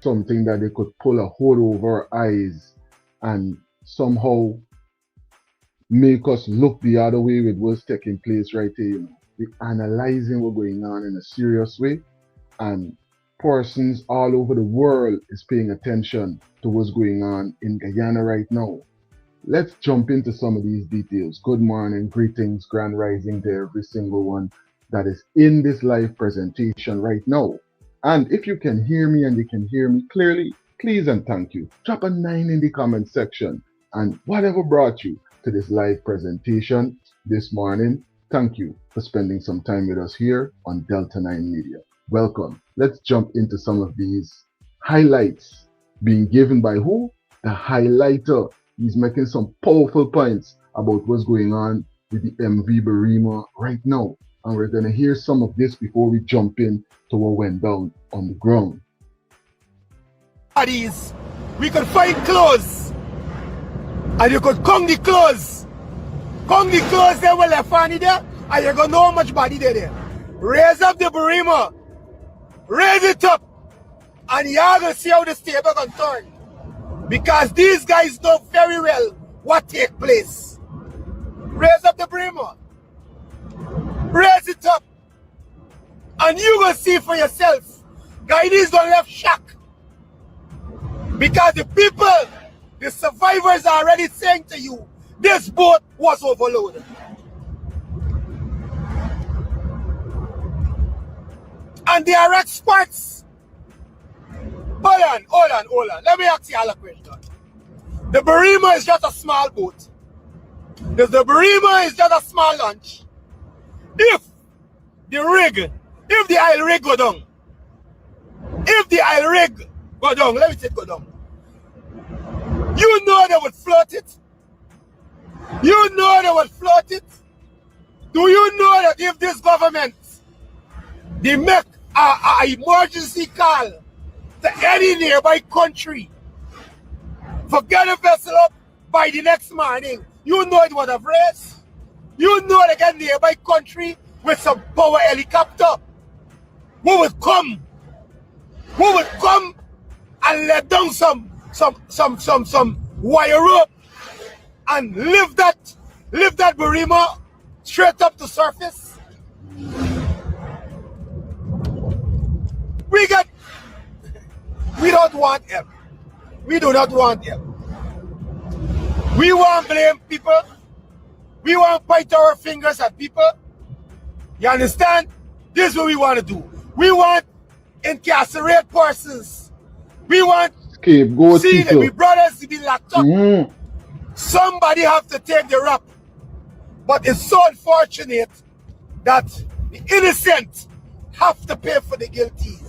something that they could pull a hood over our eyes and somehow make us look the other way with what's taking place right here. We're analyzing what's going on in a serious way, and persons all over the world is paying attention to what's going on in Guyana right now. Let's jump into some of these details. Good morning, greetings, grand rising to every single one that is in this live presentation right now. And if you can hear me and you can hear me clearly, please and thank you. Drop a 9 in the comment section. And whatever brought you to this live presentation this morning, thank you for spending some time with us here on Delta9 Media. Welcome. Let's jump into some of these highlights being given by who? The highlighter. He's making some powerful points about what's going on with the MV Barima right now. And we're going to hear some of this before we jump in to what went down on the ground. We could find clothes, and you could come the clothes. Come the clothes there with left hand there, and you're going to know how much body there. Raise up the Barima. Raise it up. And you're going to see how the table can turn. Because these guys know very well what take place. Raise up the Barima. Raise it up. And you're going to see for yourself. Guyanese don't have shock. Because the people, the survivors are already saying to you, this boat was overloaded. And they are experts. Hold on. Let me ask you all a question. The Barima is just a small boat. The Barima is just a small launch. If the oil rig go down, let me say go down. You know they would float it. Do you know that if this government, they make an emergency call to any nearby country, forget a vessel up by the next morning, you know it would have raised. You know they get nearby country with some power helicopter who would come and let down some wire rope and lift that Barima straight up to surface. We don't want him. We do not want him. We want to blame people. We want to point our fingers at people. You understand? This is what we want to do. We want to incarcerate persons. We want to see that we brothers to be locked up. Somebody have to take the rap. But it's so unfortunate that the innocent have to pay for the guilties.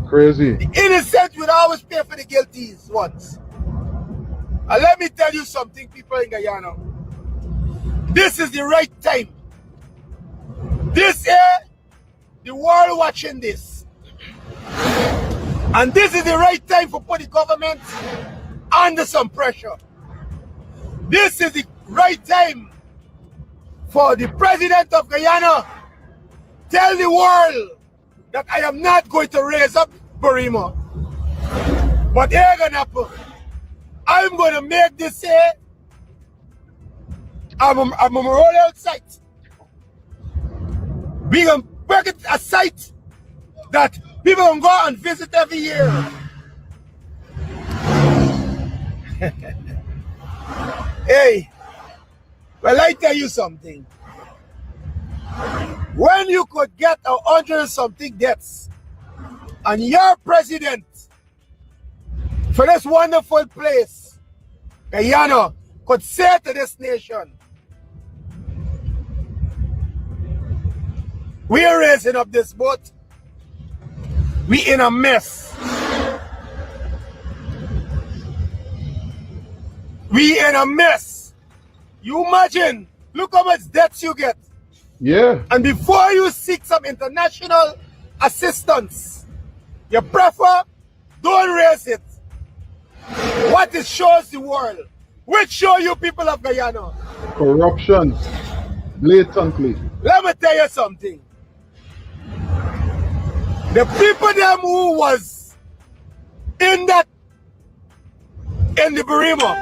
Crazy. The innocent will always pay for the guilties once. And let me tell you something, people in Guyana. This is the right time. This year, the world watching this. And this is the right time for put the government under some pressure. This is the right time for the president of Guyana tell the world that I am not going to raise up Barima. But here gonna happen. I'm gonna make this here a memorial site. We gonna make it a site that people can go and visit every year. Hey, well, I tell you something. When you could get 100 and something deaths, and your president for this wonderful place, Guyana, could say to this nation, we are raising up this boat, we in a mess. We in a mess. You imagine, look how much debt you get. Yeah. And before you seek some international assistance, you prefer don't raise it. What it shows the world, which show you people of Guyana. Corruption, blatantly. Let me tell you something. The people them who was in the Barima,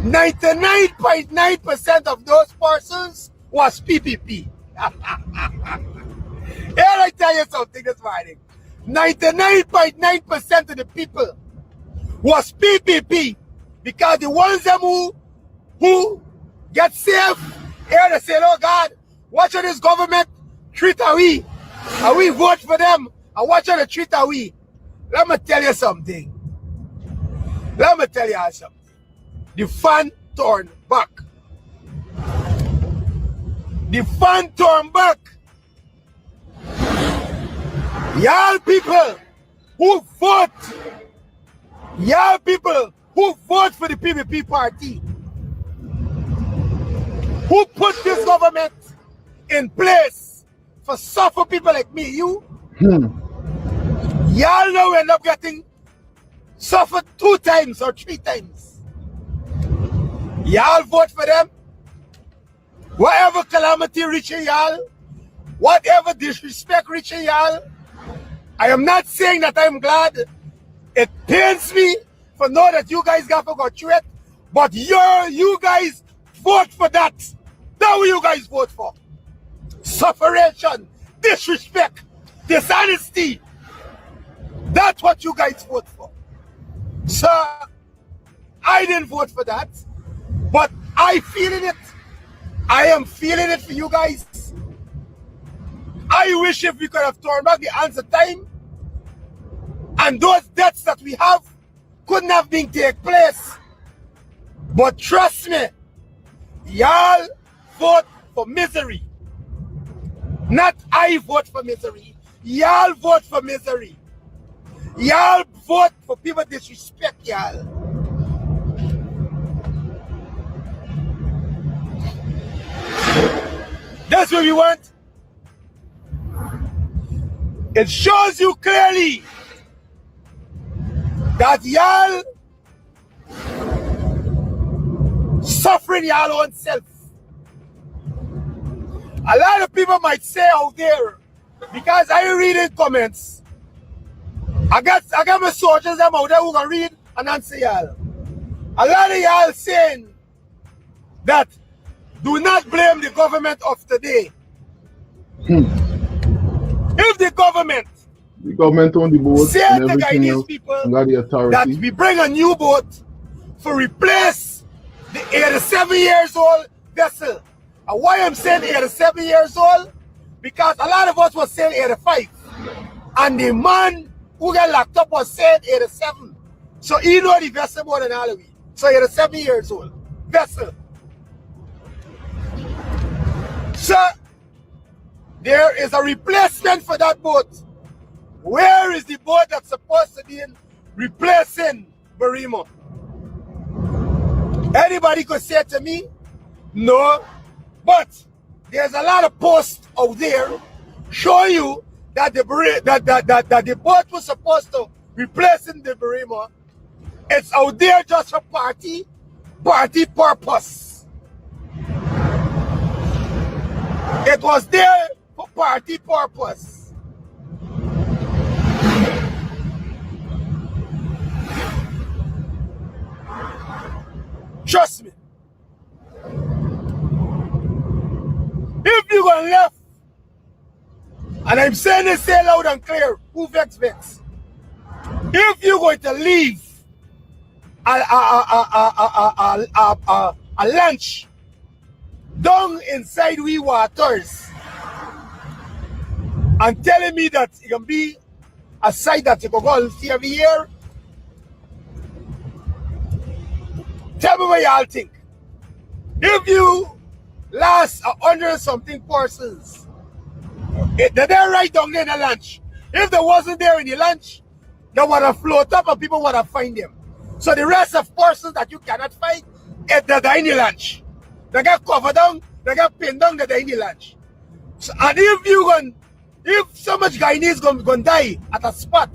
99.9% of those persons was PPP. Here I tell you something this morning. 99.9% of the people was PPP, because the ones them who get saved, here they say, oh God, watch how this government treat we, and we vote for them, and watch how they treat we. Let me tell you something. Let me tell you something. The fan turned back. The fan turned back. Y'all people who vote, y'all people who vote for the PPP party, who put this government in place for suffer people like me, you, y'all now end up getting suffered 2 times or 3 times. Y'all vote for them. Whatever calamity reaching y'all, whatever disrespect reaching y'all, I am not saying that I'm glad. It pains me for know that you guys got to go through it, but you guys vote for that. That's what you guys vote for. Sufferation, disrespect, dishonesty. That's what you guys vote for. So, I didn't vote for that, but I feeling it. I am feeling it for you guys. I wish if we could have turned back the answer time, and those deaths that we have couldn't have been take place. But trust me, y'all vote for misery. Not I vote for misery. Y'all vote for misery. Y'all vote for people disrespect y'all. That's what we want. It shows you clearly that y'all suffering y'all own self. A lot of people might say out there, because I read in comments, I got my soldiers them out there who can read and answer y'all. A lot of y'all saying that do not blame the government of today. If the government on the boat say and to everything Guyanese else, people the authority, that we bring a new boat to replace the 87 years old vessel. And why I'm saying 87 years old? Because a lot of us was saying 85. And the man who got locked up was saying 87. So he know the vessel more than all of we. So 87 years old vessel. So there is a replacement for that boat. Where is the boat that's supposed to be in replacing Barima? Anybody could say to me, no, but there's a lot of posts out there showing you that the boat was supposed to replacing the Barima. It's out there just for party purpose. It was there for party purpose. Trust me. If you're going left, and I'm saying this say loud and clear, who vex? If you're going to leave a lunch down inside we waters and telling me that it can be a site that you can go and see every year, tell me what y'all think. If you last 100-something persons, they're right down there in the lunch. If they wasn't there in the lunch, they would have float up and people would have find them. So the rest of persons that you cannot find, they're in the lunch. They get covered down, they get pinned down, they're in the lunch. So, and if so much Guyanese gonna die at a spot,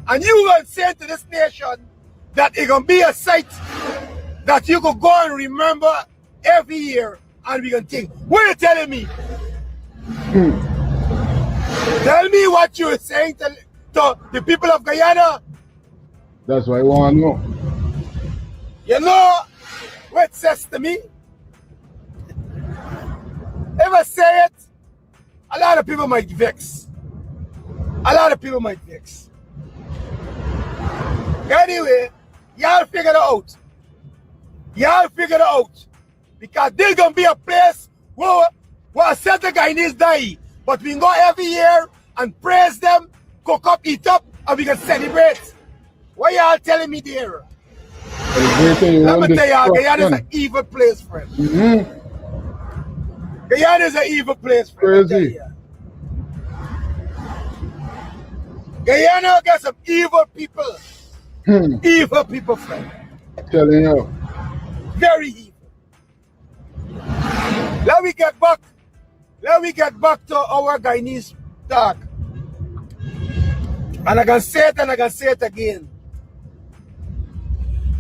and you gonna say to this nation that it gonna be a site that you could go and remember every year, and we can think, what are you telling me? Tell me what you're saying to the people of Guyana That's why I want to know. You know what it says to me? If I say it, a lot of people might vex. A lot of people might vex. Anyway, y'all figure it out. Y'all figure it out. Because there's going to be a place where a set of Guyanese die. But we can go every year and praise them, cook up, eat up, and we can celebrate. What y'all telling me there? Let me tell y'all, Guyana is an evil place, friend. Guyana is an evil place, friend. Crazy. Guyana got some evil people. Evil people, friend. Telling you. Very evil. Let me get back to our Guyanese talk. And I can say it and I can say it again.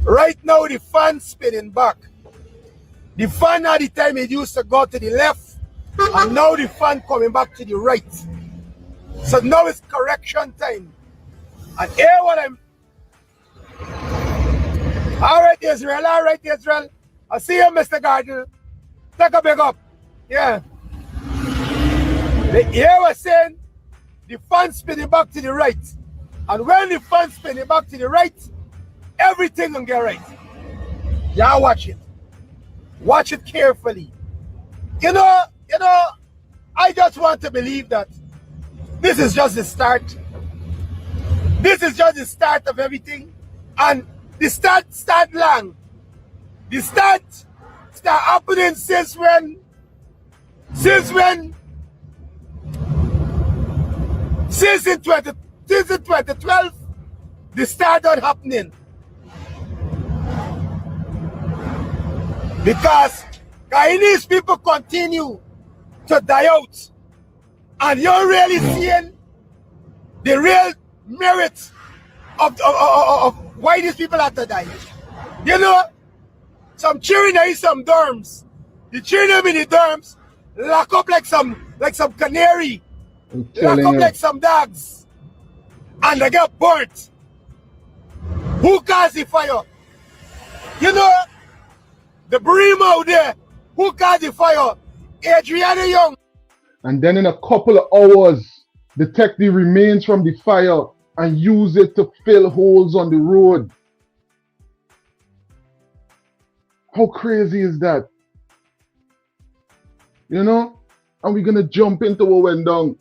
Right now the fan's spinning back. The fan at the time it used to go to the left, and now the fan coming back to the right. So now it's correction time. And hear what I'm... Alright Israel, I see you, Mr. Garden. Take a big up. Yeah. The air was saying the fan spinning back to the right. And when the fan spinning back to the right, everything will get right. Y'all watch it. Watch it carefully. You know, I just want to believe that this is just the start. This is just the start of everything. And the start long. The start happening since in 2012, the start not happening. Because Guyanese people continue to die out. And you're really seeing the real merit of why these people have to die. You know, some children are in some dorms. The children in the dorms lock up like some canary. Lock up like some dogs. And they get burnt. Who caused the fire? You know, the Barima out there, who caused the fire? Adriana Young. And then in a couple of hours, detect the remains from the fire and use it to fill holes on the road. How crazy is that? You know? And we're going to jump into what went down.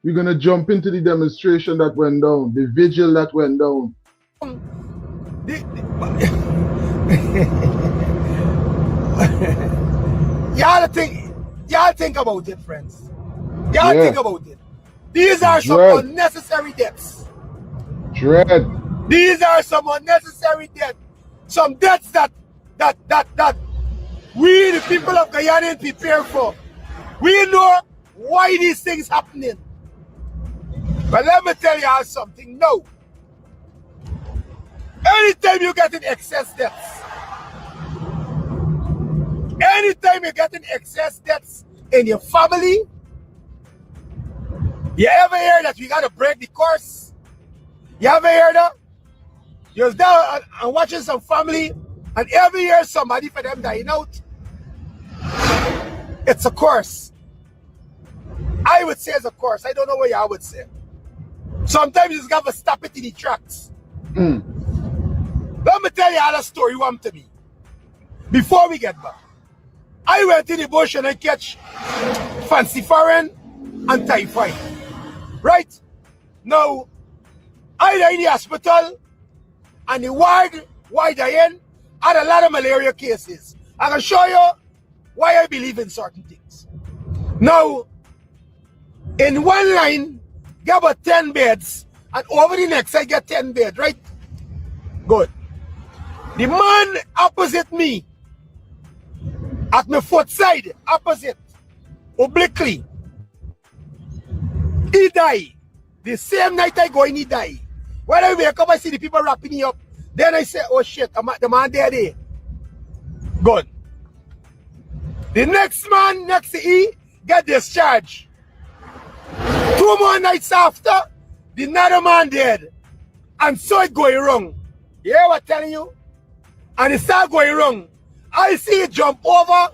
We're going to jump into the demonstration that went down, the vigil that went down. Y'all think about it, friends. Y'all think about it. These are some unnecessary deaths. These are some unnecessary deaths. Some deaths that we, the people of Guyana, prepare for. We know why these things happening. But let me tell y'all something. No. Anytime you get in excess deaths, anytime you get in excess deaths in your family, you ever hear that we gotta break the course? You ever hear that? You're down and watching some family, and every year somebody for them dying out. It's a course. I would say it's a course. I don't know what y'all would say. Sometimes you just gotta stop it in the tracks. Let me tell you how the story went to me. Before we get back, I went in the bush and I catch fancy foreign and typhoid. Right? Now, I die in the hospital and the ward why I in had a lot of malaria cases. I can show you why I believe in certain things. Now, in one line, get about 10 beds, and over the next I get 10 beds, right? Good. The man opposite me, at my foot side, opposite, obliquely, he died. The same night I go in, he died. When I wake up, I see the people wrapping me up. Then I say, oh shit, the man there. Good. The next man next to he get discharged. 2 more nights after, the another man dead. And so it going wrong. You hear what I'm telling you? And it start going wrong. I see it jump over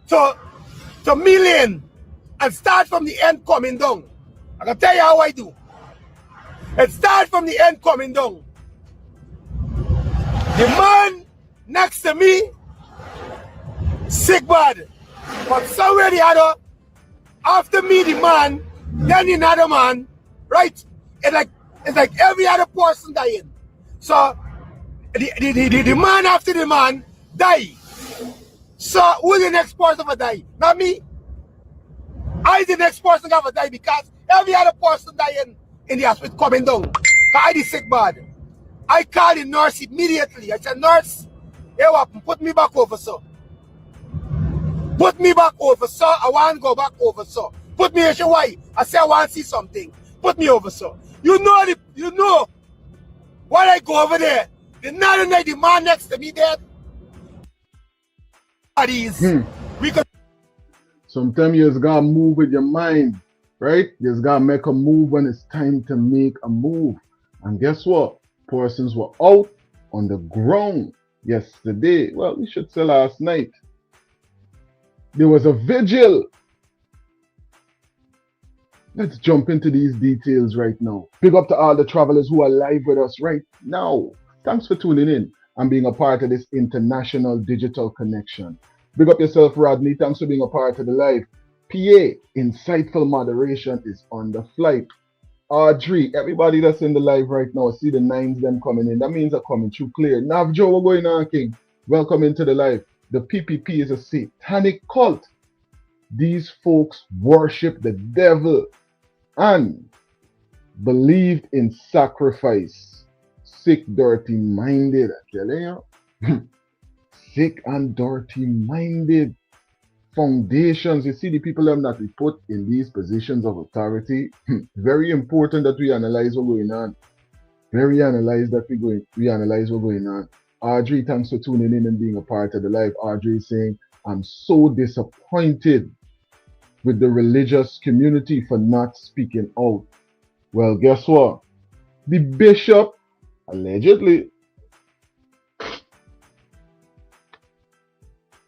to million and start from the end coming down. I can tell you how I do. It start from the end coming down. The man next to me, sick bad. But somewhere the other, after me the man, then another man, right? It's like every other person dying. So the man after the man die. So who's the next person to die? Not me. I the next person to die because every other person dying in the hospital coming down. Because I the sick bad. I called the nurse immediately. I said, nurse, hey, what, put me back over, sir. Put me back over, sir. I want to go back over, sir. Put me here. Why? I said, I want to see something. Put me over, sir. You know when I go over there, the night the man next to me dead. We could. Sometimes you just gotta move with your mind, right? You just gotta make a move when it's time to make a move. And guess what? Persons were out on the ground yesterday. Well, we should say last night. There was a vigil. Let's jump into these details right now. Big up to all the travelers who are live with us right now. Thanks for tuning in and being a part of this international digital connection. Big up yourself, Rodney. Thanks for being a part of the live. PA, insightful moderation is on the flight. Audrey, everybody that's in the live right now, see the nines them coming in. That means they're coming through clear. Navjo, what's going on, King? Welcome into the live. The PPP is a satanic cult. These folks worship the devil and believed in sacrifice. Sick, dirty minded, I tell you. Sick and dirty minded. Foundations, you see the people that we put in these positions of authority. Very important that we analyze what's going on. We analyze what's going on. Audrey, thanks for tuning in and being a part of the live. Audrey is saying, I'm so disappointed with the religious community for not speaking out. Well, guess what? The bishop, allegedly,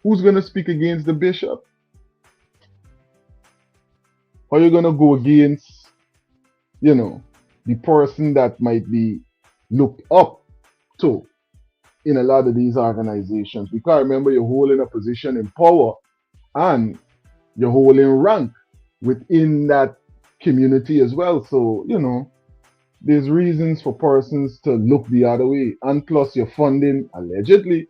who's going to speak against the bishop? Are you going to go against, the person that might be looked up to in a lot of these organizations? Because remember, you're holding a position in power and you're holding rank within that community as well. So, there's reasons for persons to look the other way. And plus, your funding, allegedly,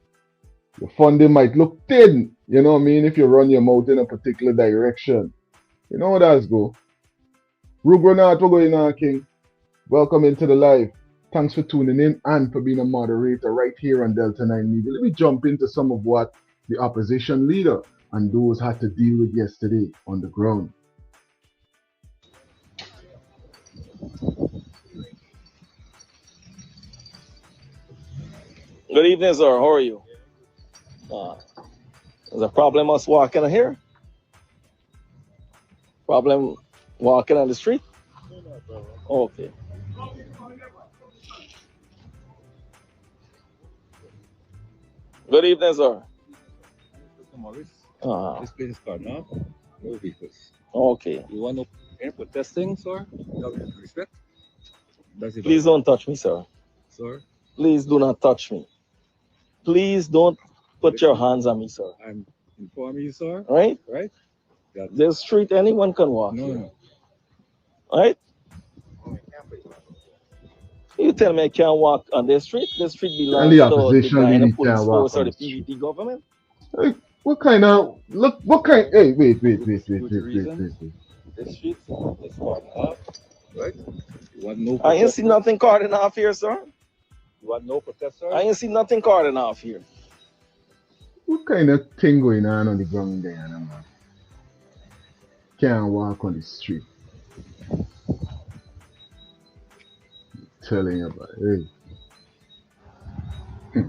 your funding might look thin, you know what I mean, if you run your mouth in a particular direction. You know how that's go. Rugronat, what's going on, King? Welcome into the live. Thanks for tuning in and for being a moderator right here on Delta9 Media. Let me jump into some of what the opposition leader and those had to deal with yesterday on the ground. Good evening, sir. How are you? There's a problem us walking here? Problem walking on the street? Okay. Good evening, sir. This place is called now. No vehicles. Okay. You want to air protesting, sir? Respect. Please don't touch me, sir. Sir? Please do not touch me. Please don't put your hands on me, sir. I'm informing you, sir. Right? Right? This street, anyone can walk here. No. Right? You tell me I can't walk on this street? This street belongs to the Guyana police force or the PVP government? Hey, what kind of, hey, wait. This street is cordoned off, right? You want no protest, I ain't see nothing cordoned off here, sir. You want no protest, sir? I ain't see nothing cordoned off here. What kind of thing going on the ground in Guyana, man? Can't walk on the street. Telling you about it. Hey.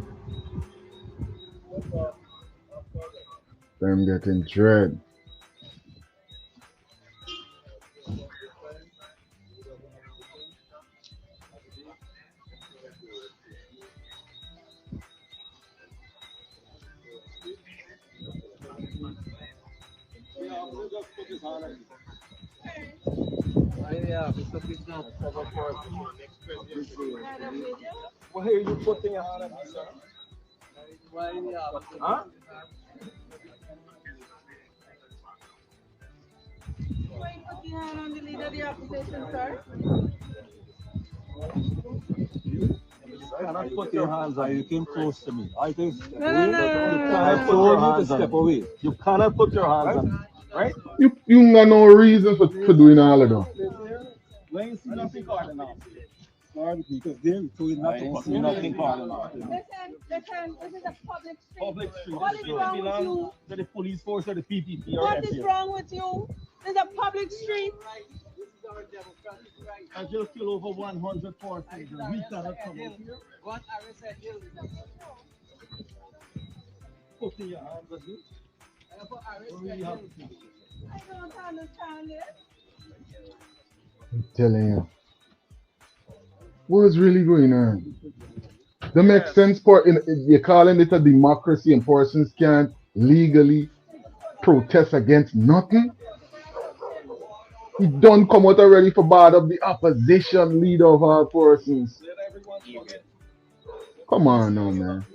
I'm getting dread. Why are you putting your hand on me, sir? Huh? Why you put your hand on the leader of the opposition, sir? You cannot put your hands on. You came close to me. I think No. I told you to step away. You cannot put your hands on me, right? You got no reason for doing all of that. When you see nothing calling off. Sorry, because they're doing nothing. I see nothing calling off. Listen, this is a public street. Public street. What is wrong with you? To the police force or the PPP or What is Edghill. wrong with you? This is a public street. I just kill over 100 persons. We cannot come up here. What arrest Edghill? Putting your hands on me. I don't understand it. I'm telling you. What is really going on? That makes sense. You're calling it a democracy and persons can't legally protest against nothing? He done come out already for bad of the opposition leader of all persons. Come on now, man.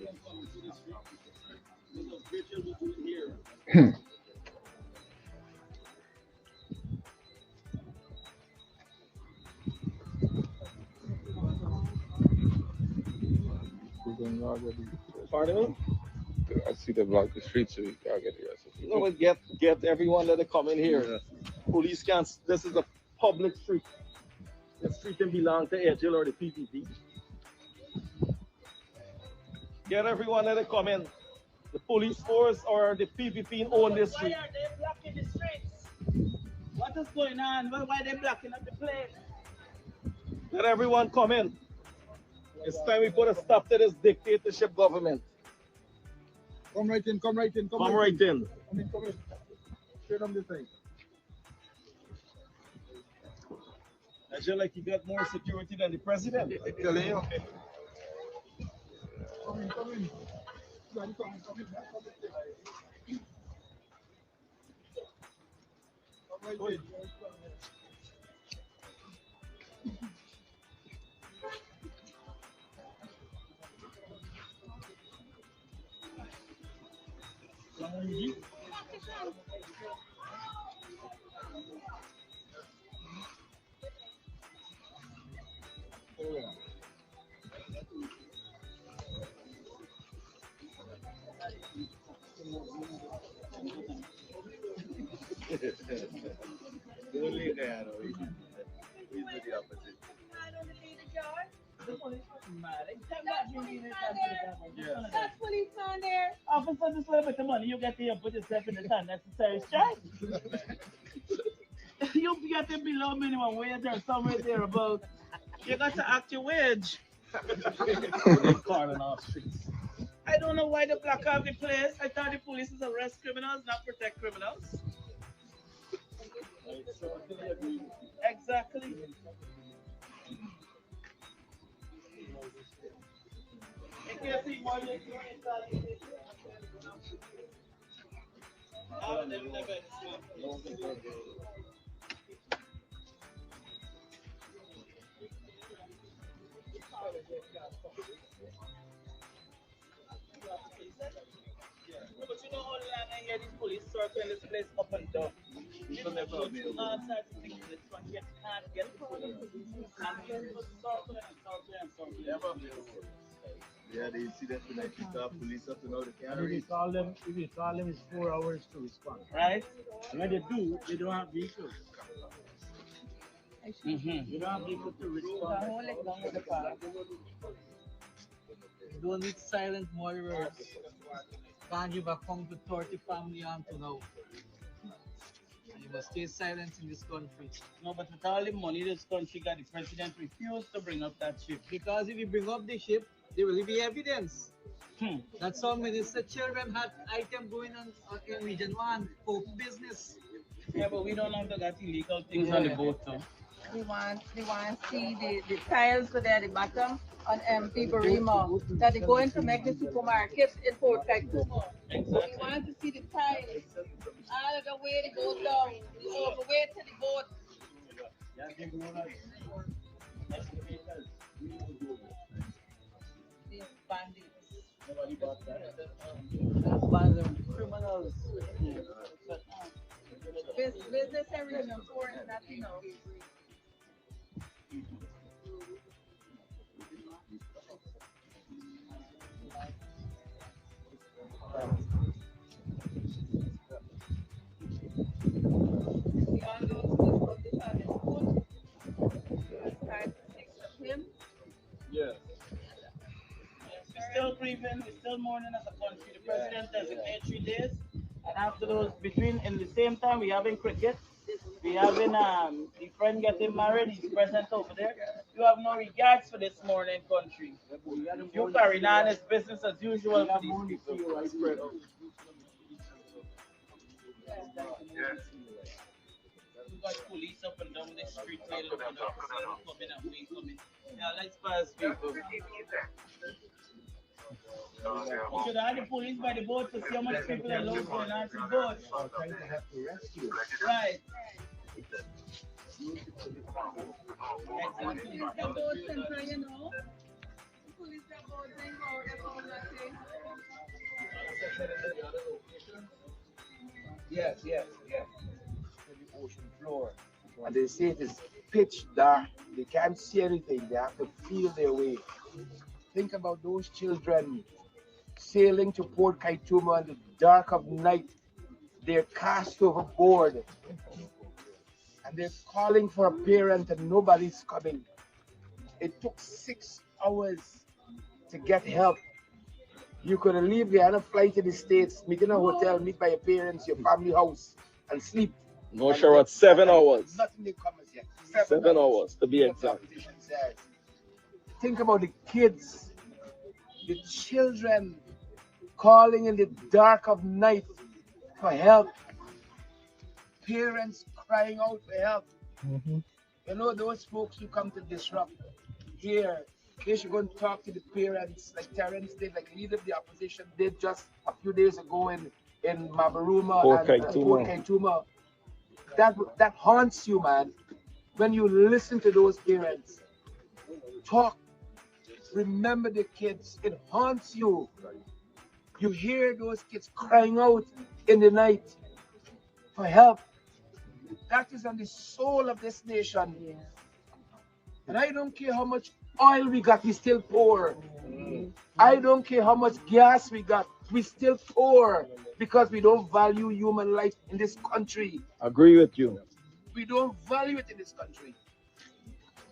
Pardon me? I see them block the street, so you gotta get the rest of No, but get everyone that come in here. Police can't. This is a public street. The street can belong to Edghill or the PPP. Get everyone that come in. The police force or the PPP own this street. Why are they blocking the streets? What is going on? Why are they blocking up the place? Let everyone come in. It's time we put a stop to this dictatorship government. Come right in, come right in, Come right in. Come in. Straight on this side. I feel like you got more security than the president. I'm telling you. Come in. Come in. Come right in. Don't leave there, he's with the opposition. That's policeman there. Officer, just a little bit of money. You get there and put yourself in the unnecessary strike. You get the below minimum wage or somewhere there about. You got to act your wage. Calling off streets. I don't know why they block off the place. I thought the police is arrest criminals, not protect criminals. Exactly. But you know how long I hear these police circling this place up and down. You know, all sides of things this one can't get through. And circling. Yeah, they see that when I pick up police up to know the If carry. you call them, it's 4 hours to respond. Right? And when they do, they don't have vehicles. You don't have vehicles to respond. You don't need silent murderers. Can't give a come to 30 family on to now. And you must stay silent in this country. No, but with all the money this country got, the president refused to bring up that ship. Because if you bring up the ship, there will be evidence. That's how Minister Children had item going on in Region 1 for business. Yeah, but we don't have to got illegal things on the boat, though. We want to see the tiles for there at the bottom on MV Barima that they're going to make the supermarket in Port Kaitumo. We want to see the tiles all the way to go down, all the way to the boat. These bandits. Criminals. Business and regional for nothing else. Yeah. We're still grieving, we're still mourning as a country. The president designated 3 days, and after those, in the same time, we having cricket. We having the friend getting married. He's present over there. You have no regards for this morning country. You carrying on as business as usual for these people. We got police up and down the street, coming and we coming. Yeah, let's pass people. You should have the police by the boat to see how much people are lost going on to the boat. Right. Police the boat center, you know. Police the boat thing or that thing. Yes. The ocean floor. And they say it is pitch dark. They can't see anything. They have to feel their way. Think about those children sailing to Port Kaitumo in the dark of night. They're cast overboard. And they're calling for a parent and nobody's coming. It took 6 hours to get help. You could leave Guyana, fly to the States, meet in a hotel, meet by your parents, your family house, and sleep. No shower, 7 hours. Nothing they come as yet. 7 hours to be exact. Think about the kids, the children calling in the dark of night for help. Parents crying out for help. You know, those folks who come to disrupt here, they should go and talk to the parents, like Terrence did, like leader of the opposition did just a few days ago in Mabaruma Port and Port Kaitumo. That haunts you, man. When you listen to those parents talk, remember the kids, it haunts you. You hear those kids crying out in the night for help. That is on the soul of this nation. And I don't care how much oil we got, we still poor. I don't care how much gas we got, we still poor because we don't value human life in this country. Agree with you. We don't value it in this country.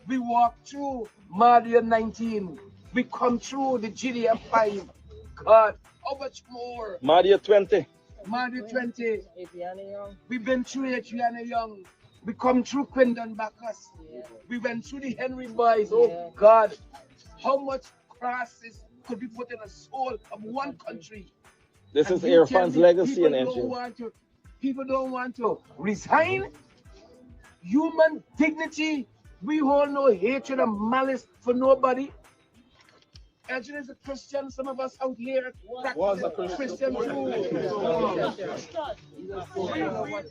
We walk through Madia 19. We come through the GDF 5. God, how much more? Madia 20. Madia 20. We've been through Adriana Young. We come through Quindon Bacchus. We went through the Henry Boys. Oh God, how much crosses could be put in the soul of one country? This is Irfan's legacy in Edghill. People don't want to resign. Human dignity. We hold no hatred and malice for nobody. Edghill is a Christian. Some of us out here Was a Christian too.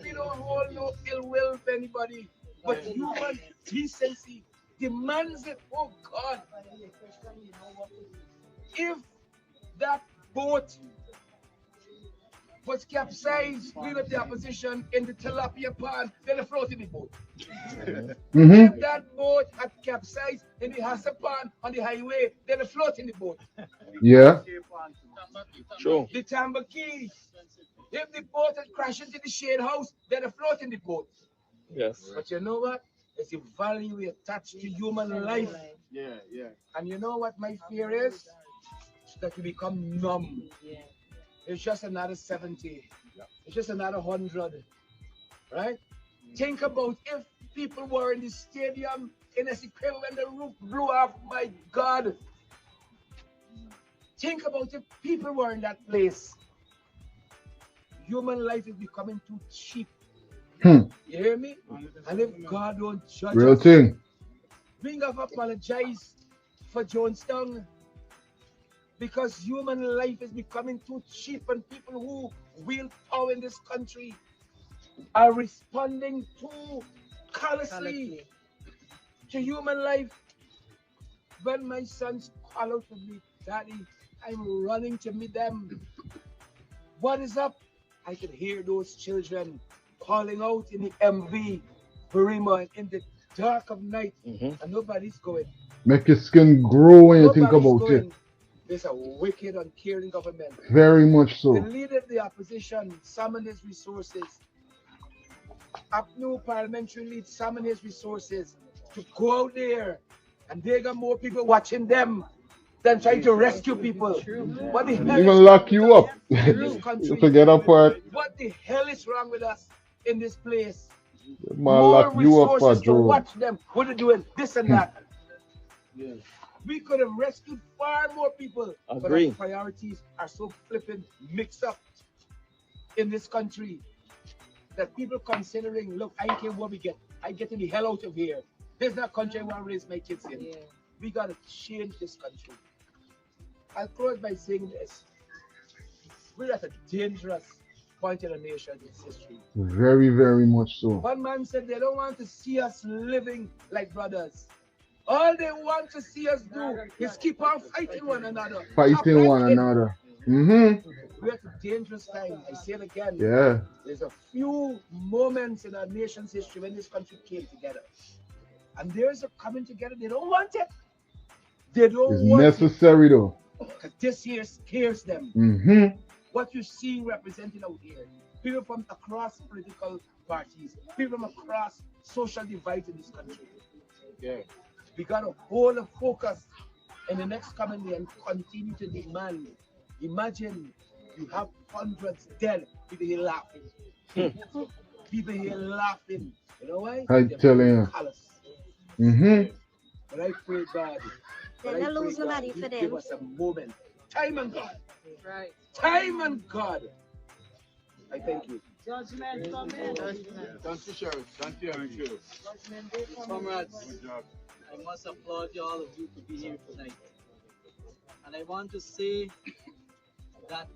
We don't hold no ill will for anybody. But human decency demands it. Oh God. If that boat was capsized, we were the opposition in the tilapia pond, then they floated the boat. If that boat had capsized in the Hassa pond on the highway, then they floated the boat. Yeah. Sure. The Tambaki, if the boat had crashed into the shade house, then they floated the boat. Yes. But you know what? It's a value we attach to human life. Yeah. And you know what my fear is? That we become numb. It's just another 70. It's just another 100. Right? Think about if people were in the stadium in Ezekiel when the roof blew off. My God. Think about if people were in that place. Human life is becoming too cheap. You hear me? And if God don't judge Real us, thing. we have apologized for Jonestown because human life is becoming too cheap and people who wield power in this country are responding too callously to human life. When my sons call out to me, Daddy, I'm running to meet them. What is up? I can hear those children calling out in the MV Barima in the dark of night, and nobody's going. Make your skin grow when you think Nobody's about going. it. There's a wicked, uncaring government. Very much The so. leader of the opposition summoned his resources. New parliamentary lead summoned his resources to go out there, and they got more people watching them than trying to rescue people. What the hell Even is lock you up. in this You country? forget that part. What the hell is wrong with us in this place? Man, More lock you up for resources to Joe. watch them. What are doing? This and that. We could have rescued far more people. Agree. But our priorities are so flipping mixed up in this country that people considering, look, I don't care what we get. I'm getting the hell out of here. There's no country I want to raise my kids in. We got to change this country. I'll close by saying this. We're at a dangerous point in the nation's history. Very, very much so. One man said they don't want to see us living like brothers. All they want to see us do is keep on fighting one another. Fighting one another. Mm-hmm. We're at a dangerous time. I say it again. Yeah. There's a few moments in our nation's history when this country came together. And there's a coming together. They don't want it. They don't It's want necessary though. it. Because this here scares them. Mm-hmm. What you're seeing represented out here, people from across political parties, people from across social divides in this country. Yeah. We got to hold a focus in the next coming year and continue to demand. Imagine you have hundreds dead, people here laughing. People here laughing. You know why? I'm telling you. Mm-hmm. But I pray God. But I pray God, you give us a moment. Time and God. Right. Time and God. I thank you. Judgment coming. Thank you, Sheriff. Thank you. Thank you. Judgment day coming. Comrades, Good job. I must applaud you, all of you, to be here tonight. And I want to say that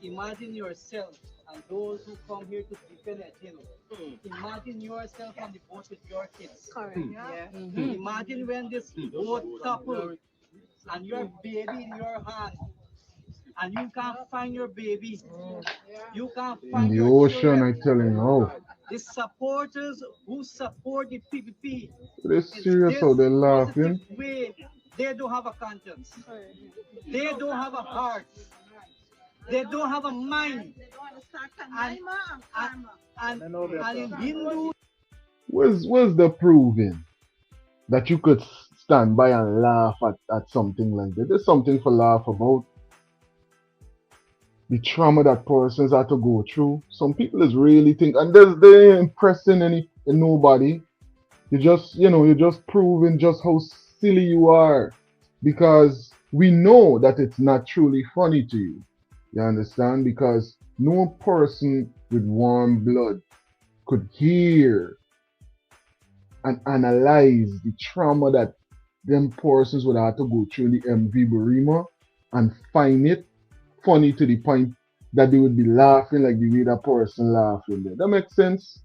imagine yourself and those who come here to defend Edghill. Imagine yourself on the boat with your kids. Correct. Yeah. Imagine when this boat toppled and your baby in your hand and you can't find your baby. You can't In find the your ocean, children. I telling you. Oh, The supporters who support the PPP, they're serious how they're laughing. way, they don't have a conscience. They don't have a heart. They don't have a mind. They don't understand karma and karma. And in Hindu, Where's the proving that you could stand by and laugh at something like that? There's something for laugh about. The trauma that persons had to go through. Some people is really think, and they ain't impressing nobody. You're just proving just how silly you are, because we know that it's not truly funny to you. You understand? Because no person with warm blood could hear and analyze the trauma that them persons would have to go through in the MV Barima and find it funny to the point that they would be laughing like the way that person laughing there. That makes sense.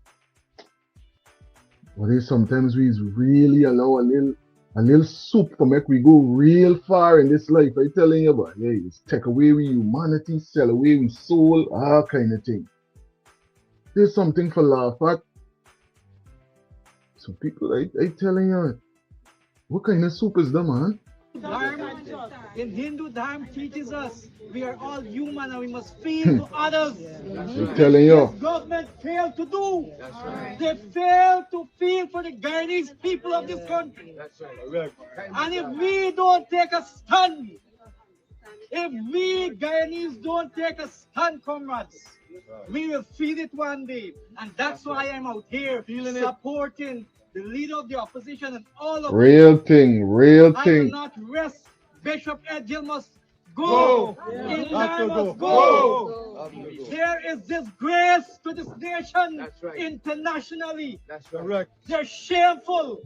But then sometimes we really allow a little soup to make we go real far in this life. I telling you about, hey, it's take away with humanity, sell away with soul, all kind of thing. There's something for laugh at. Some people, I telling you, what kind of soup is that, man? Dharma, in Hindu Dharma teaches us we are all human and we must feel to others. I'm telling you. This government failed to do. They failed to feel for the Guyanese people of this country. And if we don't take a stand, if we Guyanese don't take a stand, comrades, we will feel it one day. And that's why I'm out here supporting the leader of the opposition and all of Real thing, real I thing. will not rest. Bishop Edghill must go. Yeah. Inline must go. There is disgrace to this nation internationally. That's correct. They're shameful,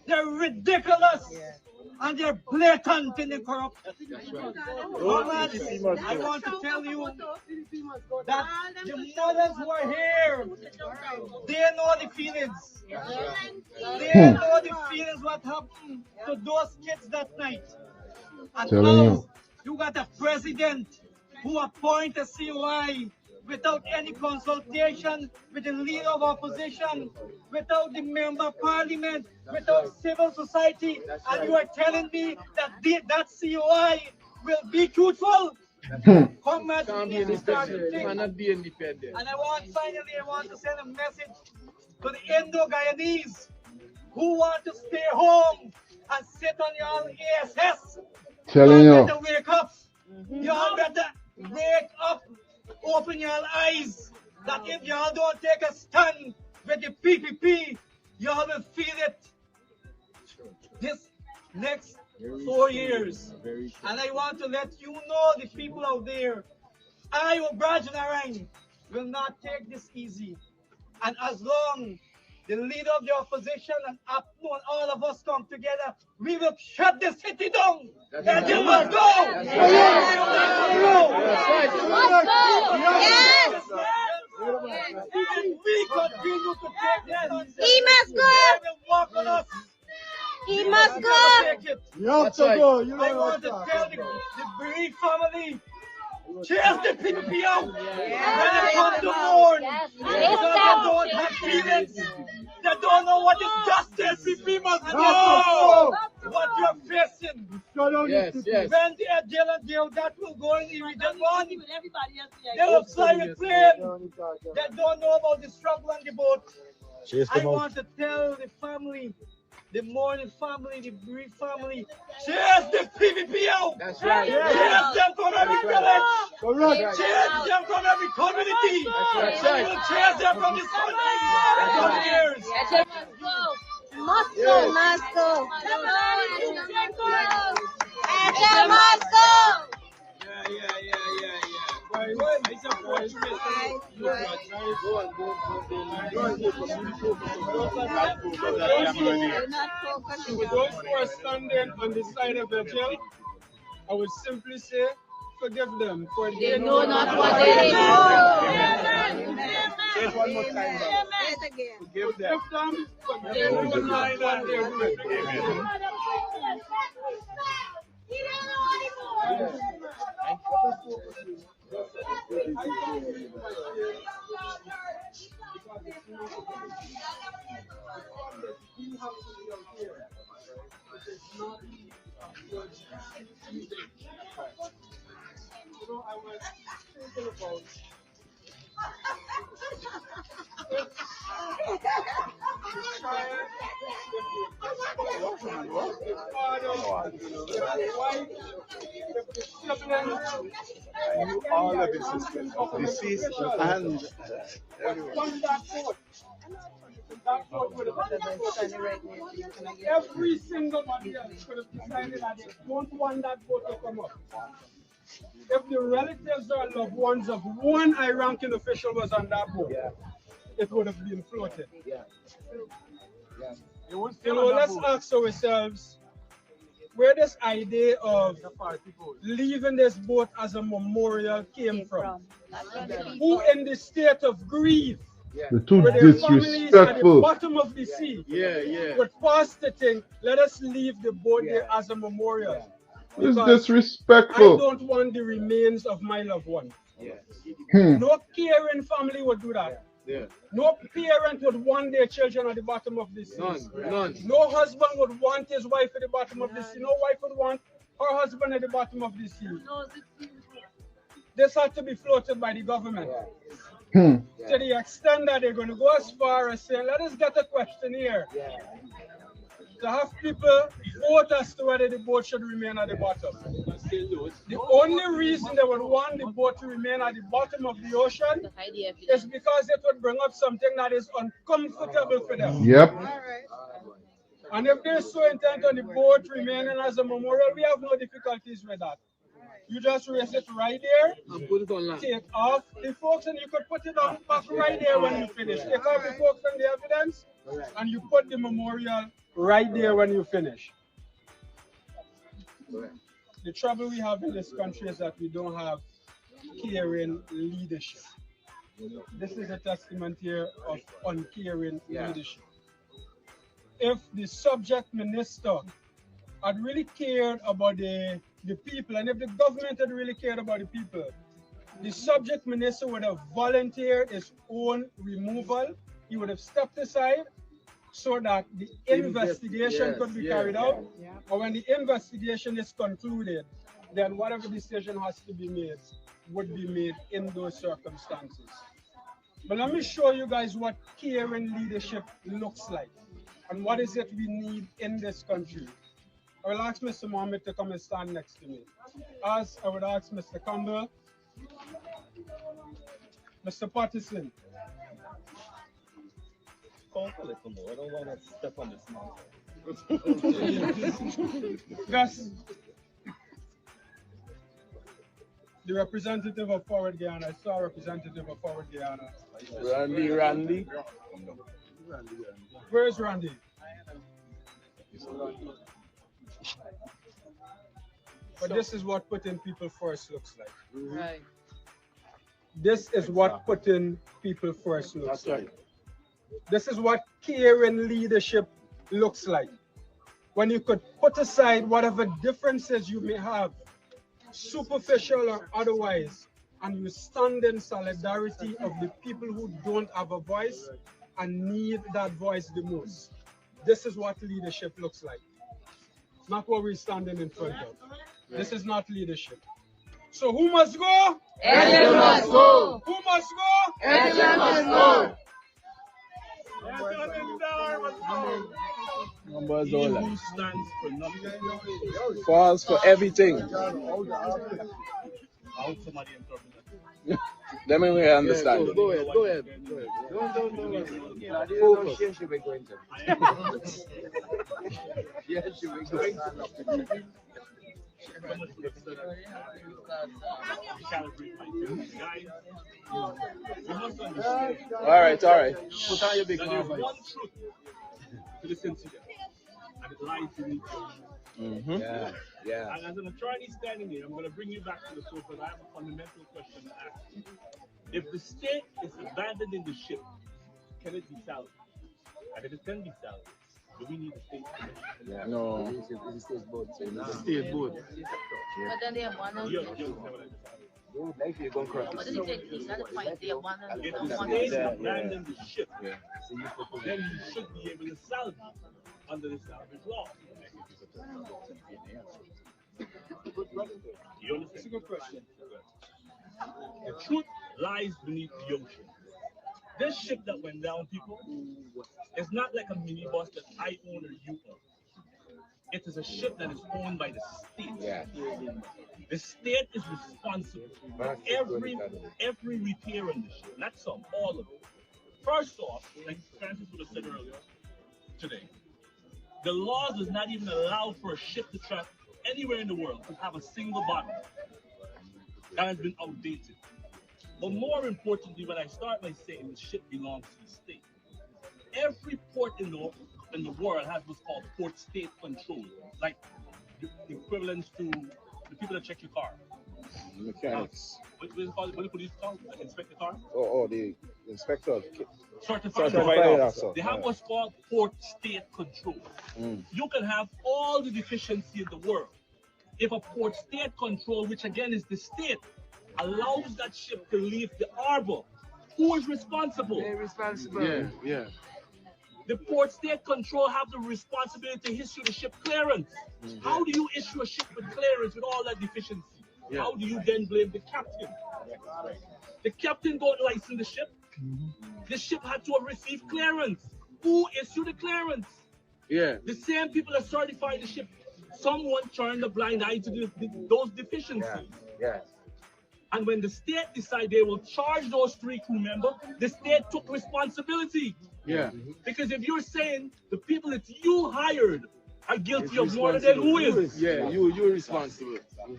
they're ridiculous, and they're blatant in the corruption. Mohamed, I want to tell you that the mothers who are here, they know the feelings. They know the feelings what happened to those kids that night. And now you got a president who appoint a COI without any consultation with the leader of opposition, without the member of parliament, without civil society, and you are telling me that that COI will be truthful? Come at me, Cannot be independent. and I want to send a message to the Indo-Guyanese who want to stay home and sit on your ASS. Telling Y'all you. better wake up. Y'all better wake up. Open your eyes. That if y'all don't take a stand with the PPP, y'all will feel it this next 4 years. And I want to let you know, the people out there, I, Obrajnarang, will not take this easy. And as long the leader of the opposition and APNO and all of us come together, we will shut the city down. And you must go. Yes. And we continue to take this. He must go. They will walk on us. He must go. You have to go. I want to tell the bereaved family, chase the PPP out. When they come to mourn, because they don't have feelings. They don't know what is justice. PPP must go. What you're facing. Yes. When the Edghill and Dale, that will go in immediate one. They will fly a plane. They don't know about the struggle on the boat. I want to tell the family, the mourning family, the bereaved family, chase the PPP out. That's right. Chase them from every village. Correct. Chase them from every community. That's right. We will chase them from this country. For years. Must go, must go. Edghill must go. For those who are standing on the side of Vigil, I would simply say, forgive them, for they know not what they do. Say it one more time. Forgive them, for they know not what they do. I was thinking about all of his sisters, deceased and everyone. Every single body could have decided that they don't want that boat to come up. If the relatives or loved ones of one high-ranking official was on that boat, it would have been floated. Let's ask ourselves where this idea of leaving this boat as a memorial came from. Who in the state of grief, The too where their families at the disrespectful. bottom of the sea, would pass the thing, let us leave the boat there as a memorial. It's Because I disrespectful. don't want the remains of my loved one. Hmm. No caring family would do that. No parent would want their children at the bottom of the sea. None. No husband would want his wife at the bottom of the sea. No wife would want her husband at the bottom of the sea. This had to be floated by the government. Hmm. To the extent that they're going to go as far as saying, let us get a questionnaire to have people vote as to whether the boat should remain at the bottom. The only reason they would want the boat to remain at the bottom of the ocean is because it would bring up something that is uncomfortable for them. Yep. And if they're so intent on the boat remaining as a memorial, we have no difficulties with that. You just raise it right there. And put it on land. Take off the forks and you could put it on back right there when you finish. Take off the forks and the evidence and you put the memorial right there when you finish. The trouble we have in this country is that we don't have caring leadership. This is a testament here of uncaring leadership. If the subject minister had really cared about the people, and if the government had really cared about the people, the subject minister would have volunteered his own removal. He would have stepped aside so that the investigation could be carried out. Or when the investigation is concluded, then whatever decision has to be made would be made in those circumstances. But let me show you guys what caring leadership looks like and what is it we need in this country. I will ask Mr. Mohamed to come and stand next to me. As I would ask Mr. Campbell, Mr. Patterson. Talk a little more. I don't want to step on this mountain. Gus, the representative of Forward Guyana. I saw a representative of Forward Guyana. Randy. Where is Randy? But this is what putting people first looks like. Right. This is what putting people first looks like. This is what caring leadership looks like. When you could put aside whatever differences you may have, superficial or otherwise, and you stand in solidarity of the people who don't have a voice and need that voice the most. This is what leadership looks like. Not what we're standing in front of. This is not leadership. So who must go? Edghill must go. Who must go? Edghill must go. Numbers He all who that. stands for nothing. Falls for everything. I hope somebody interprets Let me understand. Go ahead. Focus. Yes, you be going to. Yes, you be going to. All right. Put on your big There's one truth to listen to them, and it lies in each other. Yeah. And as an attorney standing here, I'm going to bring you back to the source, because I have a fundamental question to ask you. If the state is abandoning the ship, can it be salvaged? And if it can be salvaged, do we need a state permission? No. It's a state boat. State boat. But then they have one. You understand what I'm saying? Like you're going crazy. What does it take? Is that a point? They have one. If the state abandoned the ship, then you should be able to salvage under the salvage law. You understand? That's a good question. The truth lies beneath the ocean. This ship that went down, people, is not like a minibus that I own or you own. It is a ship that is owned by the state. Yeah. The state is responsible for every repair in the ship. Not some, all of it. First off, like Francis would have said earlier today, the law does not even allow for a ship to travel anywhere in the world to have a single bottom. That has been outdated. But more importantly, when I start by saying the ship belongs to the state, every port in the world has what's called port state control, like the equivalent to the people that check your car. Mechanics. What is it called? What do police call? Like inspect the car? Oh, the inspector. Certified officer. They have what's called port state control. You can have all the deficiency in the world. If a port state control, which again is the state, allows that ship to leave the harbor, who is responsible? They're responsible. Yeah. The port state control have the responsibility to issue the ship clearance. How do you issue a ship with clearance with all that deficiency? How do you then blame the captain? The captain don't license the ship. The ship had to have received clearance. Who issued the clearance? Yeah. The same people that certified the ship. Someone turned a blind eye to those deficiencies. Yeah. And when the state decided they will charge those 3 crew members, the state took responsibility. Yeah. Because if you're saying the people that you hired are guilty of more than who is? Yeah, you're responsible.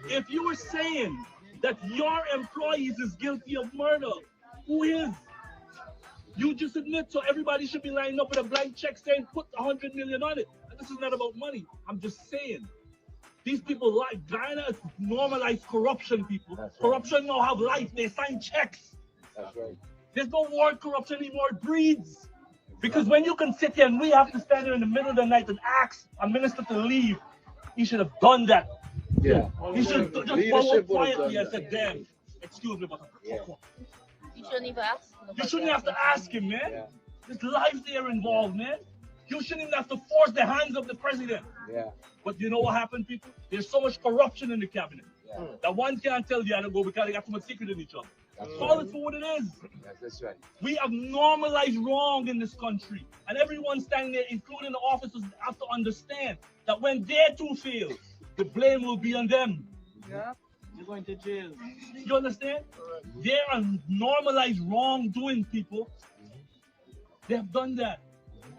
If you were saying that your employees is guilty of murder, who is? You just admit, so everybody should be lining up with a blank check saying put 100 million on it. This is not about money. I'm just saying. These people like Guyana has normalized corruption, people. Right. Corruption now have life. They sign checks. That's right. There's no word corruption anymore. It breeds. Because when you can sit here and we have to stand here in the middle of the night and ask a minister to leave, he should have done that. Yeah. He should have just followed quietly and said, damn, excuse me, but you shouldn't even ask. You shouldn't have to ask him, man. Yeah. There's lives there involved, man. You shouldn't even have to force the hands of the president. Yeah. But you know what happened, people? There's so much corruption in the cabinet that one can't tell the other go because they got too much secret in each other. Call it for what it is. Yes, that's right. We have normalized wrong in this country. And everyone standing there, including the officers, have to understand that when their two fail, the blame will be on them. Yeah. You're going to jail. You understand? There are normalized wrongdoing, people. They have done that.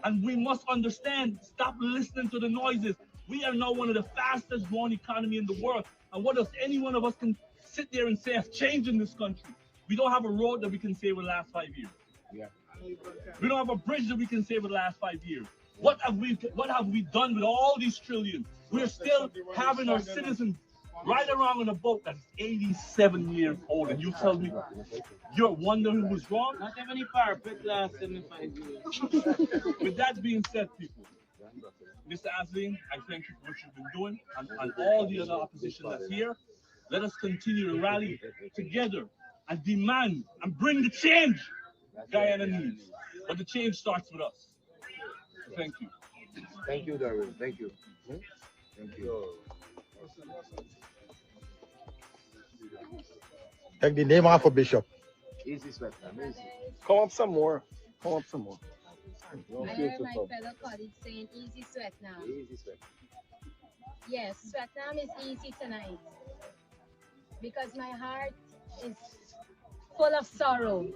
And we must understand, stop listening to the noises. We are now one of the fastest growing economy in the world. And what else any one of us can sit there and say has changed in this country? We don't have a road that we can say over the last 5 years. Yeah. We don't have a bridge that we can say over the last 5 years. What have we done with all these trillions? We're still having our citizens right around on a boat that's 87 years old, and you tell me you're wondering who's wrong? Not even if parapet last 75 years. With that being said, people, Mr. Asling, I thank you for what you've been doing, and all the other opposition that's here. Let us continue to rally together and demand and bring the change Guyana needs. But the change starts with us. Thank you. Thank you, Darwin. Thank you. Thank you. Take the name off of Bishop. Easy sweat, man. Easy. Come up some more. Come up some more. I heard my fellow colleagues saying easy sweat now. Easy sweat. Yes, sweat now is easy tonight. Because my heart is full of sorrow.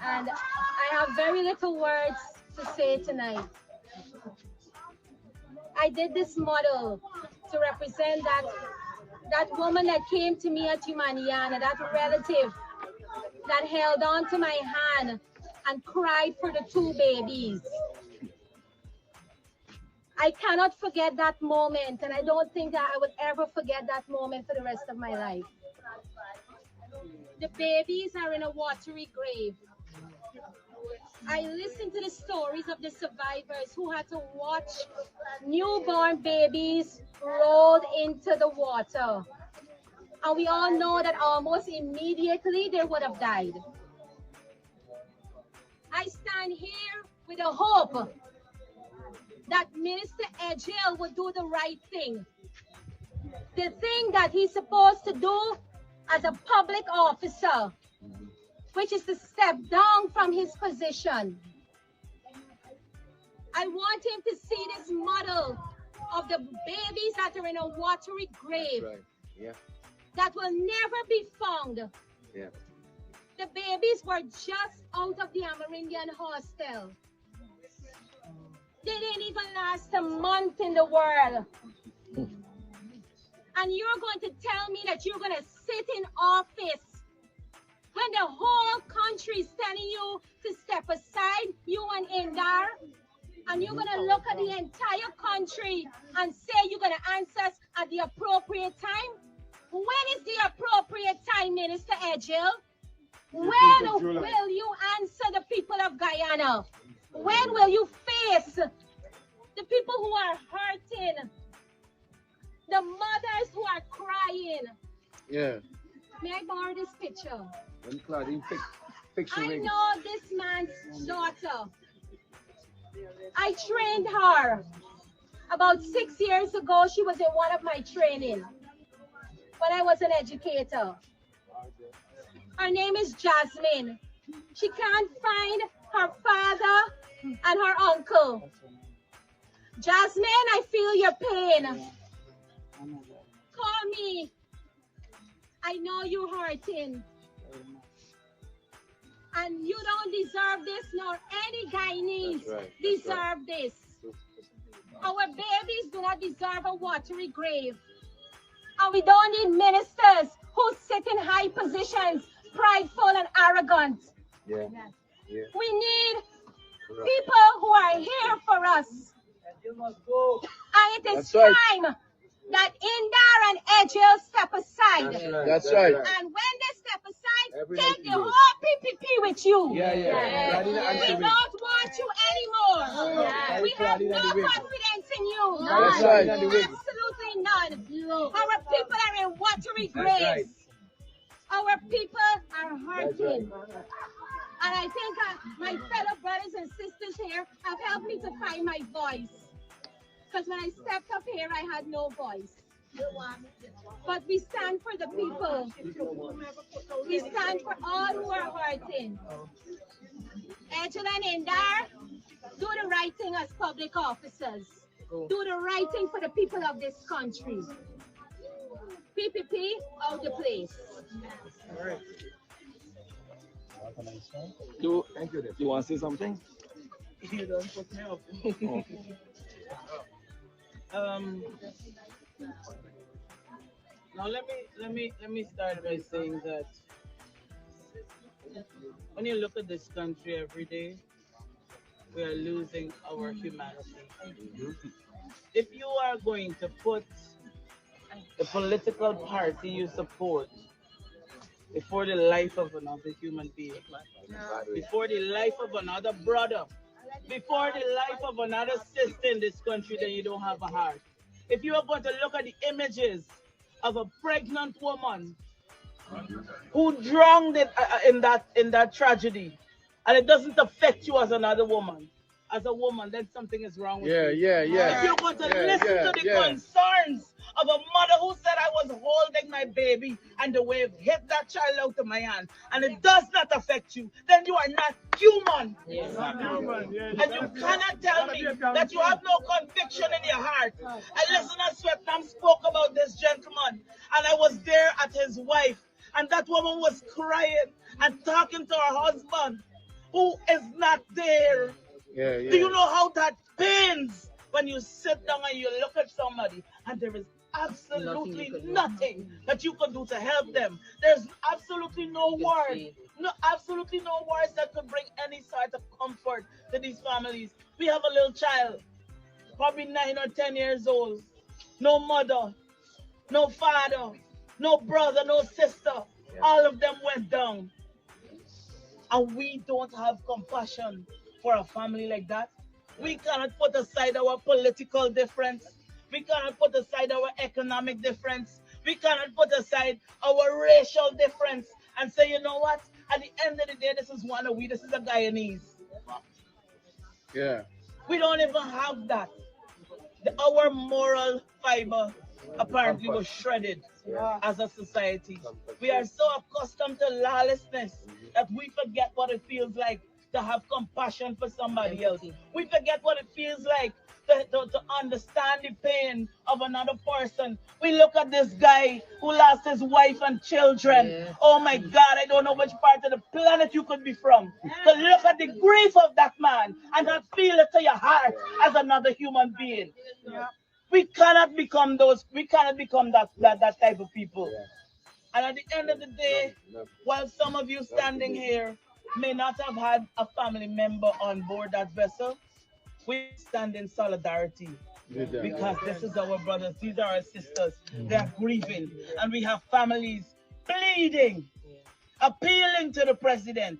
And I have very little words to say tonight. I did this model to represent that woman that came to me at Humaniana, that relative that held on to my hand and cried for the 2 babies. I cannot forget that moment, and I don't think that I would ever forget that moment for the rest of my life. The babies are in a watery grave. I listened to the stories of the survivors who had to watch newborn babies rolled into the water. And we all know that almost immediately they would have died. I stand here with a hope that Minister Edghill would do the right thing. The thing that he's supposed to do as a public officer, which is to step down from his position. I want him to see this model of the babies that are in a watery grave. Right. Yeah. That will never be found. Yeah. The babies were just out of the Amerindian hostel. They didn't even last a month in the world. And you're going to tell me that you're going to sit in office when the whole country is telling you to step aside, you and Indar, and you're going to look at the entire country and say you're going to answer us at the appropriate time? When is the appropriate time, Minister Edghill? When will you answer the people of Guyana? When will you face the people who are hurting? The mothers who are crying? Yeah. May I borrow this picture? I know this man's daughter. I trained her. About 6 years ago, she was in one of my training when I was an educator. Her name is Jasmine. She can't find her father and her uncle. Jasmine, I feel your pain. Call me. I know you're hurting. And you don't deserve this, nor any Guyanese deserve this. Our babies do not deserve a watery grave. And we don't need ministers who sit in high positions, prideful and arrogant. Yeah. Yeah. We need people who are here for us. And it is time that Indar and Edghill step aside. That's right. And when they step aside, take the whole PPP with you. Yeah. We don't want you anymore. We have no confidence in you. That's right. Absolutely none. Our people are in watery graves. Our people are hurting. And I think my fellow brothers and sisters here have helped me to find my voice. Because when I stepped up here, I had no voice. But we stand for the people. We stand for all who are hurting. Edghill and Indar, do the right thing as public officers. Do the right thing for the people of this country. PPP, out the place. All right. You want to say something? You don't put me up. Now let me start by saying that when you look at this country every day, we are losing our humanity. If you are going to put the political party you support before the life of another human being, before the life of another brother, before the life of another sister in this country, then you don't have a heart. If you are going to look at the images of a pregnant woman who drowned in that tragedy, and it doesn't affect you as another woman, as a woman, then something is wrong with you. Yeah. If you're going to listen to the concerns of a mother who said, I was holding my baby and the wave hit that child out of my hand, and it does not affect you, then you are not human. Yes. And you cannot tell me that you have no conviction in your heart. I listened as Sweatnam spoke about this gentleman, and I was there at his wife, and that woman was crying and talking to her husband, who is not there. Do you know how that pains when you sit down and you look at somebody and there is absolutely nothing that you can do to help them? There's absolutely no words, absolutely no words that could bring any sort of comfort to these families. We have a little child, probably 9 or 10 years old, no mother, no father, no brother, no sister. All of them went down. And we don't have compassion for a family like that. We cannot put aside our political difference. We cannot put aside our economic difference. We cannot put aside our racial difference and say, you know what? At the end of the day, this is one of we. This is a Guyanese. Yeah. We don't even have that. Our moral fiber apparently was shredded as a society. We are so accustomed to lawlessness that we forget what it feels like to have compassion for somebody else. We forget what it feels like to understand the pain of another person. We look at this guy who lost his wife and children. Oh my God, I don't know which part of the planet you could be from. To look at the grief of that man and not feel it to your heart as another human being. We cannot become those, we cannot become that type of people. And at the end of the day, while some of you standing here may not have had a family member on board that vessel, we stand in solidarity because this is our brothers, these are our sisters. They are grieving, and we have families pleading, appealing to the president.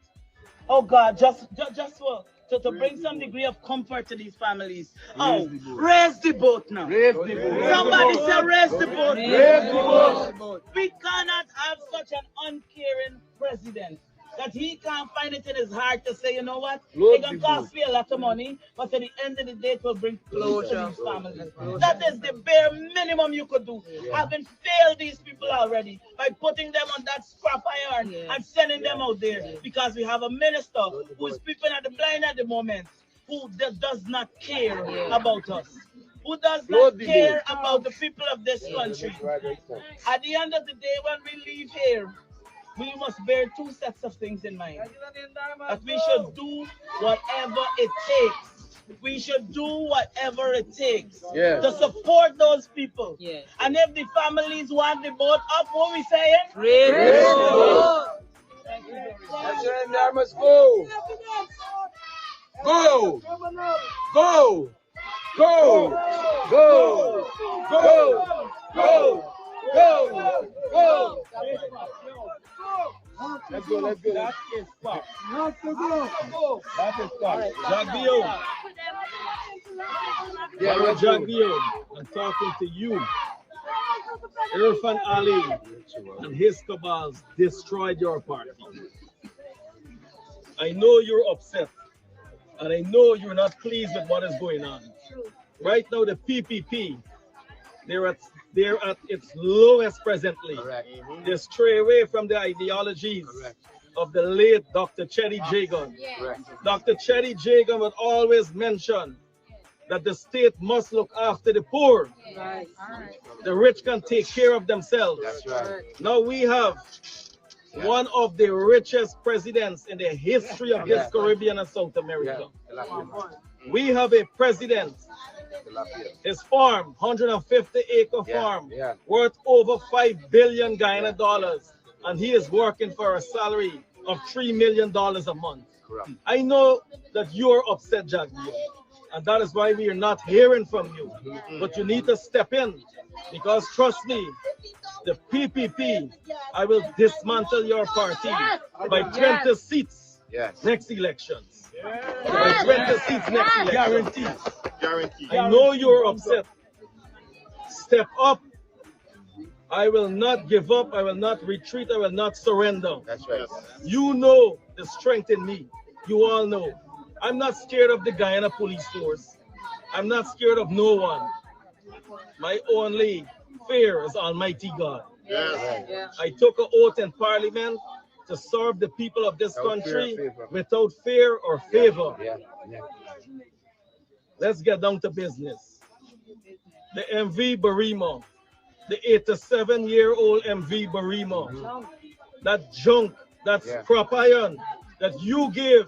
Oh God, just to bring some degree of comfort to these families. Raise the boat now. Somebody say raise the boat. Raise the boat. We cannot have such an uncaring president that he can't find it in his heart to say, you know what, it can cost me a lot of money, but at the end of the day, it will bring closure to these families. That is the bare minimum you could do. Having failed these people already by putting them on that scrap iron and sending them out there, because we have a minister who is peeping at the blind at the moment, who does not care about us, who does not care about the people of this country. At the end of the day, when we leave here, we must bear two sets of things in mind. That we should do whatever it takes we should do whatever it takes Yeah. to support those people. Yeah. And if the families want the boat up, what we saying? Raise Raise the the boat. That's it, I must go. Go. Go. Go. Go. Go. Go. Go. Go. Let's go, let's go. That is fact. Not to go. That is fact. Jagbio. Yeah, let's go. Jagbio, I'm talking to you. Irfan Ali and his cabals destroyed your party. I know you're upset, and I know you're not pleased with what is going on. Right now, the PPP, they're at its lowest presently. Correct. They stray away from the ideologies of the late Dr. Chetty Jagan. Correct. Dr. Chetty Jagan would always mention that the state must look after the poor. Right. The rich can take care of themselves. That's right. Now we have one of the richest presidents in the history of this Caribbean and South America. We have a president, his farm, 150-acre farm, worth over 5 billion Guyana dollars, and he is working for a salary of $3 million a month. I know that you're upset, Jagbio, and that is why we are not hearing from you. But you need to step in, because trust me, the PPP, I will dismantle your party by 20 seats next elections. By 20 seats next election. Guaranteed. I know you're upset. Step up. I will not give up. I will not retreat. I will not surrender. That's right. You know the strength in me. You all know. I'm not scared of the Guyana police force. I'm not scared of no one. My only fear is Almighty God. Yes. I took an oath in Parliament to serve the people of this country without fear or favor. Let's get down to business. The MV Barima, the 87-year-old MV Barima, that junk, that scrap iron that you give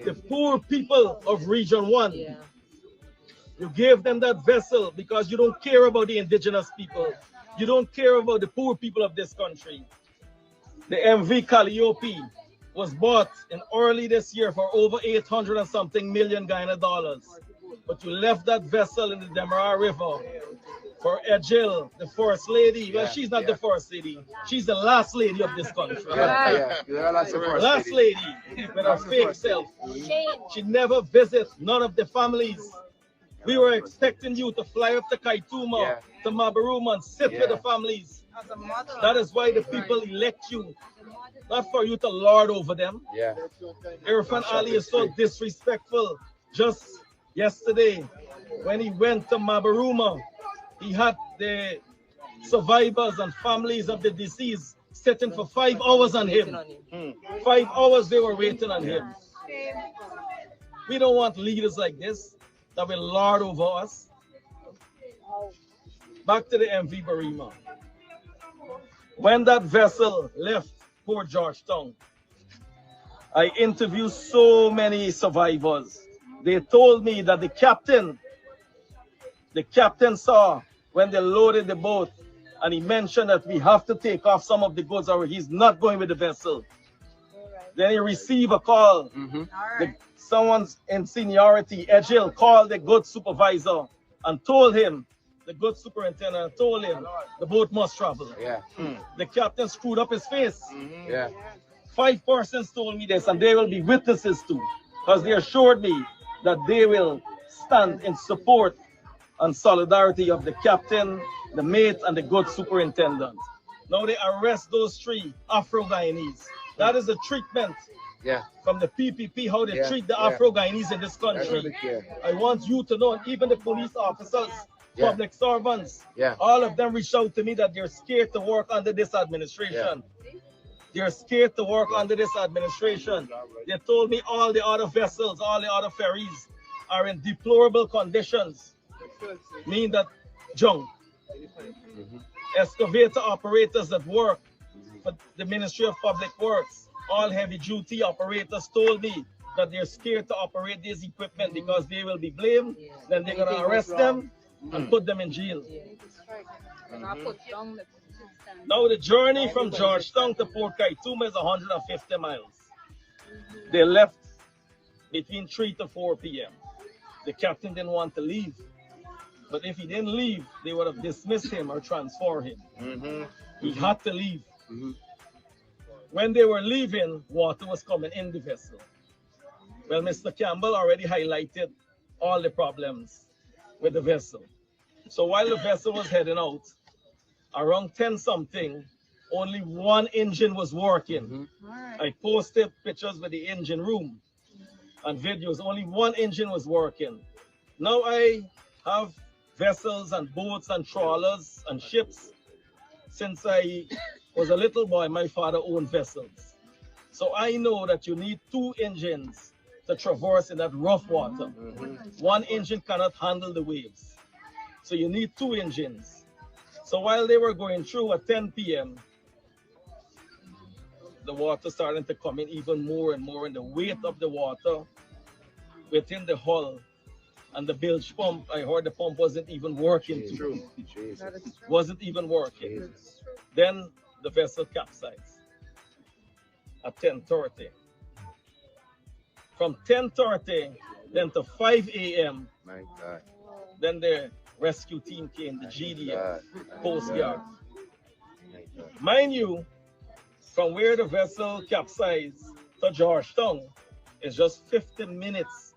the poor people of Region 1. You gave them that vessel because you don't care about the indigenous people. You don't care about the poor people of this country. The MV Calliope was bought in early this year for over 800 and something million Guyana dollars. But you left that vessel in the Demerara River for Edghill, the first lady. Well, she's not the first lady. She's the last lady of this country. Last lady with her fake self. She never visits none of the families. We were expecting you to fly up to Kaituma, to Mabaruma, and sit with the families. That is why the people elect you, not for you to lord over them. Irfan Ali is so disrespectful. Just yesterday, when he went to Mabaruma, he had the survivors and families of the deceased sitting for 5 hours on him. 5 hours they were waiting on him. We don't want leaders like this that will lord over us. Back to the MV Barima. When that vessel left Port Georgetown, I interviewed so many survivors. They told me that the captain saw when they loaded the boat, and he mentioned that we have to take off some of the goods or he's not going with the vessel. Then he received a call. Someone's in seniority, Edghill, called the goods supervisor and told him, the goods superintendent told him, the boat must travel. The captain screwed up his face. 5 persons told me this, and they will be witnesses too, because they assured me that they will stand in support and solidarity of the captain, the mate, and the goods superintendent. Now they arrest those 3 Afro-Guyanese. That is the treatment from the PPP, how they treat the Afro-Guyanese in this country. I want you to know, and even the police officers, public servants, all of them reached out to me that they're scared to work under this administration. They're scared to work under this administration. They told me all the other vessels, all the other ferries are in deplorable conditions, meaning that junk. Excavator operators that work for the Ministry of Public Works, all heavy duty operators told me that they're scared to operate this equipment because they will be blamed. Then they're going to arrest them and put them in jail. Now the journey from Georgetown to Port Kaituma is 150 miles. They left between 3 to 4 p.m. The captain didn't want to leave. But if he didn't leave, they would have dismissed him or transferred him. He had to leave. When they were leaving, water was coming in the vessel. Well, Mr. Campbell already highlighted all the problems with the vessel. So while the vessel was heading out, around 10-something, only one engine was working. I posted pictures with the engine room and videos. Only one engine was working. Now I have vessels and boats and trawlers and ships. Since I was a little boy, my father owned vessels. So I know that you need 2 engines to traverse in that rough water. One engine cannot handle the waves. So you need 2 engines. So while they were going through at 10 p.m., the water started to come in even more and more, and the weight of the water within the hull and the bilge pump, I heard the pump wasn't even working. Wasn't even working. Then the vessel capsized at 10:30. From 10:30 then to 5 a.m., then the rescue team came, the GDF, Coast Guard. Mind you, from where the vessel capsized to Georgetown is just 50 minutes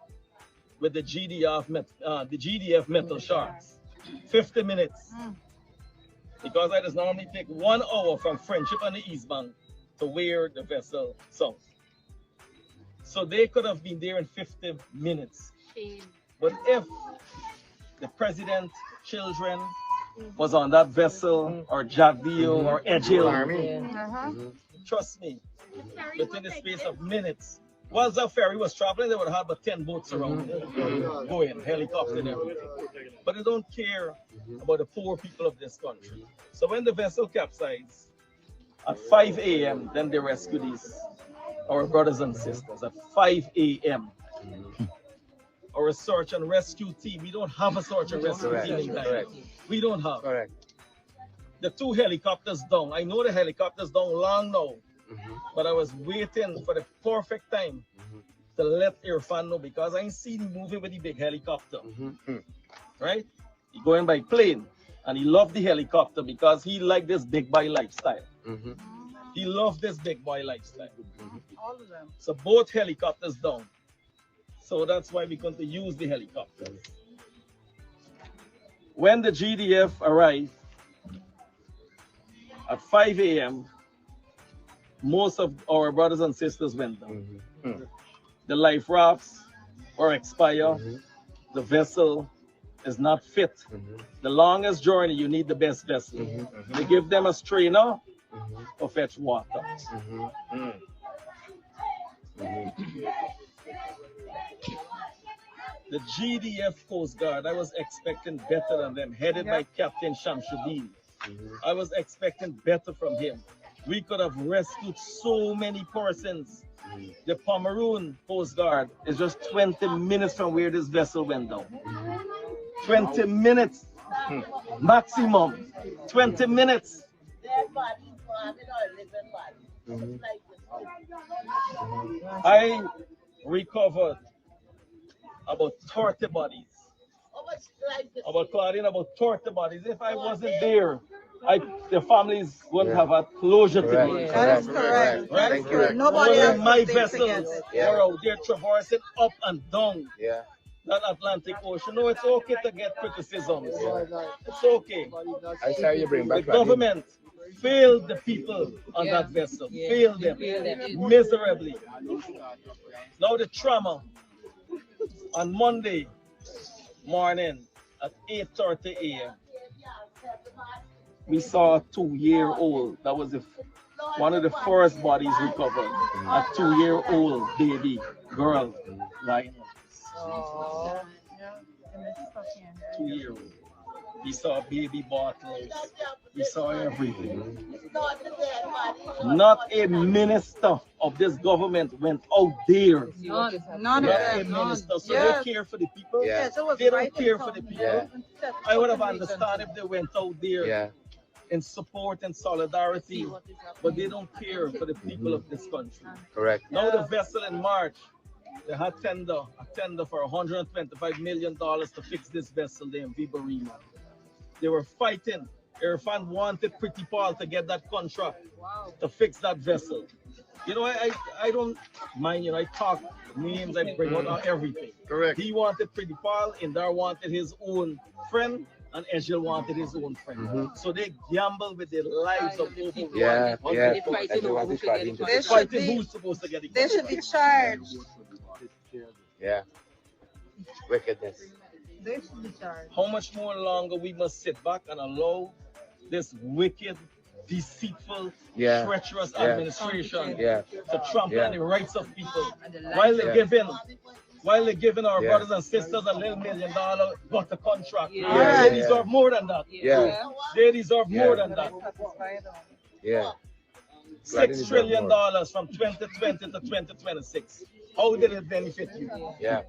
with the GDF metal sharks. 50 minutes. Because I just normally take 1 hour from Friendship on the East Bank to where the vessel sunk. So they could have been there in 50 minutes. But if the president, children, was on that vessel, or Jackville, or Edghill, trust me, within the space of minutes, once the ferry was traveling, they would have about 10 boats around going, helicopter and everything. But they don't care about the poor people of this country. So when the vessel capsized, at 5 a.m., then they rescue these, our brothers and sisters, at 5 a.m. Our search and rescue team, we don't have a search and rescue team in Guyana. We don't have. The 2 helicopters down. I know the helicopters down long now, but I was waiting for the perfect time to let Irfan know, because I ain't seen him moving with the big helicopter. Right? He going by plane, and he loved the helicopter because he liked this big boy lifestyle. He loved this big boy lifestyle. All of them. So both helicopters down. So that's why we're going to use the helicopters. When the GDF arrived at 5 a.m., most of our brothers and sisters went down. The life rafts are expired. The vessel is not fit. The longest journey, you need the best vessel. They give them a strainer to fetch water. The GDF Coast Guard, I was expecting better than them, headed by Captain Shamsuddin. I was expecting better from him. We could have rescued so many persons. The Pomeroon Coast Guard is just 20 minutes from where this vessel went down. 20 minutes maximum. 20 minutes. I recovered about 30 bodies. About Claudine, about 30 bodies. If I wasn't there, the families wouldn't have a closure to me. That is correct. Right? That is correct. Nobody else my vessels were out there traversing up and down that Atlantic Ocean. No, it's okay to get criticisms. It's okay. I saw you bring back the government failed the people on that vessel. Failed them miserably. Now the trauma on Monday morning at 8:30 a.m. we saw a 2-year-old. That was one of the first bodies recovered. A 2-year-old baby girl lying. 2-year-old. We saw baby bottles. We saw everything. Not a minister of this government went out there. None of A them. minister. So Yes. they care for the people. Yes, it was They don't right in care for town. the people. Yeah. I would have understood if they went out there Yeah. in support and solidarity, but they don't care for the people of this country. Correct. Now the vessel in March, they had a tender for $125 million to fix this vessel, the MV Barima. They were fighting. Irfan wanted Pretty Paul to get that contract to fix that vessel. You know, I don't mind, you know, I talk names, I bring out everything. Correct. He wanted Pretty Paul, Indar wanted his own friend, and Edghill wanted his own friend. So they gamble with the lives of over Yeah, yeah. They're fighting who's supposed to get it. They should be charged. Yeah. Wickedness. They should be charged. How much more longer we must sit back and allow this wicked, deceitful, Yeah. treacherous Yeah. administration Yeah. to trample Yeah. on the rights of people while they're giving our Yeah. brothers and sisters a little $1 million butter contract. Yeah. They deserve more than that. Yeah. They deserve more Yeah. than that. Yeah. $6 trillion from 2020 to 2026. How did it benefit you? Yeah.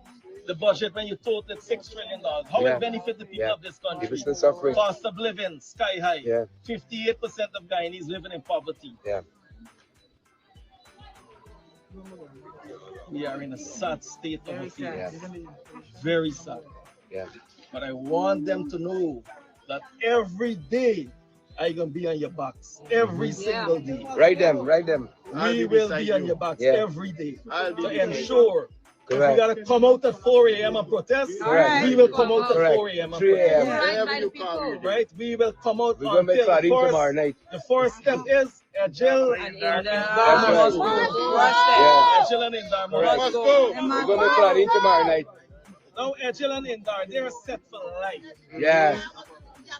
The budget, when you totaled $6 trillion, how Yeah. it benefit the people Yeah. of this country? People still suffering. Cost of living sky high. Yeah. 58% of Guyanese living in poverty. Yeah. We are in a sad state of affairs. Yeah. Very sad. Yeah. But I want them to know that every day I gonna be on your backs. Every single day. Write them. We will be on your backs Yeah. every day to ensure. If we Correct. gotta come out at 4 a.m. and protest, Correct. we will come out at Correct. 4 a.m. and 3 a.m. protest. Right? We will come out We're going to make until Claudine tomorrow night. the first step is Edghill and Indar That's must right. go. Yeah. Edghill and Indar Correct. must go. We're going to make Claudine tomorrow night. Now Edghill and Indar, they're set for life. Yeah.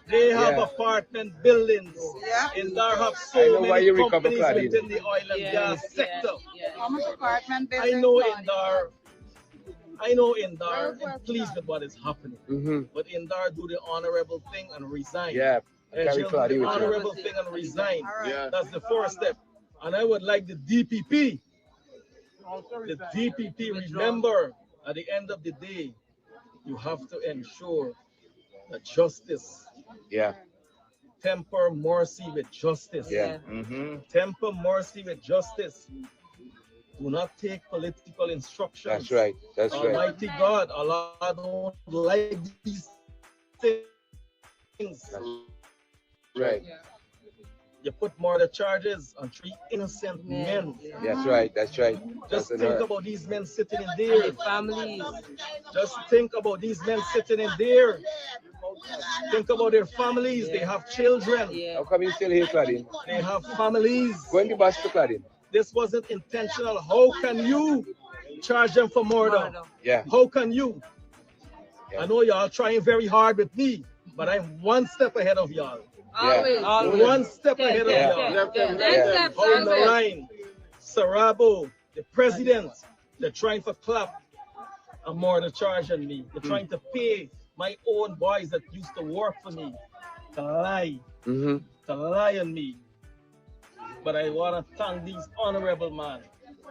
They have Yeah. apartment buildings. Indar have I so know why many you recover, companies Claudine. within the oil and gas sector. How much apartment I buildings? know Indar is pleased with what is happening. But Indar do the honorable thing and resign. Yeah. Carry Edghill do Claudine the with you. honorable thing and resign. Yeah. That's the first step. And I would like the DPP. The DPP, remember, at the end of the day, you have to ensure that justice. Yeah. Temper mercy with justice. Yeah. Temper mercy with justice. Do not take political instructions. That's right. That's right. Almighty God, Allah don't like these things. Right. You put murder charges on 3 innocent men. That's right. That's right. Just That's think right. about these men sitting in there. Families. Just think about these men sitting in there. Think about their families. They have children. How come you still here, Claudine? They have families. Go in the bus to Claudine. This wasn't intentional. How can you charge them for murder? Yeah. How can you? I know y'all trying very hard with me, but I'm one step ahead of y'all. Always. One step ahead of y'all. On the line, Sarabo, the president, they're trying to clap a murder charge on me. They're trying to pay my own boys that used to work for me to lie on me. But I want to thank these honorable men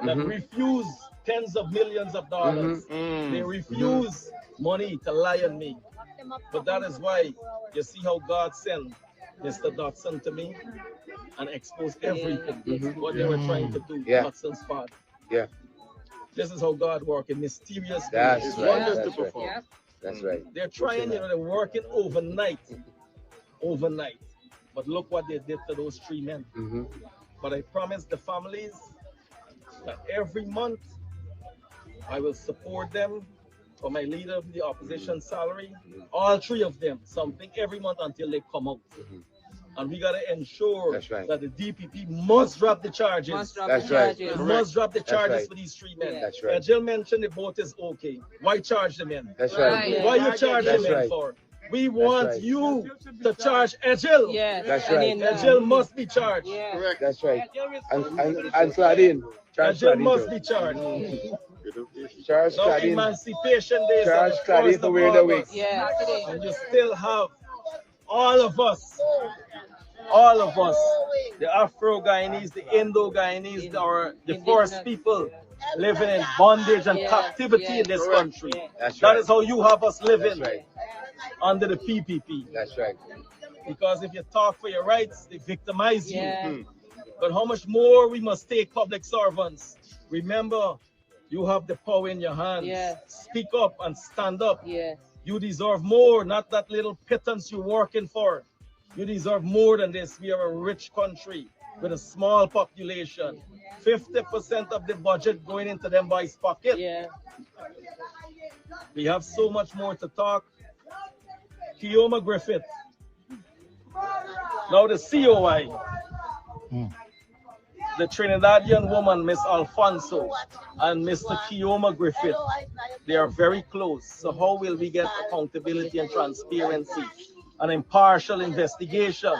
that refuse tens of millions of dollars. They refuse money to lie on me. But that is why you see how God sent Mr. Dotson to me and exposed everything, what they were trying to do, Dotson's father. Yeah. This is how God works in mysterious ways. That's right. Wonders That's to right. perform. That's right. They're trying, you know, they're working overnight. But look what they did to those 3 men. But I promise the families that every month I will support them for my leader of the opposition salary, all 3 of them, something every month until they come out. And we gotta ensure that the DPP must drop the charges. That's right. Must drop the That's charges right. for these 3 men. That's right. Jill mentioned the boat is okay. Why charge the men? That's right. Why you charge the That's men right. for? We want right. you to charge Edghill. That's right. Edghill must be charged. Correct. That's right. And Claudine. Charge Edghill Claudine. must too. be charged. Charge Now Claudine. Emancipation Day is on Charge the Claudine 1st for of wearing the wig. August. And you still have all of us, the Afro-Guyanese, the Indo-Guyanese, the forest people living in bondage and captivity in this country. That is how you have us living under the PPP. That's right. Because if you talk for your rights, they victimize you. But how much more we must take public servants? Remember, you have the power in your hands. Speak up and stand up. You deserve more, not that little pittance you're working for. You deserve more than this. We are a rich country with a small population. 50% of the budget going into them boys' pocket. We have so much more to talk. Keoma Griffith. Now the COI. The Trinidadian woman, Miss Alfonso, and Mr. Keoma Griffith, they are very close. So how will we get accountability and transparency, an impartial investigation?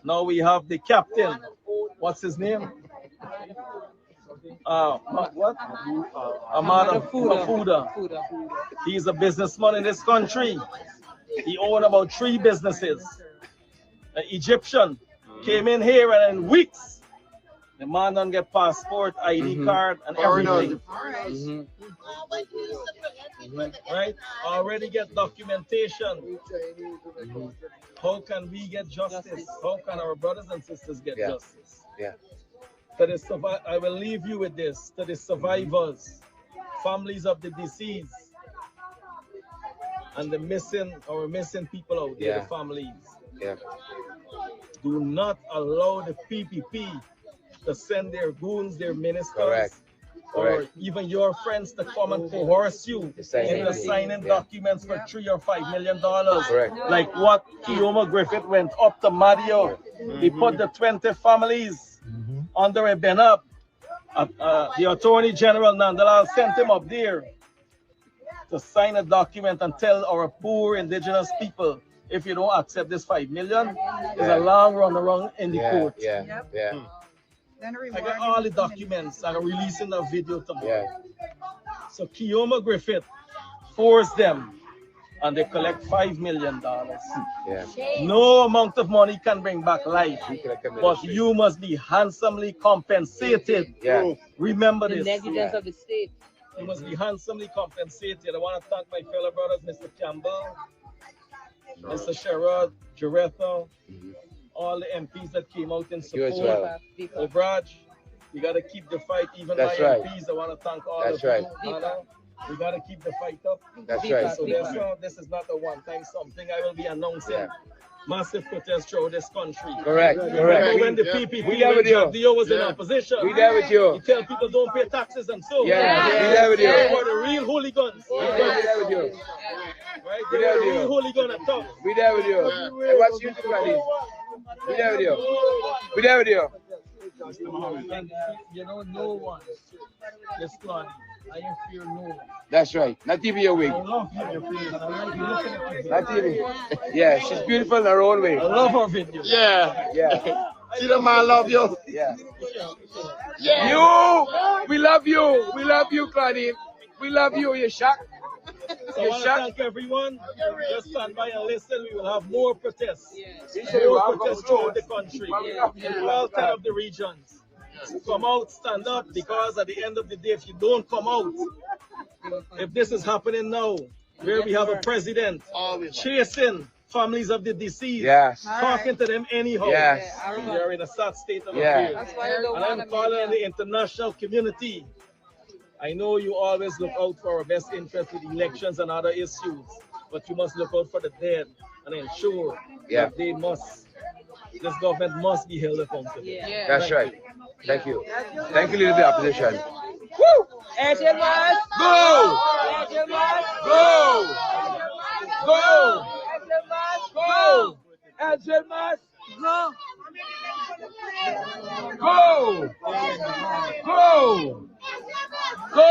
Now we have the captain. What's his name? What? Amada Mafuda. He's a businessman in this country. He owned about 3 businesses. An Egyptian came in here and in weeks, the man don't get passport, ID card, and everything. Right? Already get documentation. How can we get justice? How can our brothers and sisters get justice? I will leave you with this. To the survivors, families of the deceased, and the missing people out there, the families. Do not allow the PPP to send their goons, their ministers, or even your friends to come and coerce you into signing documents for $3 or $5 million. Like what Keoma Griffith went up to Mario. He put the 20 families under a benab. The Attorney General Nandalal sent him up there to sign a document and tell our poor indigenous people, if you don't accept this $5 million, there's a long run around in the court. I got all the documents and I'm releasing a video tomorrow. So Keoma Griffith forced them and they collect $5 million. No amount of money can bring back life, but you must be handsomely compensated. Remember this. The negligence of the state. You must be handsomely compensated. I want to thank my fellow brothers, Mr. Campbell, Mr. Sherrod, Jaretha, all the MPs that came out in support. Obraj, we got to keep the fight. Even my MPs, I want to thank all of you. We got to keep the fight up. So this is not a one-time something. I will be announcing massive protest throughout this country. Correct. When the PPP was in opposition, we there with you. You tell people don't pay taxes and so. We there with you. They were the real hooligans. We there with you. Right? They were the real hooligan at top. We there with you. What's you doing? We there with you. We there with you. Mr. Mohamed. You know, no one. This plan. I fear no one. That's right. Not even your way. I love your face. Not even. Yeah, she's beautiful in her own way. I love her video. See the man love you. You. We love you. We love you, Claudine. We love you. You're shocked. So I want to thank everyone. Just stand by and listen. We will have more protests. More protests throughout the country. In all 10 of the regions. Come out, stand up, because at the end of the day, if you don't come out, if this is happening now, where we have a president chasing families of the deceased, talking to them anyhow, we are in a sad state of affairs. And I'm calling on the international community. I know you always look out for our best interest with elections and other issues, but you must look out for the dead and ensure that this government must be held accountable. That's right. Thank you. Thank you, leader of the opposition. Woo! Edghill must go! Edghill must go! Go! Edghill must go! Edghill must go! Go! Go! Go!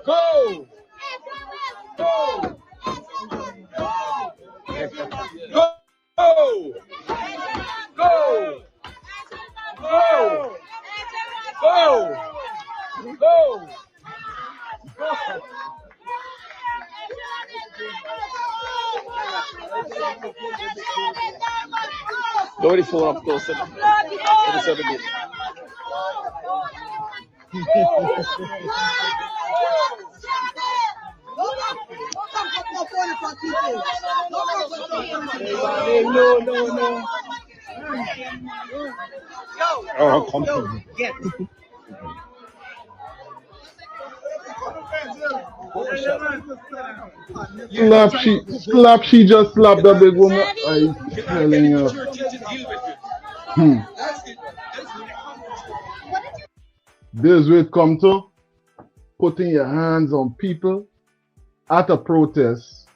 Go! Go! Go! Go! Go! Go! Go! Go! Go with the phone up closer. No. Oh, come. Get. Slap she just slapped the big woman. I'm telling you. This is where it come to putting your hands on people at a protest,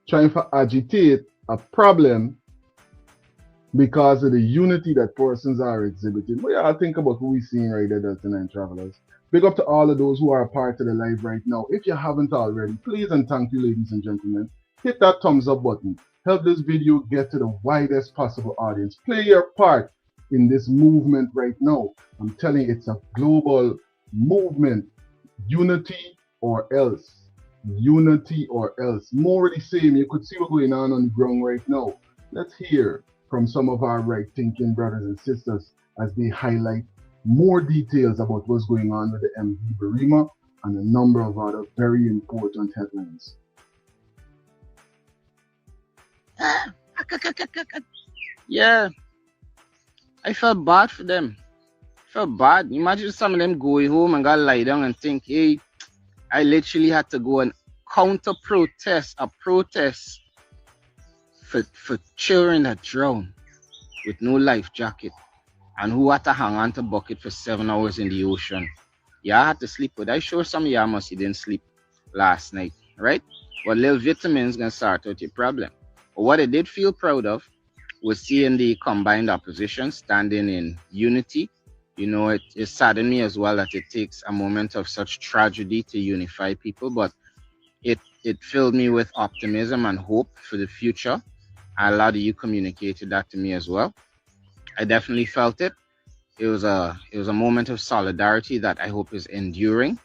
trying to agitate a problem because of the unity that persons are exhibiting. But yeah, I think about who we're seeing right there, Delta9 travelers. Big up to all of those who are a part of the live right now. If you haven't already, please and thank you, ladies and gentlemen. Hit that thumbs up button. Help this video get to the widest possible audience. Play your part in this movement right now. I'm telling you, it's a global movement. Unity or else. Unity or else. More of the same. You could see what's going on the ground right now. Let's hear from some of our right-thinking brothers and sisters as they highlight more details about what's going on with the MV Barima and a number of other very important headlines. Yeah, I felt bad for them. I felt bad. Imagine some of them going home and got lie down and think, hey, I literally had to go and counter-protest, a protest for children that drown with no life jacket and who had to hang on to bucket for 7 hours in the ocean. Yeah, I had to sleep, but I sure some of y'all must didn't sleep last night, right? But little vitamins gonna sort out your problem. But what I did feel proud of was seeing the combined opposition standing in unity. You know, it saddened me as well that it takes a moment of such tragedy to unify people, but it filled me with optimism and hope for the future. A lot of you communicated that to me as well. I definitely felt it. It was a moment of solidarity that I hope is enduring.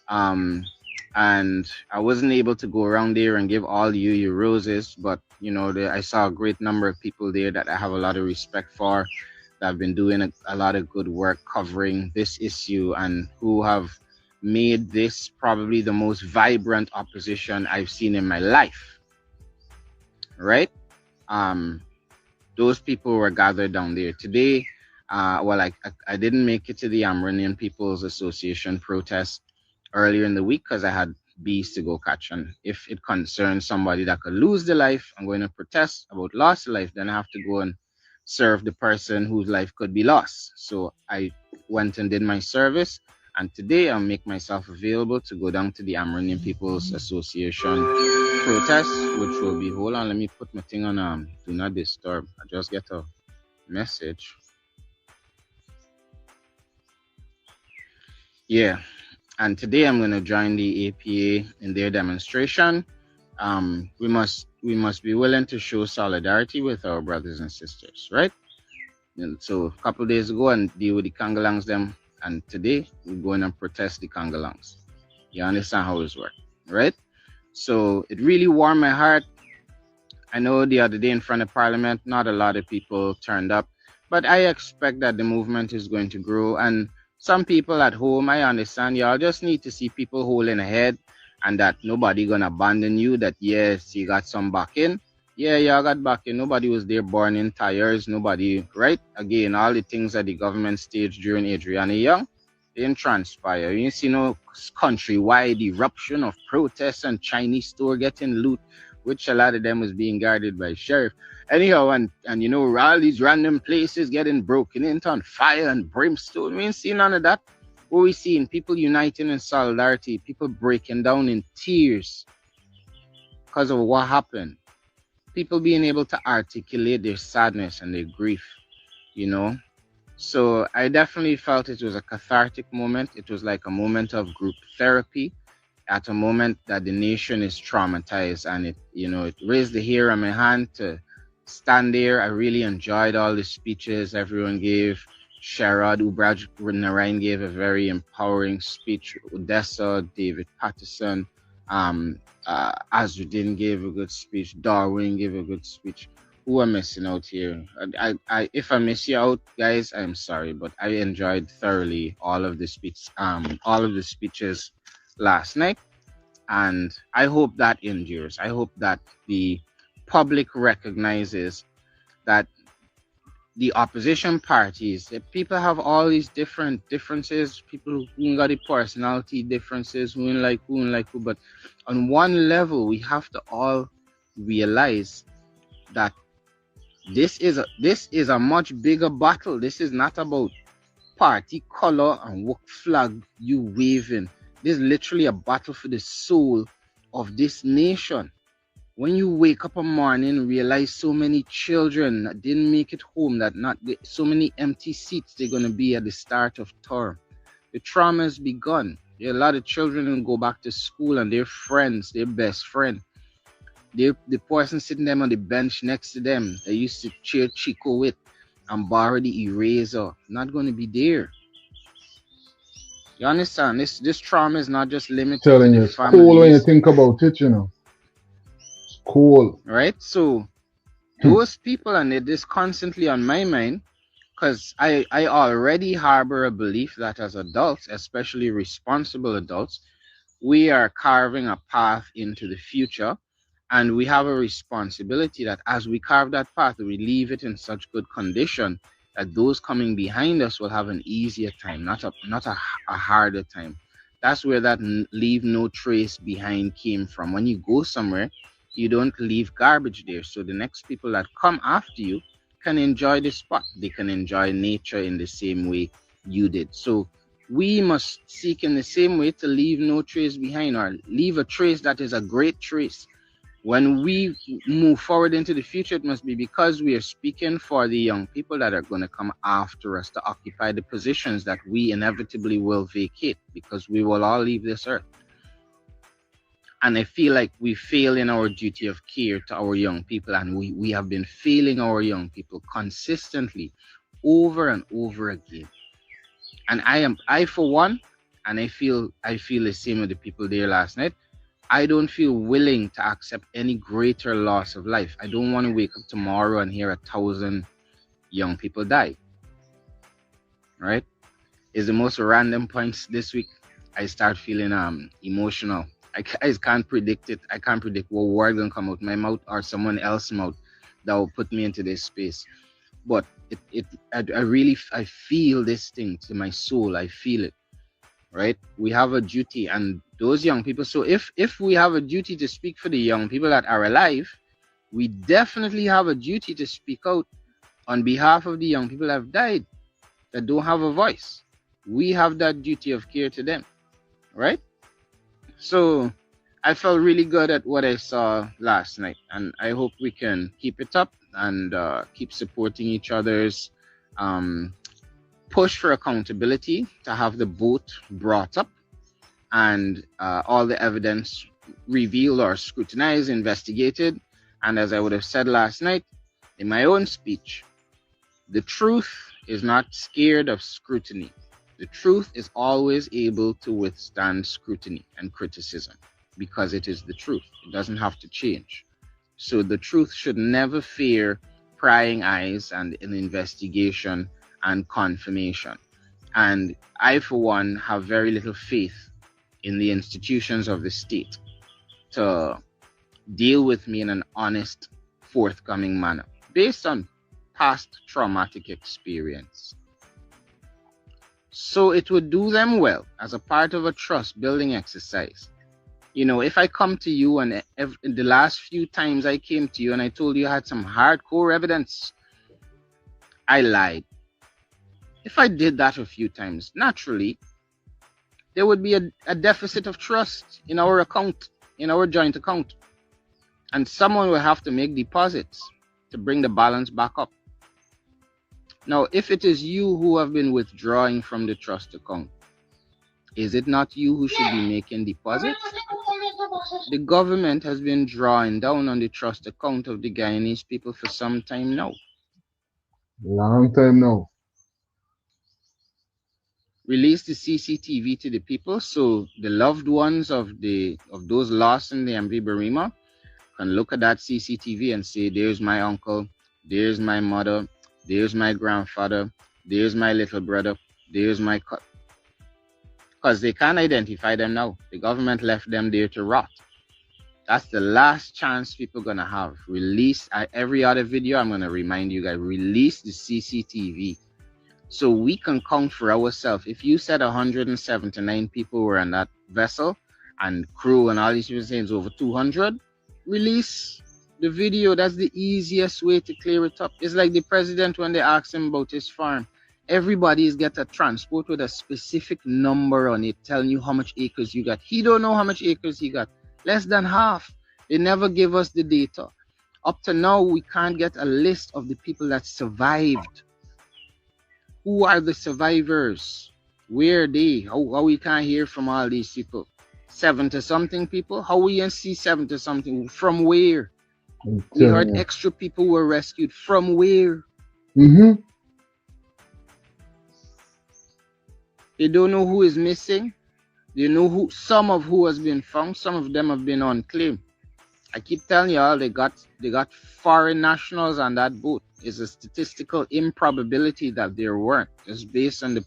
And I wasn't able to go around there and give all you your roses, but you know, I saw a great number of people there that I have a lot of respect for, that have been doing a lot of good work covering this issue and who have made this probably the most vibrant opposition I've seen in my life. Right? Those people were gathered down there today. Well, I didn't make it to the Amranian People's Association protest earlier in the week because I had bees to go catch, and if it concerns somebody that could lose their life, I'm going to protest about loss of life, then I have to go and serve the person whose life could be lost. So I went and did my service, and today I'll make myself available to go down to the Amranian People's Association protest, which will be, hold on, let me put my thing on do not disturb. I just get a message. Yeah, and today I'm going to join the APA in their demonstration. We must be willing to show solidarity with our brothers and sisters, right? And so a couple of days ago and deal with the Kangalangs them, and today we're going and protest the Kangalangs. You understand how this works, right? So it really warmed my heart. I know the other day in front of Parliament, not a lot of people turned up, but I expect that the movement is going to grow. And some people at home, I understand y'all just need to see people holding ahead and that nobody gonna abandon you, that yes, you got some backing. Yeah, y'all got backing. Nobody was there burning tires, nobody, right? Again, all the things that the government staged during Adriana Young didn't transpire. You see no countrywide eruption of protests and Chinese store getting loot, which a lot of them was being guarded by sheriff. Anyhow, and you know, all these random places getting broken into on fire and brimstone. We ain't seen none of that. What we seeing? People uniting in solidarity, people breaking down in tears because of what happened. People being able to articulate their sadness and their grief, you know. So I definitely felt it was a cathartic moment. It was like a moment of group therapy at a moment that the nation is traumatized, and it, you know, it raised the hair on my hand to stand there. I really enjoyed all the speeches everyone gave. Sherrod Ubraj Narayan gave a very empowering speech. Odessa, David Patterson, Azudin gave a good speech. Darwin gave a good speech. Who am missing out here? If I miss you out, guys, I'm sorry, but I enjoyed thoroughly all of the speeches last night, and I hope that endures. I hope that the public recognizes that the opposition parties, that people have all these differences, people who got the personality differences, who ain't like who, but on one level we have to all realize that this is a much bigger battle. This is not about party color and what flag you waving. This is literally a battle for the soul of this nation. When you wake up a morning and realize so many children that didn't make it home, that not so many empty seats they're going to be at the start of term, the trauma has begun. There are a lot of children who go back to school and their friends, their best friend, the person sitting them on the bench next to them, they used to cheer Chico with and borrow the eraser, not going to be there. You understand? This trauma is not just limited Telling to you, the it's cool when you families. think about it, you know. It's cool. Right? So those people, and it is constantly on my mind, because I already harbor a belief that as adults, especially responsible adults, we are carving a path into the future, and we have a responsibility that as we carve that path, we leave it in such good condition that those coming behind us will have an easier time, not a harder time. That's where that leave no trace behind came from. When you go somewhere, you don't leave garbage there, so the next people that come after you can enjoy the spot. They can enjoy nature in the same way you did. So we must seek in the same way to leave no trace behind, or leave a trace that is a great trace. When we move forward into the future, it must be because we are speaking for the young people that are going to come after us to occupy the positions that we inevitably will vacate, because we will all leave this earth. And I feel like we fail in our duty of care to our young people, and we have been failing our young people consistently over and over again. And I for one, and I feel the same with the people there last night, I don't feel willing to accept any greater loss of life. I don't want to wake up tomorrow and hear 1,000 young people die. Right? It's the most random points this week. I start feeling emotional. I can't predict it. I can't predict what word gonna come out my mouth or someone else's mouth that will put me into this space. But I feel this thing to my soul. I feel it. Right? We have a duty, and those young people. So if we have a duty to speak for the young people that are alive, we definitely have a duty to speak out on behalf of the young people that have died, that don't have a voice. We have that duty of care to them, right? So I felt really good at what I saw last night, and I hope we can keep it up and keep supporting each other's push for accountability, to have the boat brought up and all the evidence revealed or scrutinized, investigated. And as I would have said last night in my own speech, the truth is not scared of scrutiny. The truth is always able to withstand scrutiny and criticism because it is the truth. It doesn't have to change. So the truth should never fear prying eyes and an investigation and confirmation. And I, for one, have very little faith in the institutions of the state to deal with me in an honest, forthcoming manner based on past traumatic experience. So it would do them well as a part of a trust building exercise. You know, if I come to you and in the last few times I came to you and I told you I had some hardcore evidence, I lied. If I did that a few times, naturally, there would be a deficit of trust in our account, in our joint account. And someone will have to make deposits to bring the balance back up. Now, if it is you who have been withdrawing from the trust account, is it not you who should be making deposits? The government has been drawing down on the trust account of the Guyanese people for some time now. Long time now. Release the CCTV to the people so the loved ones of those lost in the MV Barima can look at that CCTV and say, there's my uncle, there's my mother, there's my grandfather, there's my little brother, there's my because they can't identify them now. The government left them there to rot. That's the last chance people are gonna have. Release every other video. I'm gonna remind you guys, release the CCTV so we can count for ourselves. If you said 179 people were on that vessel and crew and all these people saying it's over 200, release the video. That's the easiest way to clear it up. It's like the president when they asked him about his farm. Everybody's got a transport with a specific number on it telling you how much acres you got. He don't know how much acres he got. Less than half. They never give us the data. Up to now, we can't get a list of the people that survived. Who are the survivors? Where are they? How we can't hear from all these people? 70-something people? How we can see 70-something? From where? We heard extra people were rescued. From where? They don't know who is missing. They know some of who has been found. Some of them have been unclaimed. I keep telling y'all they got foreign nationals on that boat. It's a statistical improbability that there weren't. It's based on the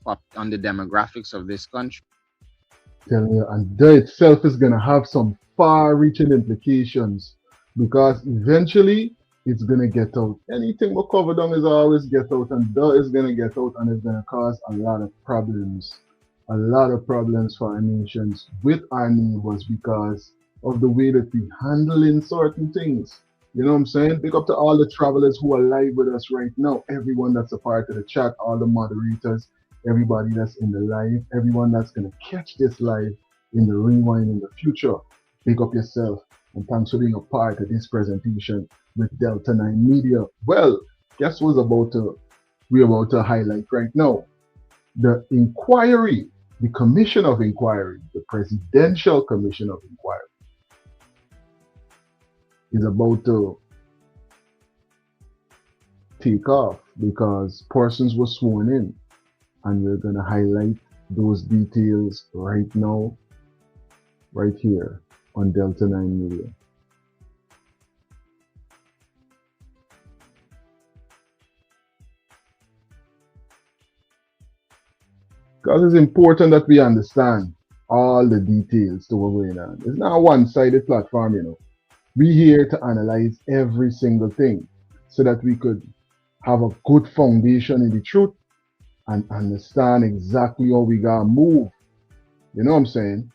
demographics of this country. Telling you, and that itself is gonna have some far-reaching implications because eventually it's gonna get out. Anything we cover down is always get out, and that is gonna get out, and it's gonna cause a lot of problems. A lot of problems for our nations with our neighbors because of the way that we handling certain things. You know what I'm saying? Big up to all the travelers who are live with us right now. Everyone that's a part of the chat, all the moderators, everybody that's in the live, everyone that's going to catch this live in the rewind in the future. Big up yourself. And thanks for being a part of this presentation with Delta9 Media. Well, guess what's we're about to highlight right now? The inquiry, the Commission of Inquiry, the Presidential Commission of Inquiry is about to take off because persons were sworn in, and we're going to highlight those details right now, right here on Delta9 Media. Because it's important that we understand all the details to what's going on. It's not a one-sided platform, you know. We're here to analyze every single thing so that we could have a good foundation in the truth and understand exactly how we gotta move. You know what I'm saying?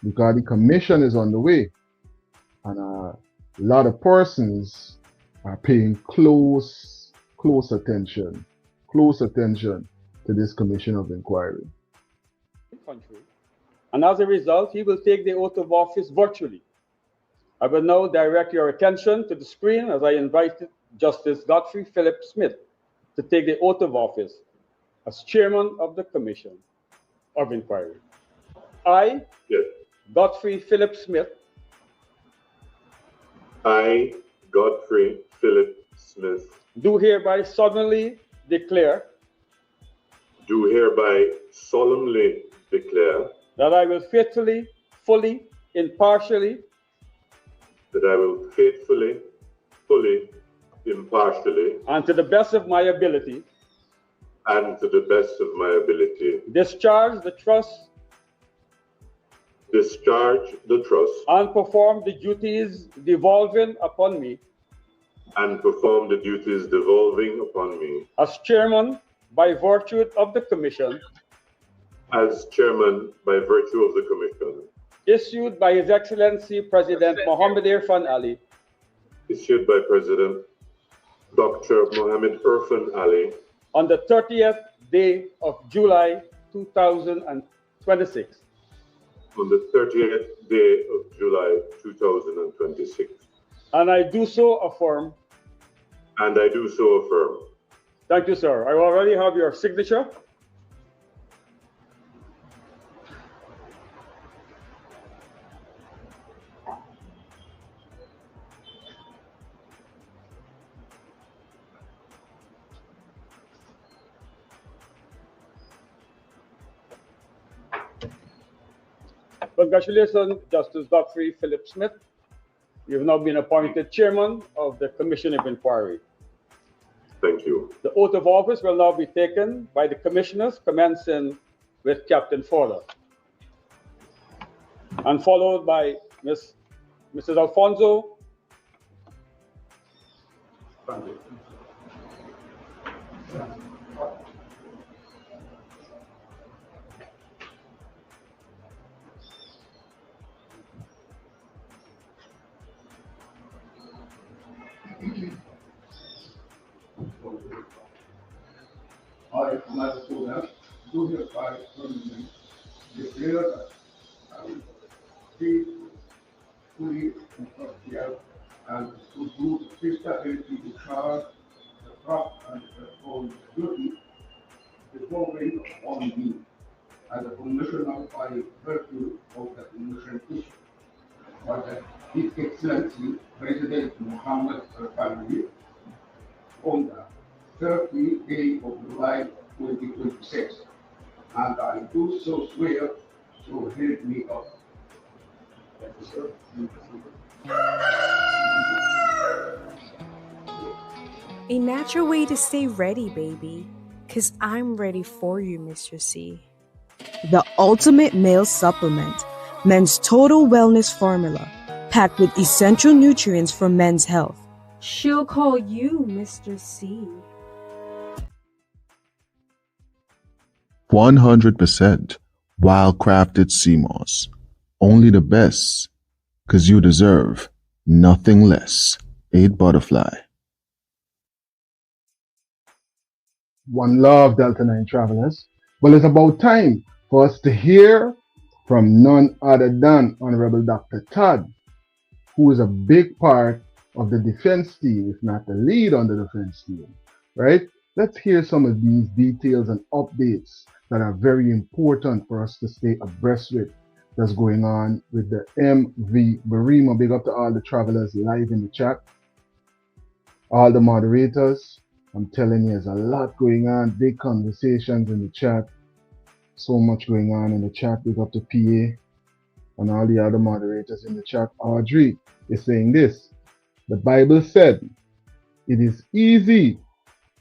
Because the commission is on the way, and a lot of persons are paying close attention to this Commission of Inquiry. Country. And as a result, he will take the oath of office virtually. I will now direct your attention to the screen as I invited Justice Godfrey Philip Smith to take the oath of office as chairman of the Commission of Inquiry. I, Godfrey Philip Smith, I, Godfrey Philip Smith, do hereby solemnly declare that I will faithfully, fully, impartially, and to the best of my ability, discharge the trust and perform the duties devolving upon me as chairman by virtue of the commission issued by His Excellency President Mohamed Ali, issued by President Dr. Mohamed Ali, on the 30th day of July 2026. On the 30th day of July 2026. And I do so affirm. Thank you, sir. I already have your signature. Congratulations, Justice Godfrey Philip Smith. You've now been appointed chairman of the Commission of Inquiry. Thank you. The oath of office will now be taken by the commissioners, commencing with Captain Fowler, and followed by Mrs. Alfonso. I, Mohamed, do hereby solemnly declare that I will faithfully, impartial, and to do the best ability to charge the craft and perform duty devolving upon me as a commissioner by virtue of the commission issue by His Excellency President Mohamed on the 30th day of July 2026, and I do so swear, so help me God. Thank you, sir. A natural way to stay ready, baby. 'Cause I'm ready for you, Mr. C. The ultimate male supplement, men's total wellness formula, packed with essential nutrients for men's health. She'll call you Mr. C. 100% wild-crafted sea moss. Only the best, 'cause you deserve nothing less. 8 Butterfly. One love, Delta9 travelers. Well, it's about time for us to hear from none other than Honorable Dr. Todd, who is a big part of the defense team, if not the lead on the defense team, right? Let's hear some of these details and updates that are very important for us to stay abreast with that's going on with the MV Barima. Big up to all the travelers live in the chat, all the moderators. I'm telling you, there's a lot going on, big conversations in the chat, so much going on in the chat. Big up to PA and all the other moderators in the chat. Audrey is saying this: the Bible said it is easy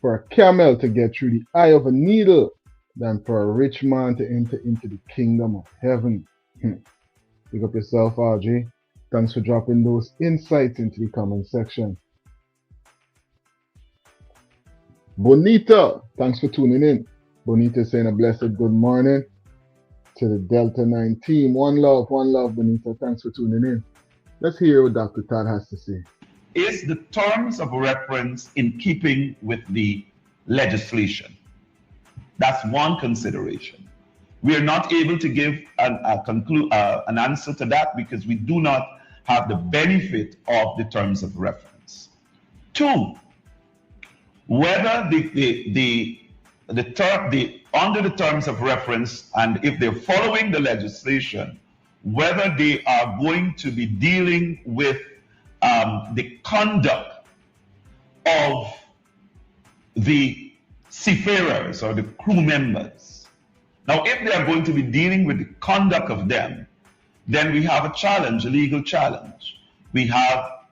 for a camel to get through the eye of a needle than for a rich man to enter into the kingdom of heaven. Pick up yourself, Audrey. Thanks for dropping those insights into the comment section. Bonita, thanks for tuning in. Bonita saying a blessed good morning to the Delta9 team. One love, Bonita. Thanks for tuning in. Let's hear what Dr. Todd has to say. Is the terms of reference in keeping with the legislation? That's one consideration. We are not able to give an answer to that because we do not have the benefit of the terms of reference. 2, whether under the terms of reference, and if they're following the legislation, whether they are going to be dealing with the conduct of the seafarers or the crew members. Now, if they are going to be dealing with the conduct of them, then we have a challenge, a legal challenge. We have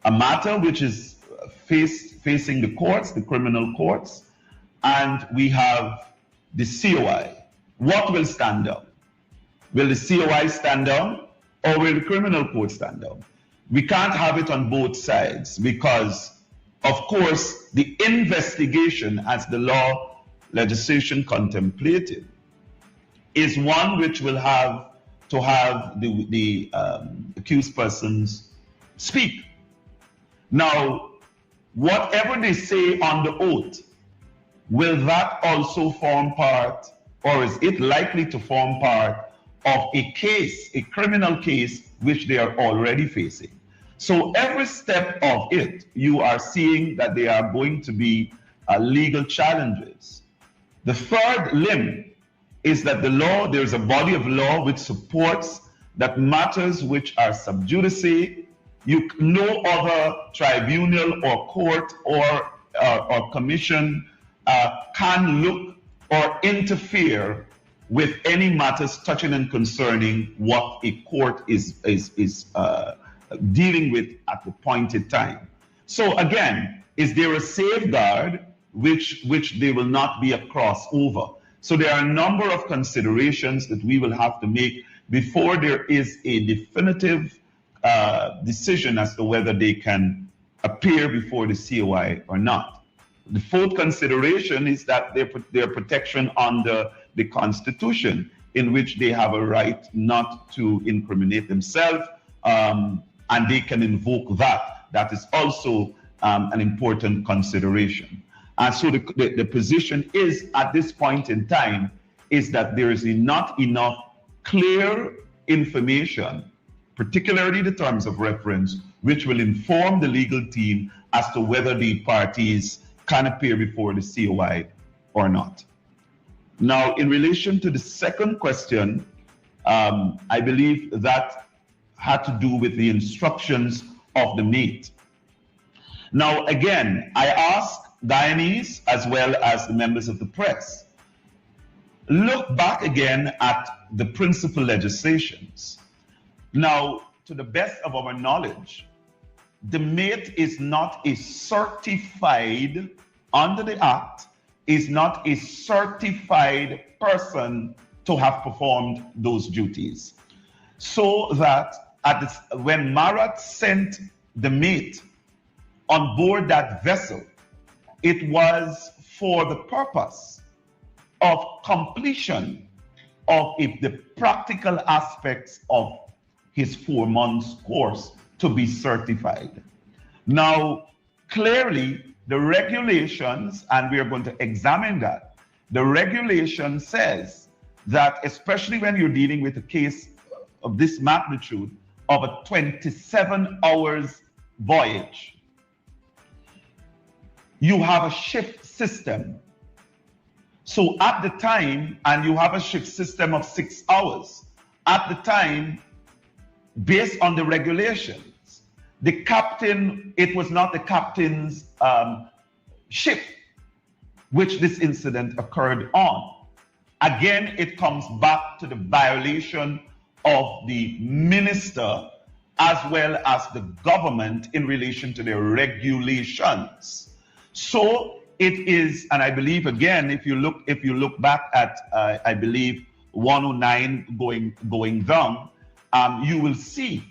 a matter which is facing the courts, the criminal courts, and we have the COI. What will stand down? Will the COI stand down or will the criminal court stand down? We can't have it on both sides because, of course, the investigation as the law legislation contemplated is one which will have to have the accused persons speak. Now, whatever they say on the oath, will that also form part, or is it likely to form part of a case, a criminal case, which they are already facing? So every step of it, you are seeing that there are going to be legal challenges. The third limb is that the law, there's a body of law which supports that matters which are sub judice, no other tribunal or court or commission can look or interfere with any matters touching and concerning what a court is dealing with at the point in time. So again, is there a safeguard which they will not be a crossover? So there are a number of considerations that we will have to make before there is a definitive decision as to whether they can appear before the COI or not. The fourth consideration is that their protection under the Constitution, in which they have a right not to incriminate themselves, and they can invoke that. That is also an important consideration. And so the position is, at this point in time, is that there is not enough clear information, particularly the terms of reference, which will inform the legal team as to whether the parties can appear before the COI or not. Now, in relation to the second question, I believe that had to do with the instructions of the mate. Now, again, I ask Guyanese as well as the members of the press, look back again at the principal legislations. Now, to the best of our knowledge, the mate is not a certified, under the Act, is not a certified person to have performed those duties. So that when Marat sent the mate on board that vessel, it was for the purpose of completion of the practical aspects of his 4 months course to be certified. Now, clearly, the regulations, and we are going to examine that, the regulation says that, especially when you're dealing with a case of this magnitude, of a 27 hours voyage, you have a shift system. So at the time, and you have a shift system of 6 hours, at the time, based on the regulations, the captain, it was not the captain's ship which this incident occurred on. Again, it comes back to the violation of the minister as well as the government in relation to their regulations. So it is, and I believe again, if you look back at I believe 109 going down, you will see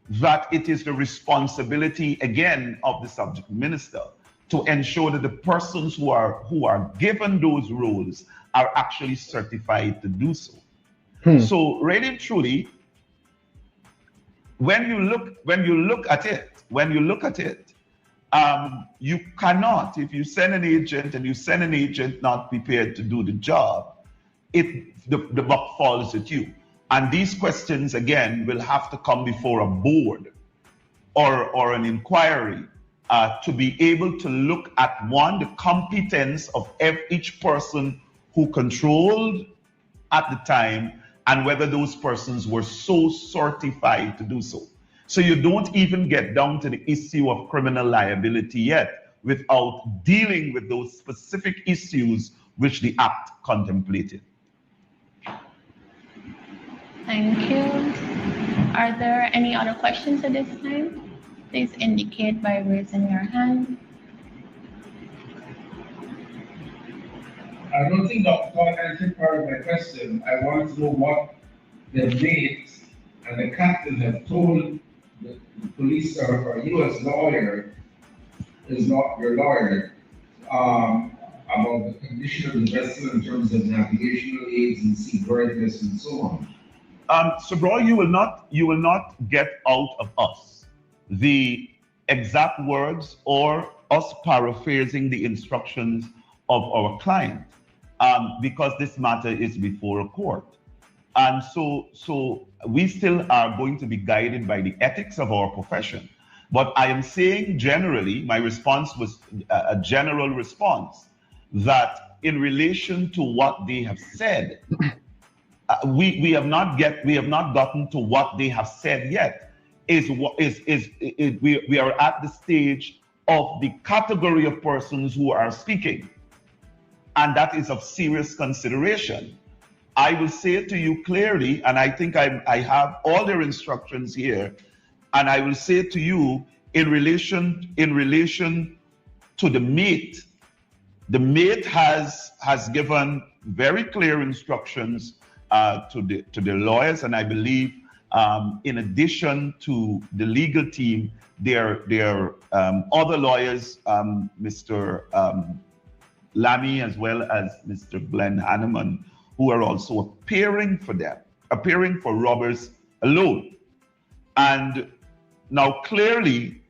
that it is the responsibility again of the subject minister to ensure that the persons who are given those roles are actually certified to do so. So really and truly, when you look at it, you cannot, if you send an agent and you send an agent not prepared to do the job, the buck falls at you. And these questions, again, will have to come before a board or an inquiry to be able to look at, one, the competence of each person who controlled at the time, and whether those persons were so certified to do so. So you don't even get down to the issue of criminal liability yet without dealing with those specific issues which the Act contemplated. Thank you. Are there any other questions at this time? Please indicate by raising your hand. I don't think Dr. Juan answered part of my question. I wanted to know what the mate and the captain have told the police or you as lawyer, is not your lawyer, about the condition of the vessel in terms of navigational aids and seaworthiness and so on. So, bro, you will not get out of us the exact words or us paraphrasing the instructions of our client, because this matter is before a court. And so we still are going to be guided by the ethics of our profession. But I am saying generally, my response was a general response, that in relation to what they have said, we have not gotten to what they have said yet. We are at the stage of the category of persons who are speaking, and that is of serious consideration. I will say it to you clearly, and I think I have all their instructions here, and I will say it to you in relation to the mate. The mate has given very clear instructions to the lawyers, and I believe in addition to the legal team, there are other lawyers, Mr. Lamy as well as Mr. Glenn Hanneman, who are also appearing for robbers alone. And now clearly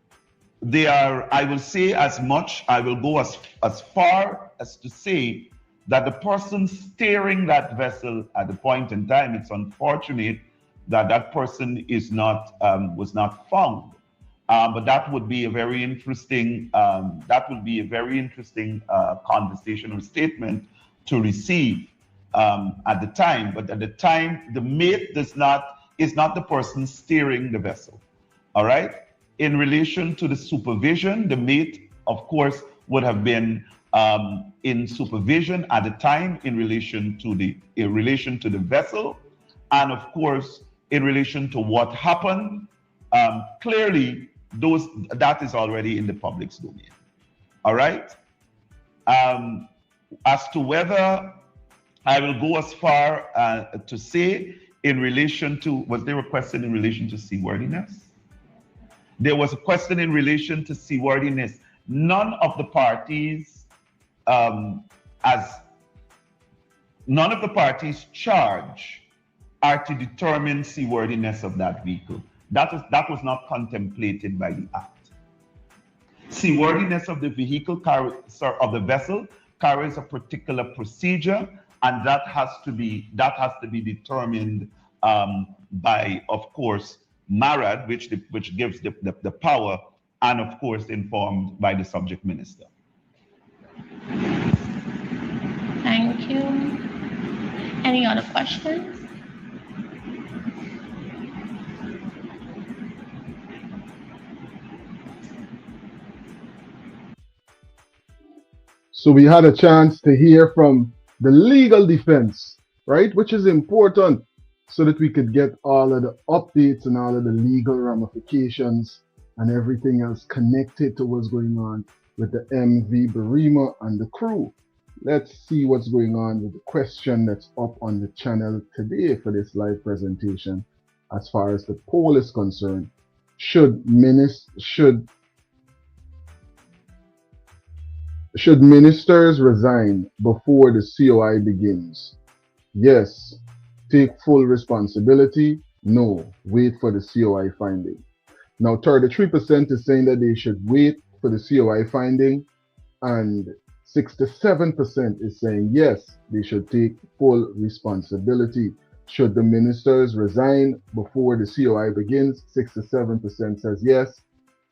they are, I will say as much, I will go as far as to say that the person steering that vessel at the point in time, it's unfortunate that that person is not was not found. But that would be a very interesting conversation or statement to receive at the time. But at the time, the mate is not the person steering the vessel. All right. In relation to the supervision, the mate, of course, would have been in supervision at the time in relation to the vessel, and of course in relation to what happened. Clearly, that is already in the public's domain. All right. As to whether I will go as far to say in relation to, was there a question in relation to seaworthiness? There was a question in relation to seaworthiness. None of the parties, charged are to determine seaworthiness of that vehicle. That was not contemplated by the Act. Seaworthiness of the vehicle of the vessel carries a particular procedure, and that has to be determined by, of course, MARAD, which gives the power, and of course informed by the subject minister. Thank you. Any other questions? So we had a chance to hear from the legal defense, right? Which is important so that we could get all of the updates and all of the legal ramifications and everything else connected to what's going on with the MV Barima and the crew. Let's see what's going on with the question that's up on the channel today for this live presentation. As far as the poll is concerned, should ministers resign before the COI begins? Yes. Take full responsibility? No. Wait for the COI finding. Now 33% is saying that they should wait for the COI finding, and 67% is saying yes, they should take full responsibility. Should the ministers resign before the COI begins? 67% says yes.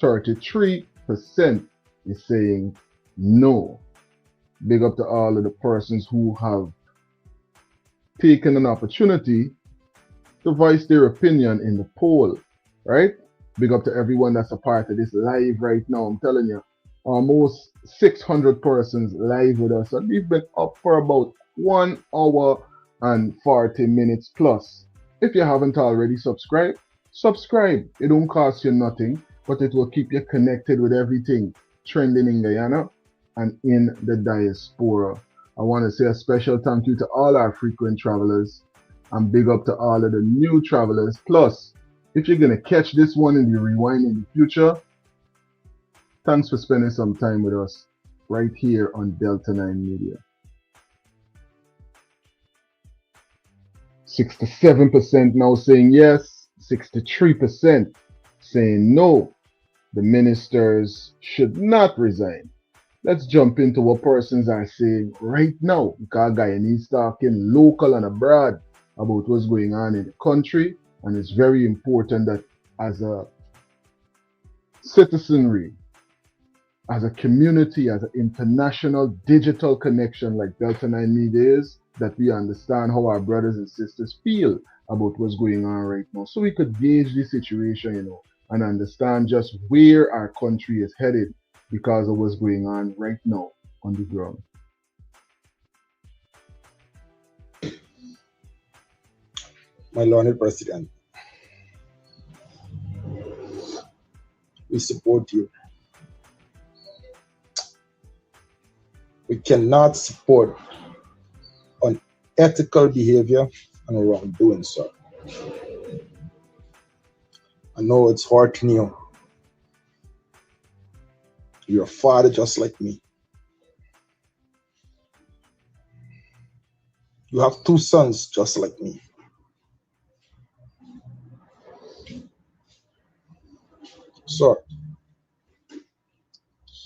33% is saying no. Big up to all of the persons who have taken an opportunity to voice their opinion in the poll, right? Big up to everyone that's a part of this live right now. I'm telling you, almost 600 persons live with us, and we've been up for about 1 hour and 40 minutes plus. If you haven't already subscribed, subscribe. It don't cost you nothing, but it will keep you connected with everything trending in Guyana and in the diaspora. I want to say a special thank you to all our frequent travelers, and big up to all of the new travelers. Plus, if you're going to catch this one in the rewind in the future, thanks for spending some time with us right here on Delta9 Media. 67% now saying yes, 63% saying no. The ministers should not resign. Let's jump into what persons are saying right now, because Guyanese talking local and abroad about what's going on in the country, and it's very important that as a citizenry, as a community, as an international digital connection like Delta9 Media is, that we understand how our brothers and sisters feel about what's going on right now, so we could gauge the situation, and understand just where our country is headed because of what's going on right now on the ground. My learned president, we support you. We cannot support unethical behavior and wrongdoing, sir. I know it's hurting you. You're a father just like me. You have 2 sons just like me. Sir,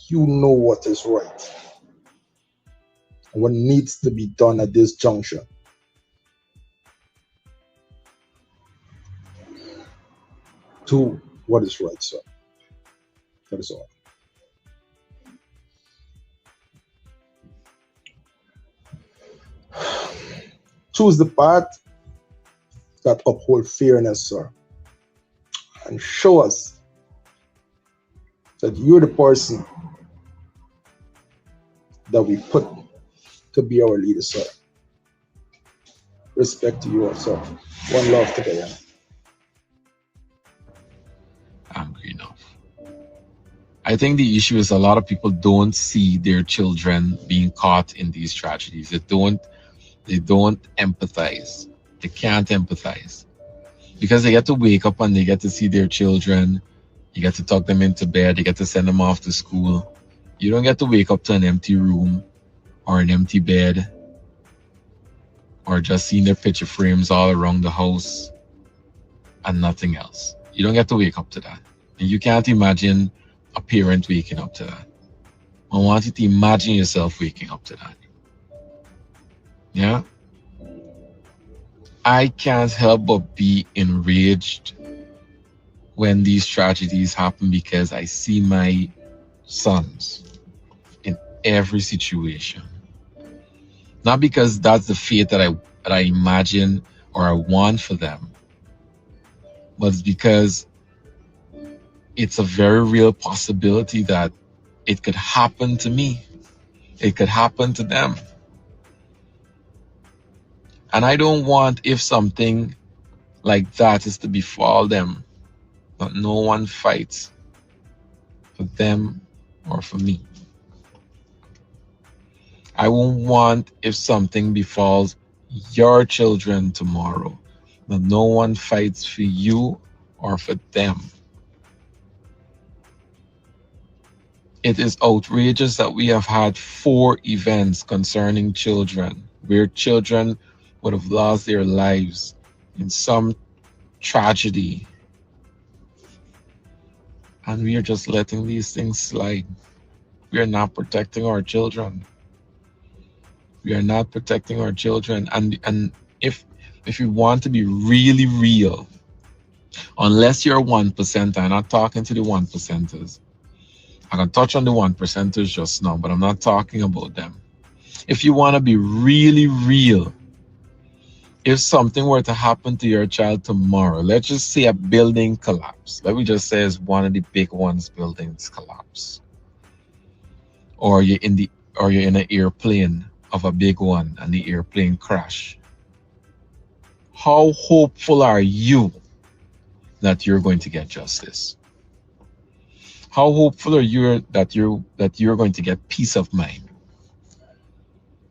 you know what is right and what needs to be done at this juncture. Do what is right, sir. That is all. Choose the path that uphold fairness, sir, and show us that you're the person that we put to be our leader, sir. Respect to you all, sir. One love to Guyana. Angry enough. I think the issue is a lot of people don't see their children being caught in these tragedies. They don't empathize. They can't empathize because they get to wake up and they get to see their children. You get to tuck them into bed. You get to send them off to school. You don't get to wake up to an empty room or an empty bed or just seeing their picture frames all around the house and nothing else. You don't get to wake up to that. And you can't imagine a parent waking up to that. I want you to imagine yourself waking up to that. Yeah? I can't help but be enraged when these tragedies happen because I see my sons in every situation. Not because that's the fate that I imagine or I want for them, but it's because it's a very real possibility that it could happen to me. It could happen to them. And I don't want, if something like that is to befall them, that no one fights for them or for me. I won't want, if something befalls your children tomorrow, that no one fights for you or for them. It is outrageous that we have had 4 events concerning children, where children would have lost their lives in some tragedy. And we are just letting these things slide. We are not protecting our children. We are not protecting our children. And if you want to be really real, unless you're a 1%, I'm not talking to the 1%ers. I can touch on the 1%ers just now, but I'm not talking about them. If you want to be really real, if something were to happen to your child tomorrow, let's just say a building collapse. Let me just say it's one of the big ones buildings collapse. Or you're in an airplane of a big one and the airplane crash. How hopeful are you that you're going to get justice? How hopeful are you that you're going to get peace of mind?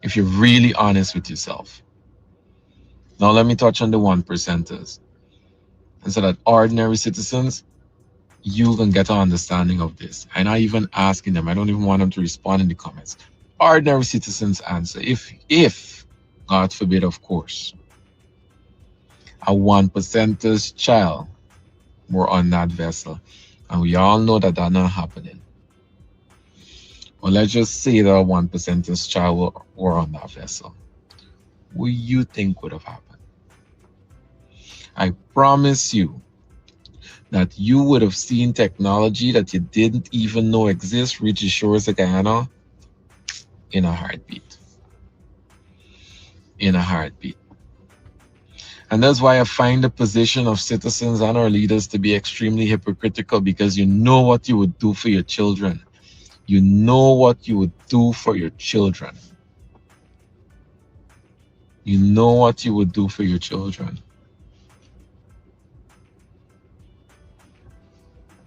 If you're really honest with yourself. Now let me touch on the 1%ers. And so that ordinary citizens, you can get an understanding of this. I'm not even asking them. I don't even want them to respond in the comments. Ordinary citizens answer. If, God forbid, of course, a 1%er's child were on that vessel, and we all know that that's not happening. Well, let's just say that a 1%er's child were on that vessel. What do you think would have happened? I promise you that you would have seen technology that you didn't even know exists reach the shores of Guyana in a heartbeat. In a heartbeat. And that's why I find the position of citizens and our leaders to be extremely hypocritical, because you know what you would do for your children. You know what you would do for your children. You know what you would do for your children.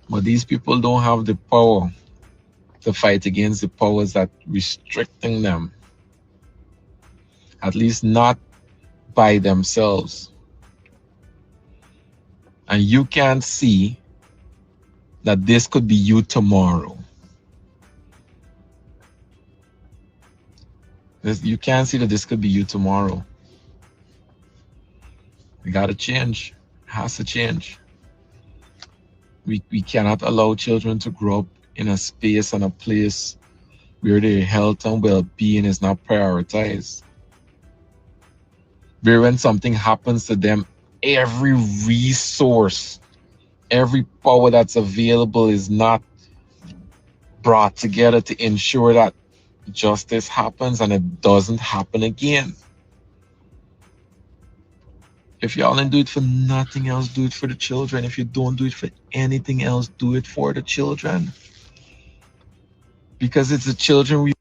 But these people don't have the power to fight against the powers that restricting them, at least not by themselves. And you can't see that this could be you tomorrow. You can't see that this could be you tomorrow. We gotta change. It has to change. We cannot allow children to grow up in a space and a place where their health and well-being is not prioritized. Where when something happens to them, every resource, every power that's available is not brought together to ensure that justice happens and it doesn't happen again. If y'all didn't do it for nothing else, do it for the children. If you don't do it for anything else, do it for the children. Because it's the children we...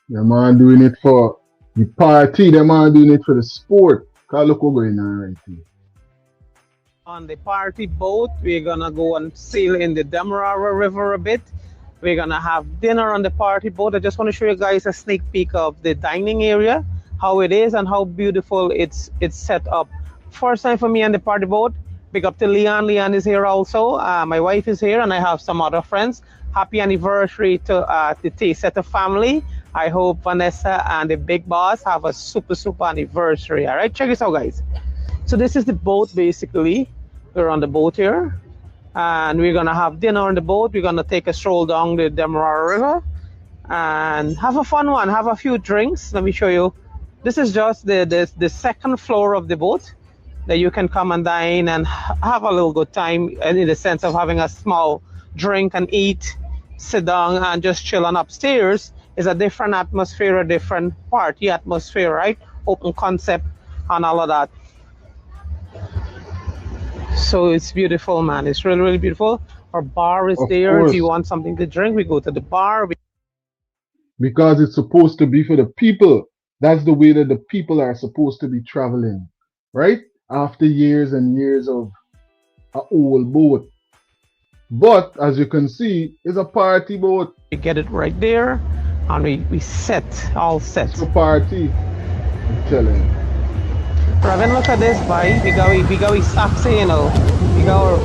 The man doing it for the party, the man doing it for the sport. Cause look what's going on right here. On the party boat, we're gonna go and sail in the Demerara River a bit. We're gonna have dinner on the party boat. I just want to show you guys a sneak peek of the dining area, how it is and how beautiful it's set up. First time for me on the party boat. Big up to Leon. Leon is here also. My wife is here and I have some other friends. Happy anniversary to the T-Setter family. I hope Vanessa and the big boss have a super anniversary. All right, check this out, guys. So this is the boat basically. We're on the boat here. And we're gonna have dinner on the boat. We're gonna take a stroll down the Demerara River and have a fun one, have a few drinks. Let me show you. This is just the second floor of the boat that you can come and dine and have a little good time, and in the sense of having a small drink and eat, sit down and just chill. On upstairs is a different atmosphere, a different party atmosphere, right? Open concept and all of that. So it's beautiful, man. It's really beautiful. Our bar is there. Course. If you want something to drink, we go to the bar. Because it's supposed to be for the people. That's the way that the people are supposed to be traveling, right? After years and years of an old boat. But as you can see, it's a party boat. We get it right there, and we set, all set. It's a party. I'm telling you. Raven, look at this, boy. We got Saxy, you know. We got a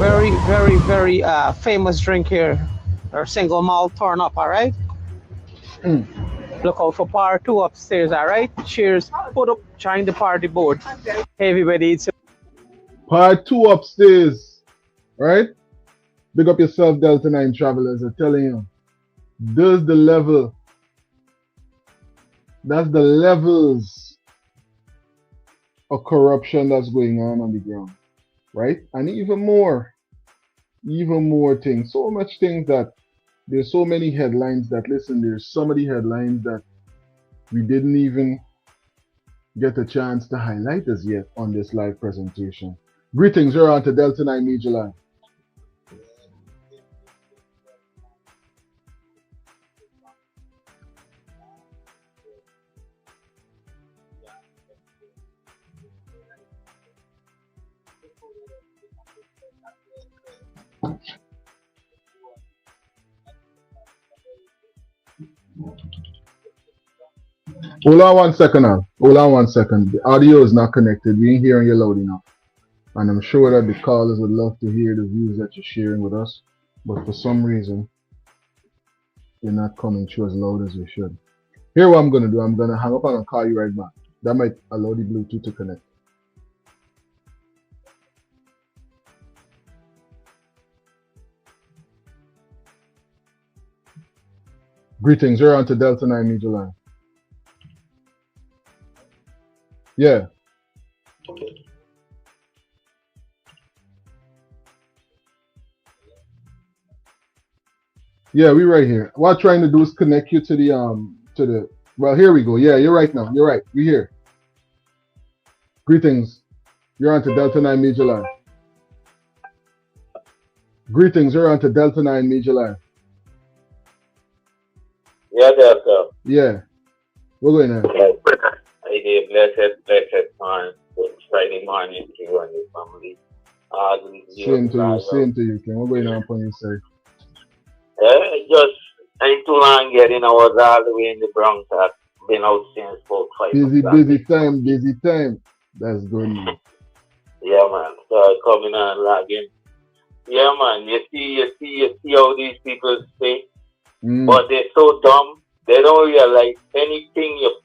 very famous drink here. Our single malt turn up, all right? Look out for part 2 upstairs, all right? Cheers. Put up, join the party board. Hey, everybody, it's part 2 upstairs, right? Big up yourself, Delta9 travelers. I'm telling you, there's the level. That's the levels of corruption that's going on the ground, right? And even more things. So much things that there's so many headlines that, listen, there's so many headlines that we didn't even get a chance to highlight as yet on this live presentation. Greetings, you're on to Delta9 Media Live. Hold on 1 second now. Hold on 1 second. The audio is not connected. We ain't hearing you loud enough. And I'm sure that the callers would love to hear the views that you're sharing with us. But for some reason, you're not coming through as loud as you should. Here what I'm going to do. I'm going to hang up and I'll call you right back. That might allow the Bluetooth to connect. Greetings. You're on to Delta9 Media Live. Yeah. Yeah, we right here. What I'm trying to do is connect you to the well, here we go. Yeah, you're right now. You're right. We here. Greetings. You're on to Delta9 Media Live. Greetings. You're on to Delta9 Media Live. Yeah, Delta. Yeah. We're going there. I did blessed time. Friday morning to you and your family. Same to you, Ken. What's going on upon you, sir? Just ain't too long getting. I was all the way in the Bronx. I've been out since about 5 o'clock. Busy time. That's good, man. Yeah, man. So coming on logging. Yeah, man. You see how these people say, but they're so dumb. They don't realize anything you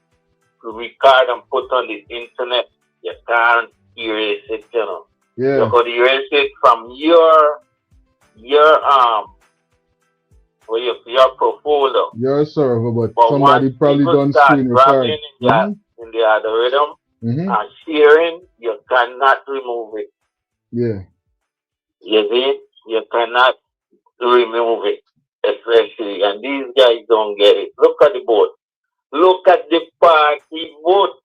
record and put on the internet, you can't erase it, you know. Yeah. You could erase it from your portfolio. Your server, but somebody probably done screen record. In the algorithm and sharing, you cannot remove it. Yeah. You see? You cannot remove it, especially. And these guys don't get it. Look at the boat. Look at the party boat.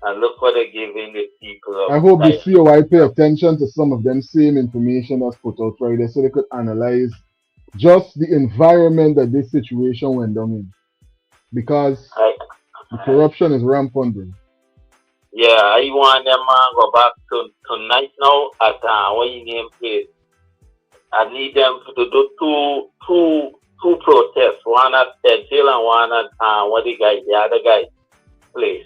And look what they're giving the people. I hope the COI pay attention to some of them same information that's put out Friday so they could analyze just the environment that this situation went down in. Because the corruption is rampant. Bro. Yeah, I want them to go back to tonight now at what you name place. I need them to do two protests. One at Edghill and one at the other guy place.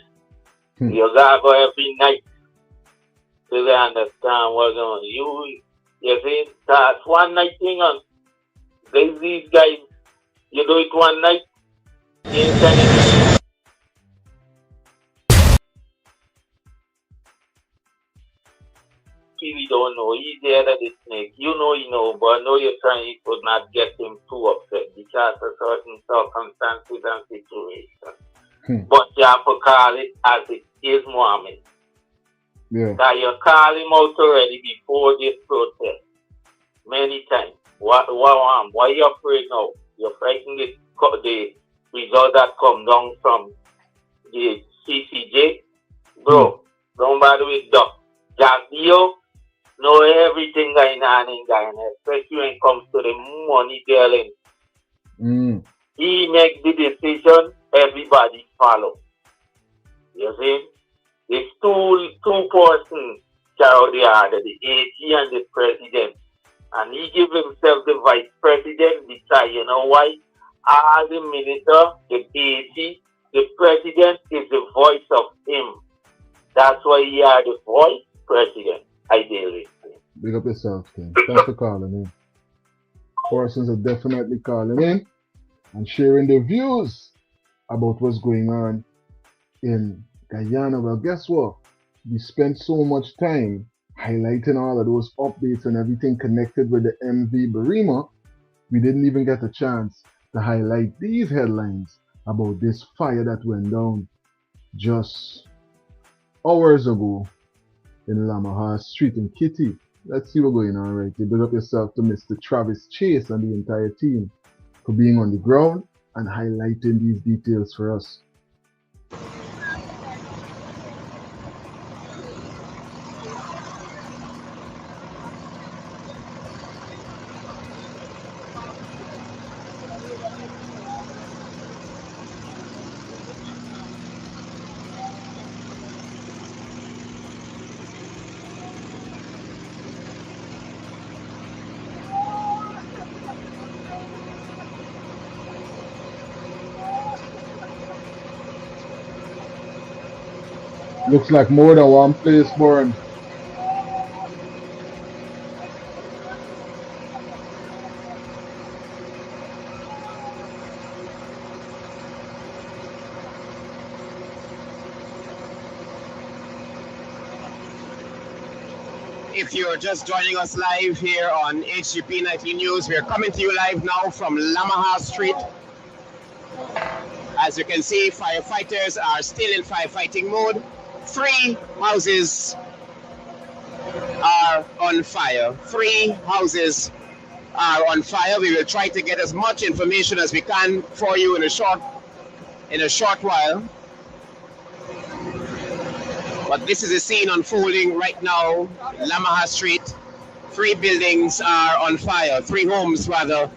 You gotta go every night till they understand what's going on. You see, that's one night thing on. These guys, you do it one night, we don't know. He's the head of the snake. You know, but I know you're trying to not get him too upset because of certain circumstances and situations. But you have to call it as it is, Mohamed. Yeah. That you call him out already before this protest. Many times. Why are you afraid now? You're frightened the result that come down from the CCJ? Bro, don't bother with Javier know everything going on in Guyana, especially when it comes to the money dealing. He makes the decision, everybody follow. You see? It's two persons carry the order, the AG and the president. And he give himself the vice president because you know why? All the minister, the AG, the president is the voice of him. That's why he are the voice president, ideally. Big up yourself, Ken. Thanks for calling in. Persons are definitely calling in and sharing their views about what's going on in Guyana. Well, guess what? We spent so much time highlighting all of those updates and everything connected with the MV Barima. We didn't even get a chance to highlight these headlines about this fire that went down just hours ago in Lamaha Street in Kitty. Let's see what's going on right here. Big up yourself to Mr. Travis Chase and the entire team for being on the ground and highlighting these details for us. Looks like more than one place burned. If you're just joining us live here on HGP 19 News, we're coming to you live now from Lamaha Street. As you can see, firefighters are still in firefighting mode. 3 houses are on fire. 3 houses are on fire. We will try to get as much information as we can for you in a short while. But this is a scene unfolding right now. Lamaha Street. 3 buildings are on fire. 3 homes rather.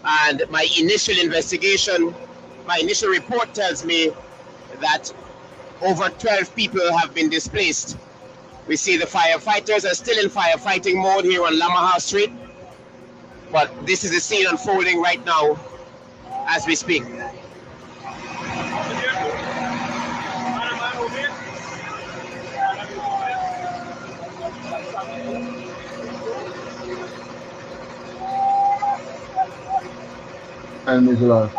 And my initial report tells me that over 12 people have been displaced We see the firefighters are still in firefighting mode here on Lamaha Street. But this is the scene unfolding right now as we speak. And Nicholas.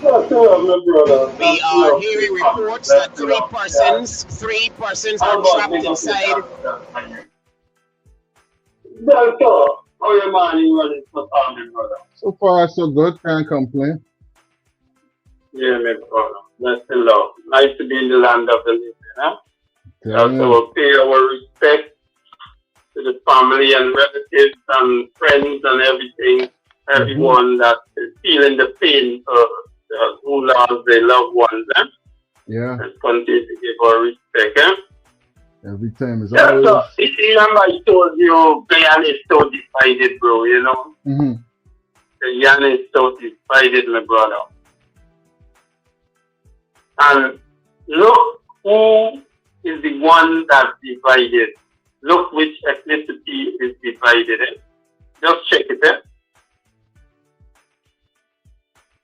We are hearing reports that three persons are trapped inside. Delta, how your money running for family, brother? So far, so good. Can't complain. Yeah, my brother. That's the love. Nice to be in the land of the living, huh? So pay our respect to the family and relatives and friends and everything. Everyone that is feeling the pain of who lost their loved ones, eh? Yeah. And continue to give our respect, eh? Every time is yeah, always... so, remember I told you Guyana is so divided, bro, you know? Guyana is so divided, my brother. And look who is the one that's divided. Look which ethnicity is divided, eh? Just check it, eh?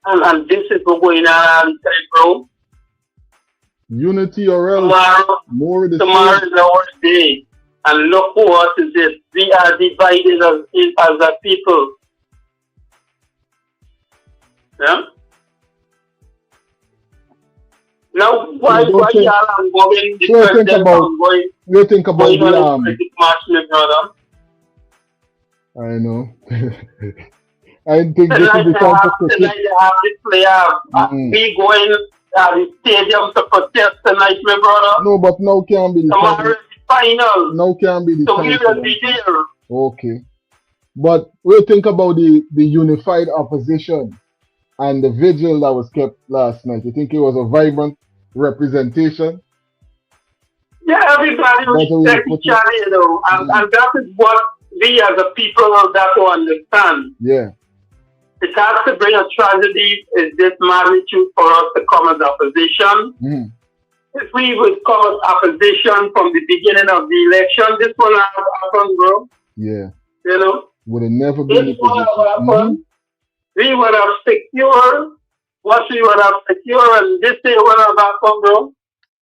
And this is what's going on, bro. Unity or else more of the tomorrow is our day. And look what is it. We are divided as a people. Yeah? Now, why y'all are going the president going? You think about the match, my brother? I know. I think this is the time to protect. Tonight they have the players. We going to the stadium to protest tonight, my brother. No, but now can be the tomorrow is the final. Now can be the so we will be there. Okay. But we think about the unified opposition and the vigil that was kept last night. You think it was a vibrant representation? Yeah, everybody respect each other, you know. And that is what we as a people have got to understand. Yeah. It has to bring a tragedy is this magnitude for us to come as opposition. If we would come as opposition from the beginning of the election, this will not have happened, bro. Yeah. You know? Would have never been this would have happened. We would have secured what we would have secured, and this thing would have happened, bro.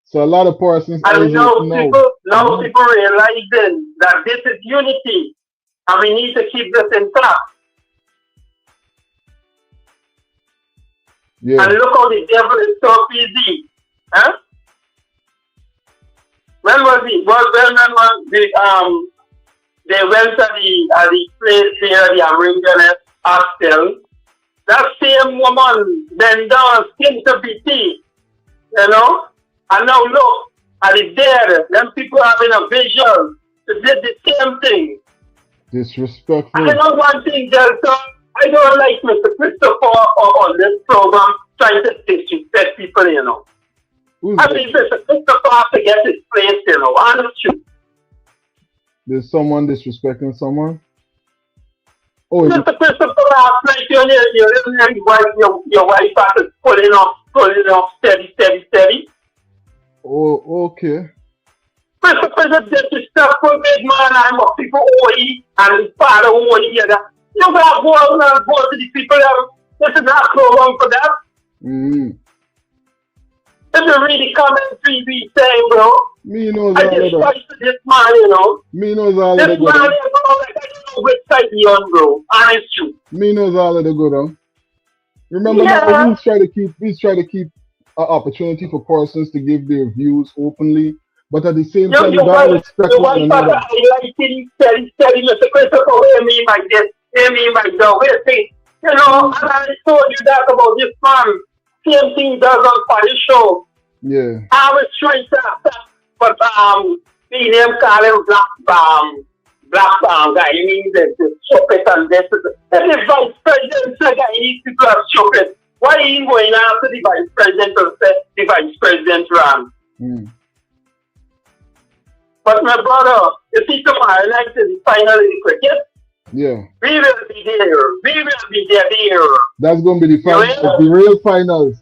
So a lot of persons and now people realizing that this is unity, and we need to keep this intact. Yeah. And look how the devil is so busy. Huh? When was he? They went to the place here, the American hostel. That same woman bent down, skin to be tea. You know? And now look, at the there, them people having a vision to do the same thing. Disrespectful. I know one thing, Delta. I don't like Mr. Christopher on this program trying to disrespect people, you know. I think Mr. Christopher has to get his place, you know. Honestly. There's someone disrespecting someone? Oh, Mr. Christopher, like your wife has to pulling off steady. Oh, okay. Christopher is disrespectful, big man. I'm a people OE and his father OE. You gotta go out and go to the people. This is not program for that. If you read the commentary, we say, bro. Me knows I all of just that. to this man, you know. Me knows all of the This good. man, you know, like, I don't know which side he on, bro. Honest truth. Me knows all of the good. Remember, now, we try to keep an opportunity for persons to give their views openly, but at the same time, you gotta respect one another. Highlighting, steady, Mr. Christopher, hear me like this, hear me like that. Wait, see, you know, and I told you that about this man. Same thing does on Fire Show. Yeah. I was trying to attack, but see them call him black guy. He means the chocolate and this. If the vice president said that he needs to have chocolate, why are you going after the vice president and say the vice president ran? But my brother, you see tomorrow night is the final in the cricket. Yeah. We will be there. We will be there. That's going to be the finals, the real finals.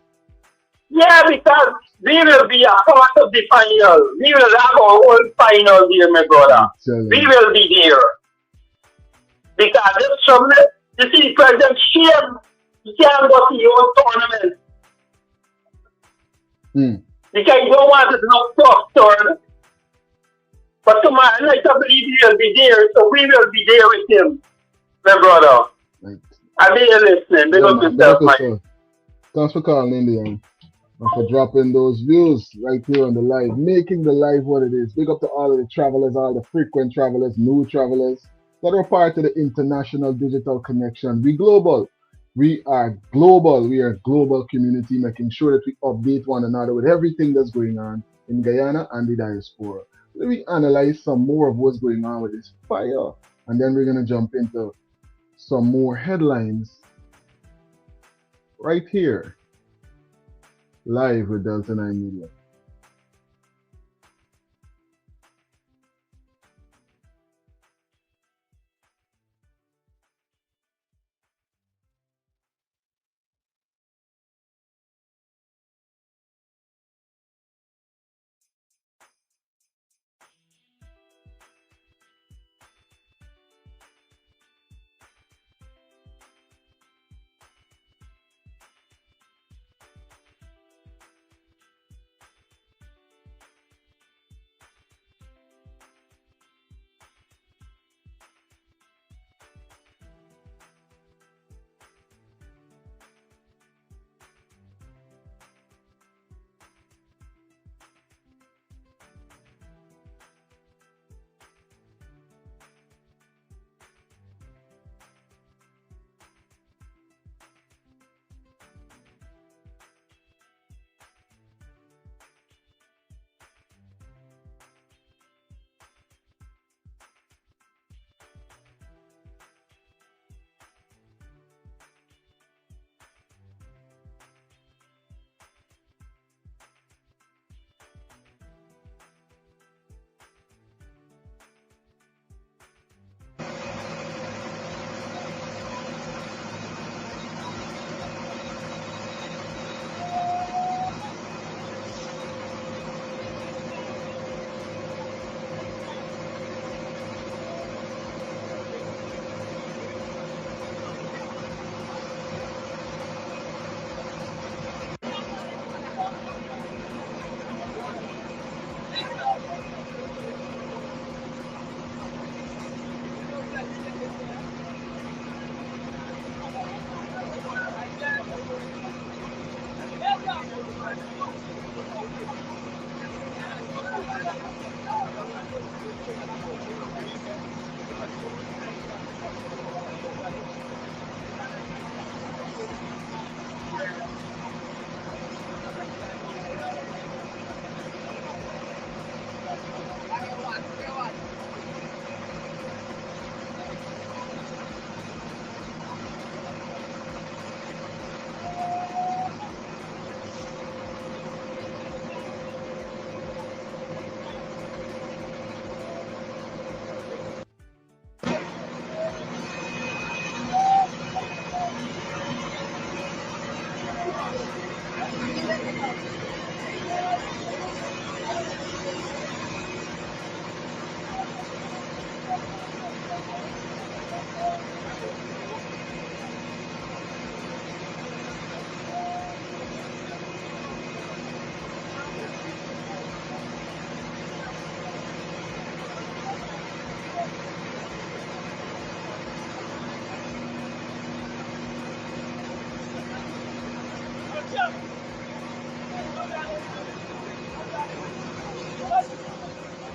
Yeah, because we will be a part of the final. We will have our own final there, my brother. We will be there. Because this trouble, you see, President Shame, you can't go to your own tournament. Because you don't want it to look tough, turn. But tomorrow night, I believe he will be there, so we will be there with him, my brother. Right. I'll be here listening. Big up yourself, man. Thanks for calling in there and for dropping those views right here on the live, making the live what it is. Big up to all of the travelers, all the frequent travelers, new travelers that are part of the international digital connection. We global. We are global. We are a global community, making sure that we update one another with everything that's going on in Guyana and the diaspora. We analyze some more of what's going on with this fire, and then we're going to jump into some more headlines right here, live with Delta9 Media.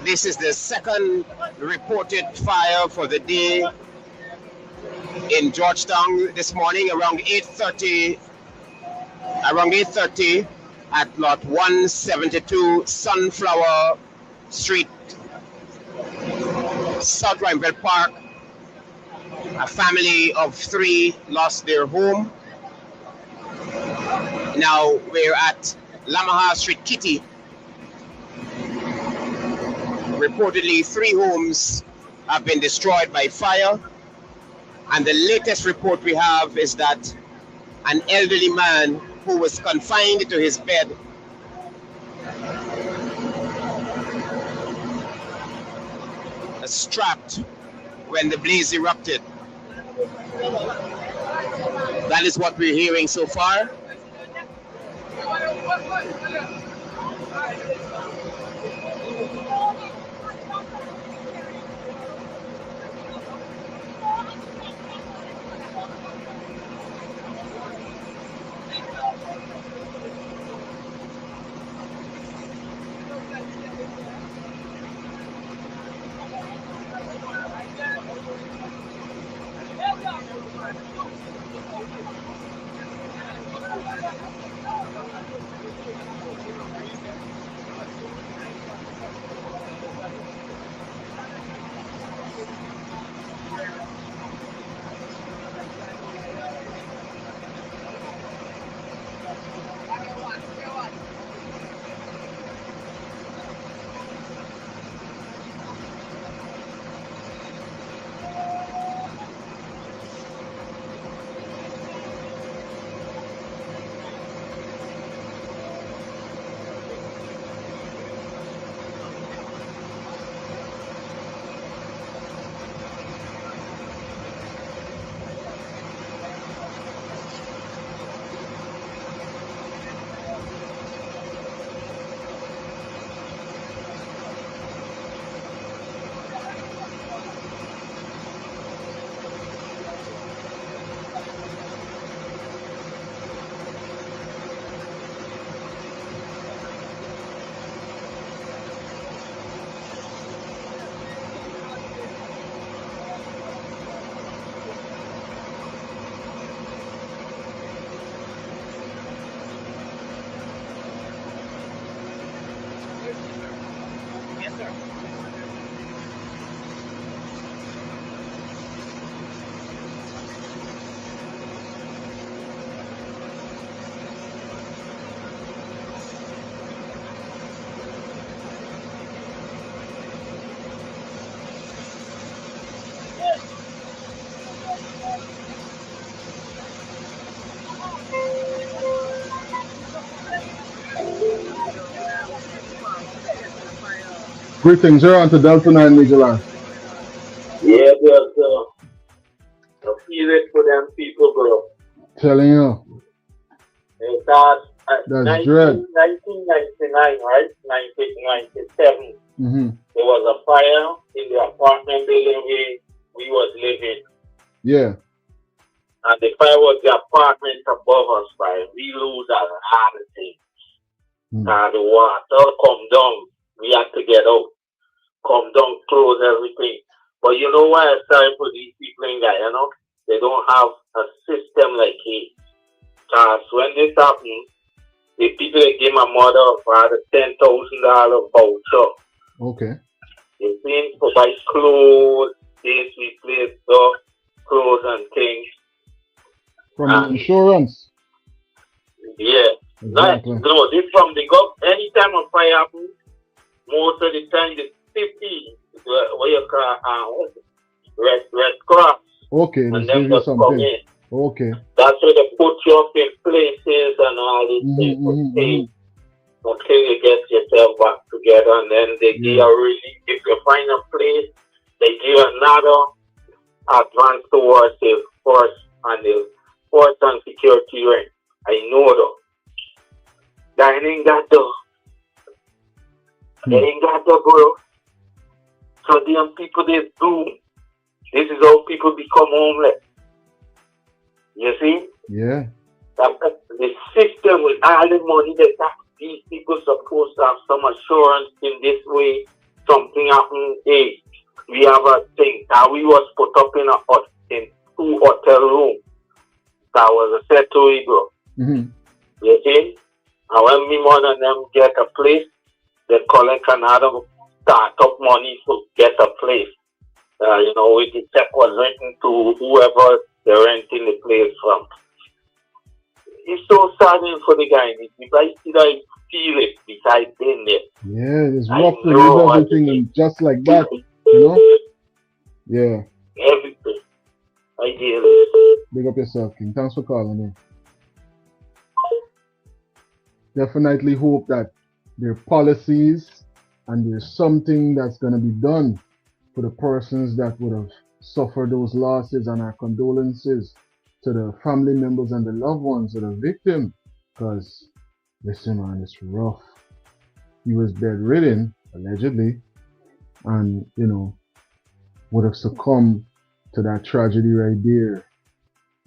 This is the second reported fire for the day in Georgetown this morning around 8:30 at lot 172 Sunflower Street, South Rhineville Park. A family of 3 lost their home. Now we're at Lamaha Street, Kitty. Reportedly 3 homes have been destroyed by fire, and the latest report we have is that an elderly man who was confined to his bed strapped when the blaze erupted. That is what we're hearing so far. Greetings, you're on to Delta9 Media. Yeah, there's a period for them people, bro. Telling you. It starts at That's dread. 1999, right? 1997. There was a fire in the apartment building we was living. Yeah. And the fire was the apartment above us, right? We lose a lot of things. And the water come down. We had to get out. Come down, close everything. But you know why I started for these people in Guyana? They don't have a system like it. Because when this happened, the people that gave my mother a father $10,000 voucher. Okay. They think to buy clothes, things we place stuff, clothes and things. From insurance? Yeah. Exactly. No, this from the government. Anytime a fire happens, most of the time the 50, what you call Red Cross. Okay, and let's them give you just come something. in. Okay. That's where they put you up in places and all these things. Until you get yourself back together, and then they give a relief. If you find a place, they give another advance towards the force and the force and security rank. I know though. That ain't got though. They ain't got the bro. So them people they do. This is how people become homeless. You see? Yeah. The system with all the money that these people supposed to have some assurance in this way. Something happened. Hey, we have a thing. We was put up in in 2 hotel rooms. That was a set to ego. You see? And when me more than them get a place, they collect another start-up money to get a place. You know, with the check was written to whoever they're renting the place from. It's so saddening for the guy. If I feel it besides being there. Yeah, it's rough to lose everything and just like that, you know? Yeah. Everything. Ideally. Big up yourself, King. Thanks for calling in. definitely hope that there are policies and there's something that's going to be done for the persons that would have suffered those losses, and our condolences to the family members and the loved ones of the victim. Because, listen, man, it's rough. He was bedridden, allegedly, and, you know, would have succumbed to that tragedy right there.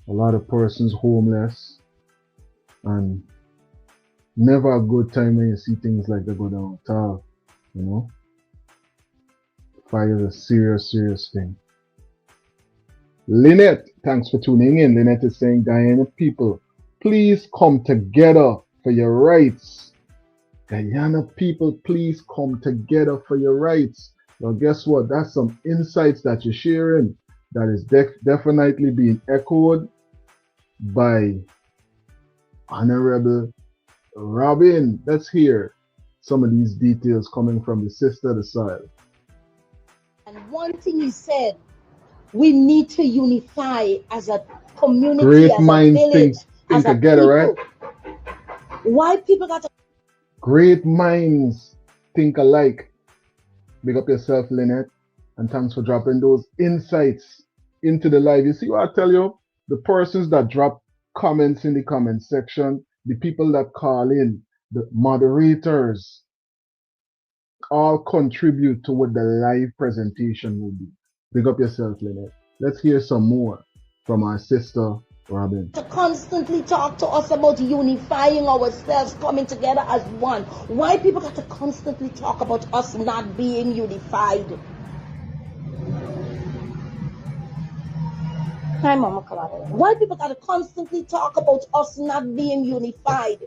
A lot of persons homeless, and never a good time when you see things like that go down top, you know. Fire is a serious, serious thing. Lynette, thanks for tuning in. Lynette is saying, Guyana people, please come together for your rights. Guyana people, please come together for your rights. Well, guess what? That's some insights that you're sharing that is definitely being echoed by Honorable Robin. Let's hear some of these details coming from the sister of the soil. And one thing he said, we need to unify as a community, Great as minds a village, think as a together, people. right? Why people got to... Great minds think alike. Big up yourself, Lynette, and thanks for dropping those insights into the live. You see what I tell you? The persons that drop comments in the comment section, the people that call in, the moderators, all contribute to what the live presentation will be. Big up yourself, Lynette. Let's hear some more from our sister, Robin. To constantly talk to us about unifying ourselves, coming together as one. Why people got to constantly talk about us not being unified? Hi, Mama Kalada. Why people got to constantly talk about us not being unified?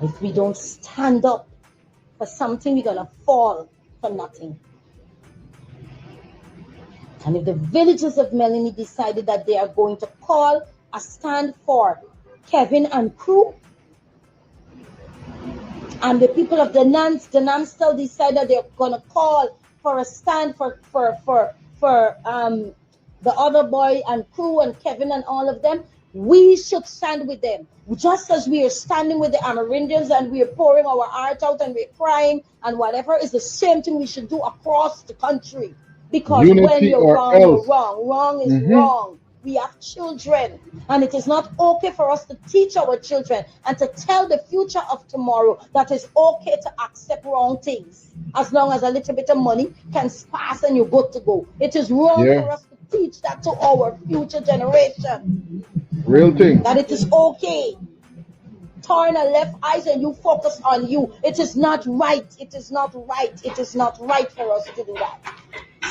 If we don't stand up for something, we're gonna fall for nothing. And if the villagers of Melanie decided that they are going to call a stand for Kevin and crew, and the people of the Nan still decide that they're going to call for a stand for the other boy and crew and Kevin and all of them, we should stand with them. Just as we are standing with the Amerindians and we are pouring our heart out and we're crying and whatever, is the same thing we should do across the country. Because Unity when you're or wrong, else. you're wrong. Wrong is wrong. We have children, and it is not okay for us to teach our children and to tell the future of tomorrow that it's okay to accept wrong things as long as a little bit of money can pass and you're good to go. It is wrong for us to teach that to our future generation. Real thing. That it is okay. Turn a left eyes and you focus on you. It is not right. It is not right. It is not right for us to do that.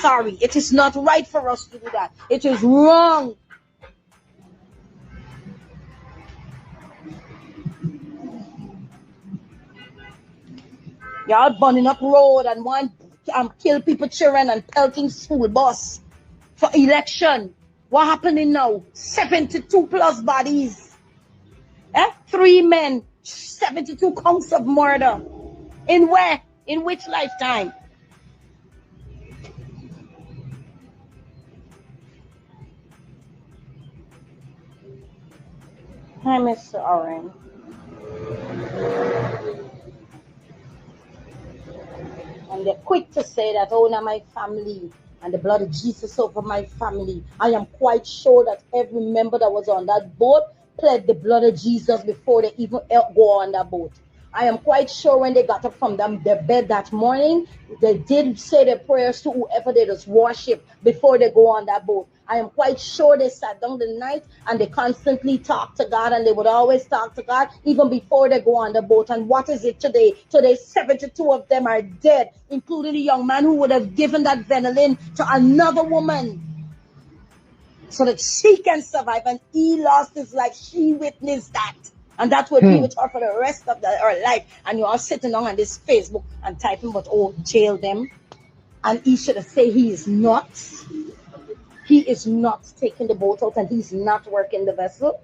Sorry, it is not right for us to do that. It is wrong. Y'all burning up road and want kill people children and pelting school bus for election. What happening now? 72 plus bodies. 3 men, 72 counts of murder. In where? In which lifetime? Hi, Mr. Oren. And they're quick to say that, oh, now my family and the blood of Jesus over my family. I am quite sure that every member that was on that boat pled the blood of Jesus before they even go on that boat. I am quite sure when they got up from their bed that morning, they did say their prayers to whoever they just worship before they go on that boat. I am quite sure they sat down the night and they constantly talked to God, and they would always talk to God even before they go on the boat. And what is it today? Today, 72 of them are dead, including a young man who would have given that venom to another woman so that she can survive, and he lost his life. She witnessed that. And that will be with her for the rest of her life. And you are sitting on this Facebook and typing, but oh, jail them. And he should have said he is not. He is not taking the boat out and he's not working the vessel.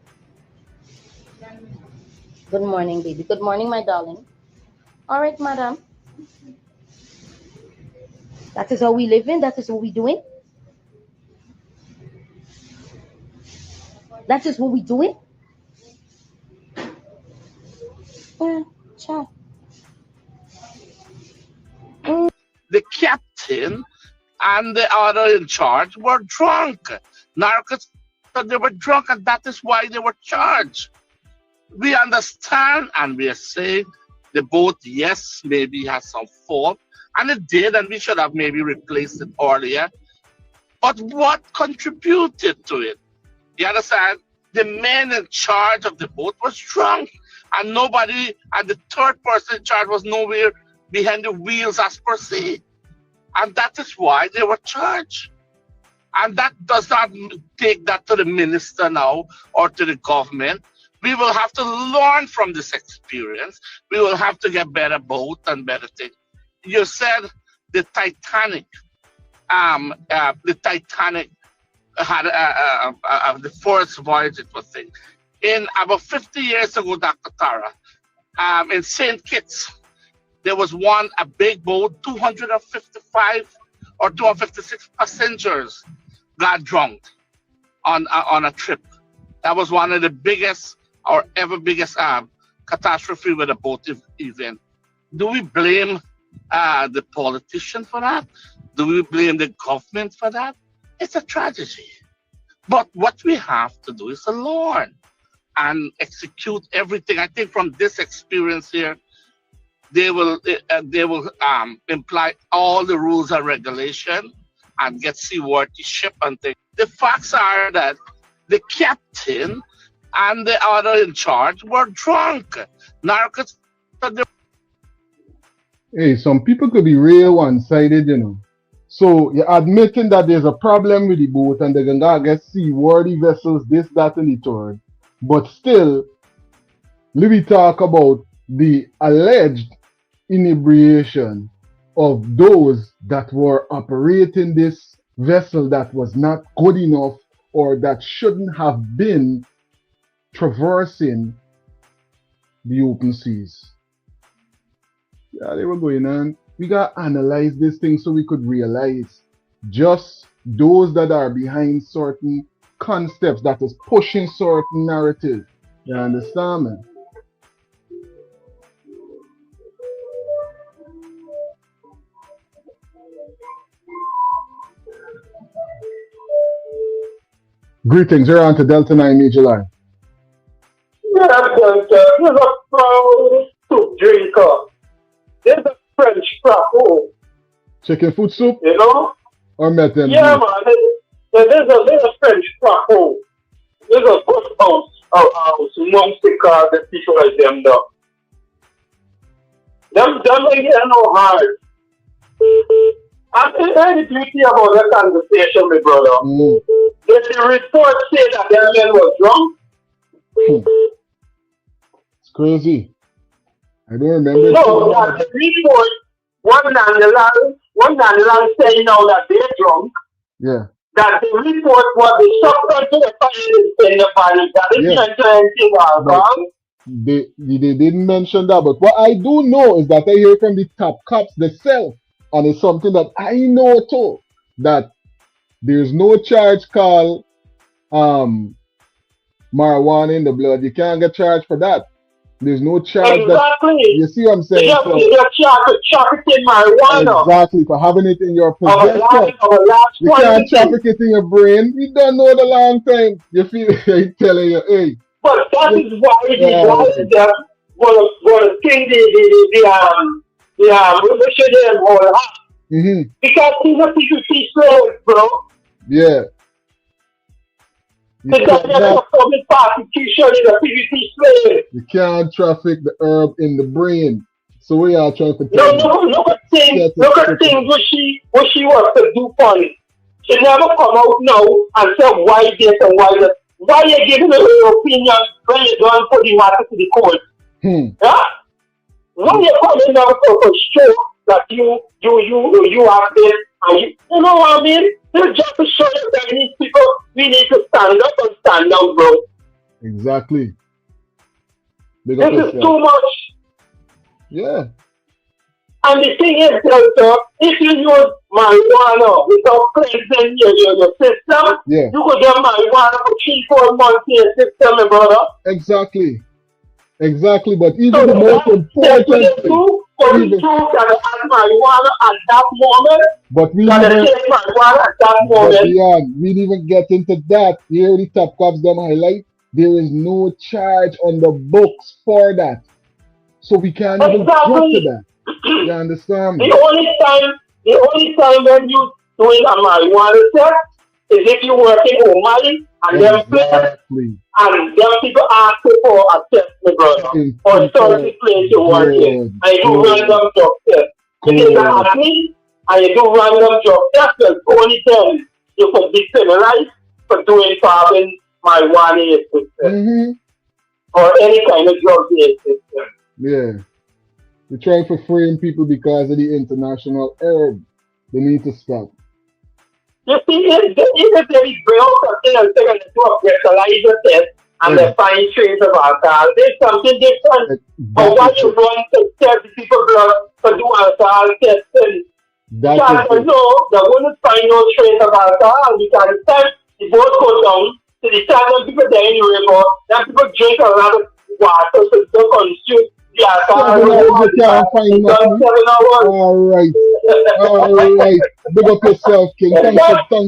Good morning, baby. Good morning, my darling. All right, madam. That is how we live in. That is what we doing. That is what we doing. Chat. The captain and the other in charge were drunk. Narcos said they were drunk, and that is why they were charged. We understand, and we are saying the boat, yes, maybe has some fault, and it did, and we should have maybe replaced it earlier. But what contributed to it? You understand? The man in charge of the boat was drunk, and nobody, and the third person in charge was nowhere behind the wheels as per se. And that is why they were charged. And that does not take that to the minister now or to the government. We will have to learn from this experience. We will have to get better boat and better things. You said the Titanic had the first voyage it was thing. In about 50 years ago, Dr. Tara, in St. Kitts, there was a big boat, 255 or 256 passengers got drunk on a trip. That was one of the biggest or ever biggest catastrophe with a boat event. Do we blame the politician for that? Do we blame the government for that? It's a tragedy. But what we have to do is to learn and execute everything. I think from this experience here, they will imply all the rules and regulation and get seaworthy ship and things. The facts are that the captain and the other in charge were drunk. Narcos. Hey, some people could be real one-sided, you know. So you're admitting that there's a problem with the boat and they're gonna get seaworthy vessels, this, that, and the third. But still, let me talk about the alleged inebriation of those that were operating this vessel that was not good enough or that shouldn't have been traversing the open seas. Yeah, they were going on. We got to analyze this thing so we could realize just those that are behind certain concepts that is pushing certain narrative. You understand, man? Greetings, you're on to Delta9 Media Live. Yeah, Delta. He's a proud soup drinker. There's a French crapo. Chicken food soup? You know? Or met them? Yeah, man. There's a French crapo. There's a good house. Monks called the people like them though. Them ain't get no hard. I think the beauty about that conversation, my brother. Did the report say that that man was drunk? It's crazy. I don't remember. No, that the report, one land saying now that they're drunk. Yeah. That the report was the shotgun to the fire in the body. That is not anything wrong. They didn't mention that, but what I do know is that I hear from the top cops themselves, and it's something that I know too, that there's no charge called marijuana in the blood. You can't get charged for that. There's no charge. Exactly. You see what I'm saying? So, you're trafficking marijuana. Exactly, for having it in your possession. You can't traffic it in your brain. You don't know the long time. You feel I'm telling you, hey. But that is why the guys will think the revolution will happen. Because these are PVC slaves, bro. Yeah. Because there's a public prosecution in a PVC slave. You can't traffic the herb in the brain. So we are trying to look at things what she wants to do for it. She never come out now and say why this and why that. Why are you giving her opinion when you don't put the matter to the court? Yeah? When you come in now to show that you have this, and you know what I mean? It's just to show you that these people, we need to stand up and stand down, bro. Exactly. This is too much. Yeah. And the thing is, if you use marijuana without cleansing your system, you could get marijuana for 3-4 months in your system, my brother. Exactly. Exactly, but even So the most that important thing, true for the even, truth that they had marijuana at that moment, but we that they even, take marijuana at that but moment. beyond, we didn't even get into that. Here the top cops them highlight, there is no charge on the books for that. So we can't even get to Exactly. that. You understand me? The only time when you doing a marijuana test is if you working overnight and them place Exactly. and them people ask you for a test, my brother, or certain place you work in, and you do random job test. You take an athlete and you do random job test, the only time you could be penalized for doing carbon marijuana in your system or any kind of drug in your system. Yeah. They're trying to frame people because of the international herb. They need to stop. You see, even if they bring out something and they're going to do a breathalyzer test and they find trace of alcohol, there's something different. But why you run to test people blood to do alcohol testing? Because they know they wouldn't find no trace of alcohol because the time the boat goes down to the time when people there in the river, then people drink a lot of water so they don't consume the alcohol. 7 hours you can't find nothing. 7 hours. Alright. Alright. Big up yourself, King. Thanks for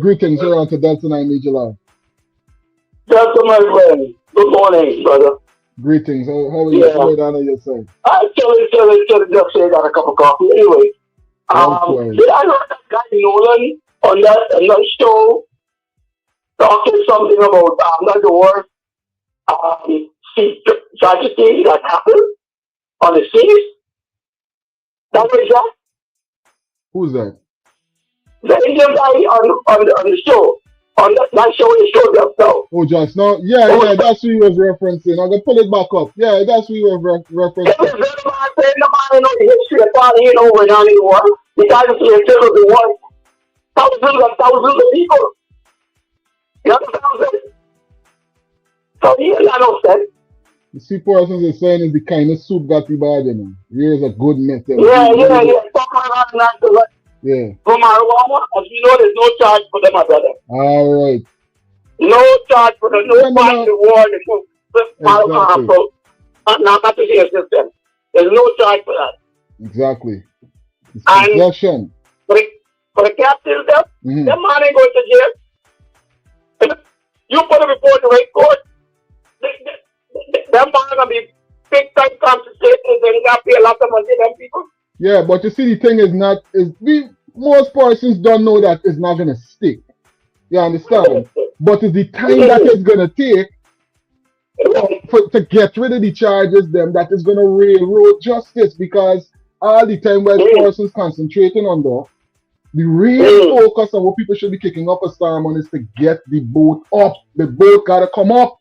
Greetings around to Delta9 Media. Delta, my friend. Good morning, brother. Greetings. How are you? Slow down on your side. I'm chilling. Just say got a cup of coffee. Anyway, did I know that guy Nolan on that show talking something about not the worst tragedy that happened on the seas? That was that? Who's that? The Indian guy on the show. On that show, he showed themselves. Oh, just now? Yeah, that's who he was referencing. I'm going to pull it back up. Yeah, that's who he was referencing. The man know the history of all he know went on in the world. Because it's the world. Thousands of people. You understand what I'm saying? So he ain't got no sense. You see, persons are saying is the kind of soup got the bad, you know. Here's a good method. Yeah. Talk about that. Yeah. For marijuana, as you know, there's no charge for them, my brother. All right. No charge for them. No fight reward. Exactly. Not to the system. There's no charge for that. Exactly. It's possession. For the captains, them man ain't going to jail. You put a report to the court. Them man gonna be big time compensated. They got to pay a lot of money to them people. Yeah, but you see, the thing most persons don't know that it's not gonna stick. You understand? But it's the time that it's gonna take to get rid of the charges them that is gonna railroad justice, because all the time while persons concentrating on the real focus on what people should be kicking up a storm on is to get the boat up. The boat gotta come up.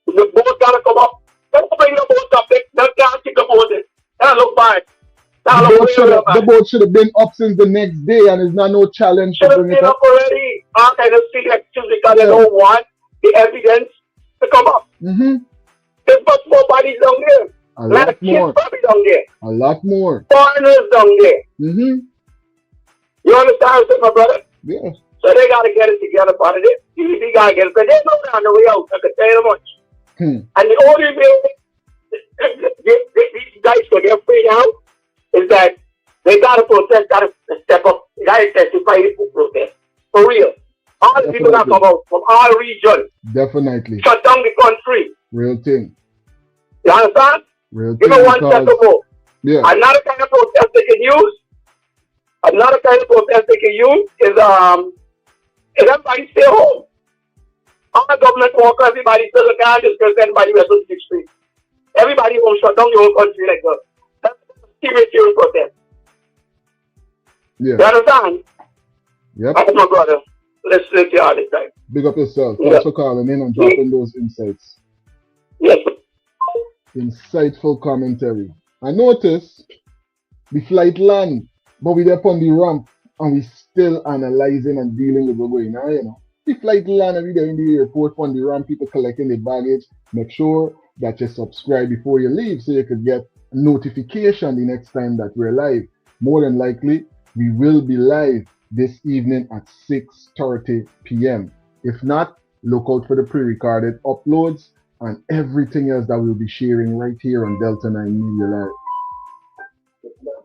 The boat gotta come up. Don't bring the boat up. They can't kick the boat in. That look bad. The boat should have been up since the next day, and it's not no challenge to bring it up. Already. All kind of silly excuse because they don't want the evidence to come up. There's much more bodies down there. A lot more. Kids down there. A lot more. Foreigners down there. You understand, my brother? Yeah. So they gotta get it together, part of it. They gotta get it, because there's no on the way out. I can tell you much. And the only way these guys will get free now is that they gotta protest, gotta step up, they gotta testify for protest. For real. All the people that come out from all regions. Definitely. Shut down the country. Real thing. You understand? Real Give me one step to go. Yeah. Another kind of protest they can use. Another kind of protest they can use is everybody stay home. All the government workers, everybody still can't discuss anybody rest of the street. Everybody home, shut down the whole country like that. That's a serious protest. Yeah. You understand? Yep. That's my brother. Let's take you all this time. Big up yourself. Thanks for calling in and dropping those insights. Yes. Insightful commentary. I noticed the flight land, but we're up on the ramp and we still analyzing and dealing with what's going on, you know. The flight land and we're in the airport on the ramp, people collecting their baggage. Make sure that you subscribe before you leave so you could get a notification the next time that we're live. More than likely, we will be live this evening at 6:30 p.m. If not, Look out for the pre-recorded uploads and everything else that we'll be sharing right here on Delta9 Media Live.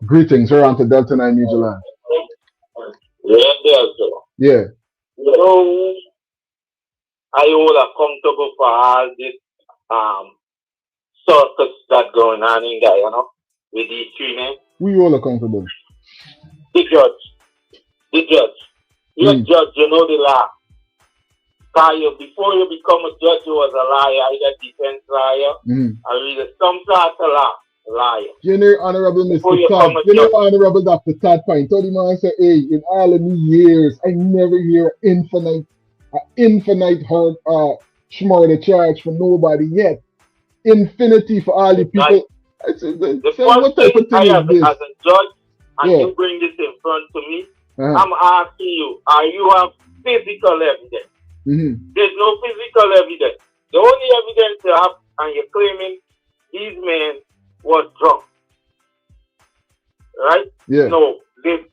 Greetings, we're on to Delta9 Media Live. Yeah, Delta. Yeah. You know, I all accountable for all this circus that going on in Guyana with these three men. We all accountable. The judge. You're a judge, you know the law. Before you become a judge, you was a liar, either defense lawyer or either some sort of liar. You know, Honorable Mr. Todd, you know, Honorable Dr. Todd Pine, told him, I said, hey, in all of me years, I never hear infinite schmurder charge for nobody yet. Infinity for all the people. I said, the first thing I have as a judge, and you bring this in front to me, I'm asking you, you have physical evidence? There's no physical evidence. The only evidence you have, and you're claiming these men was drunk. Right? Yeah. No, they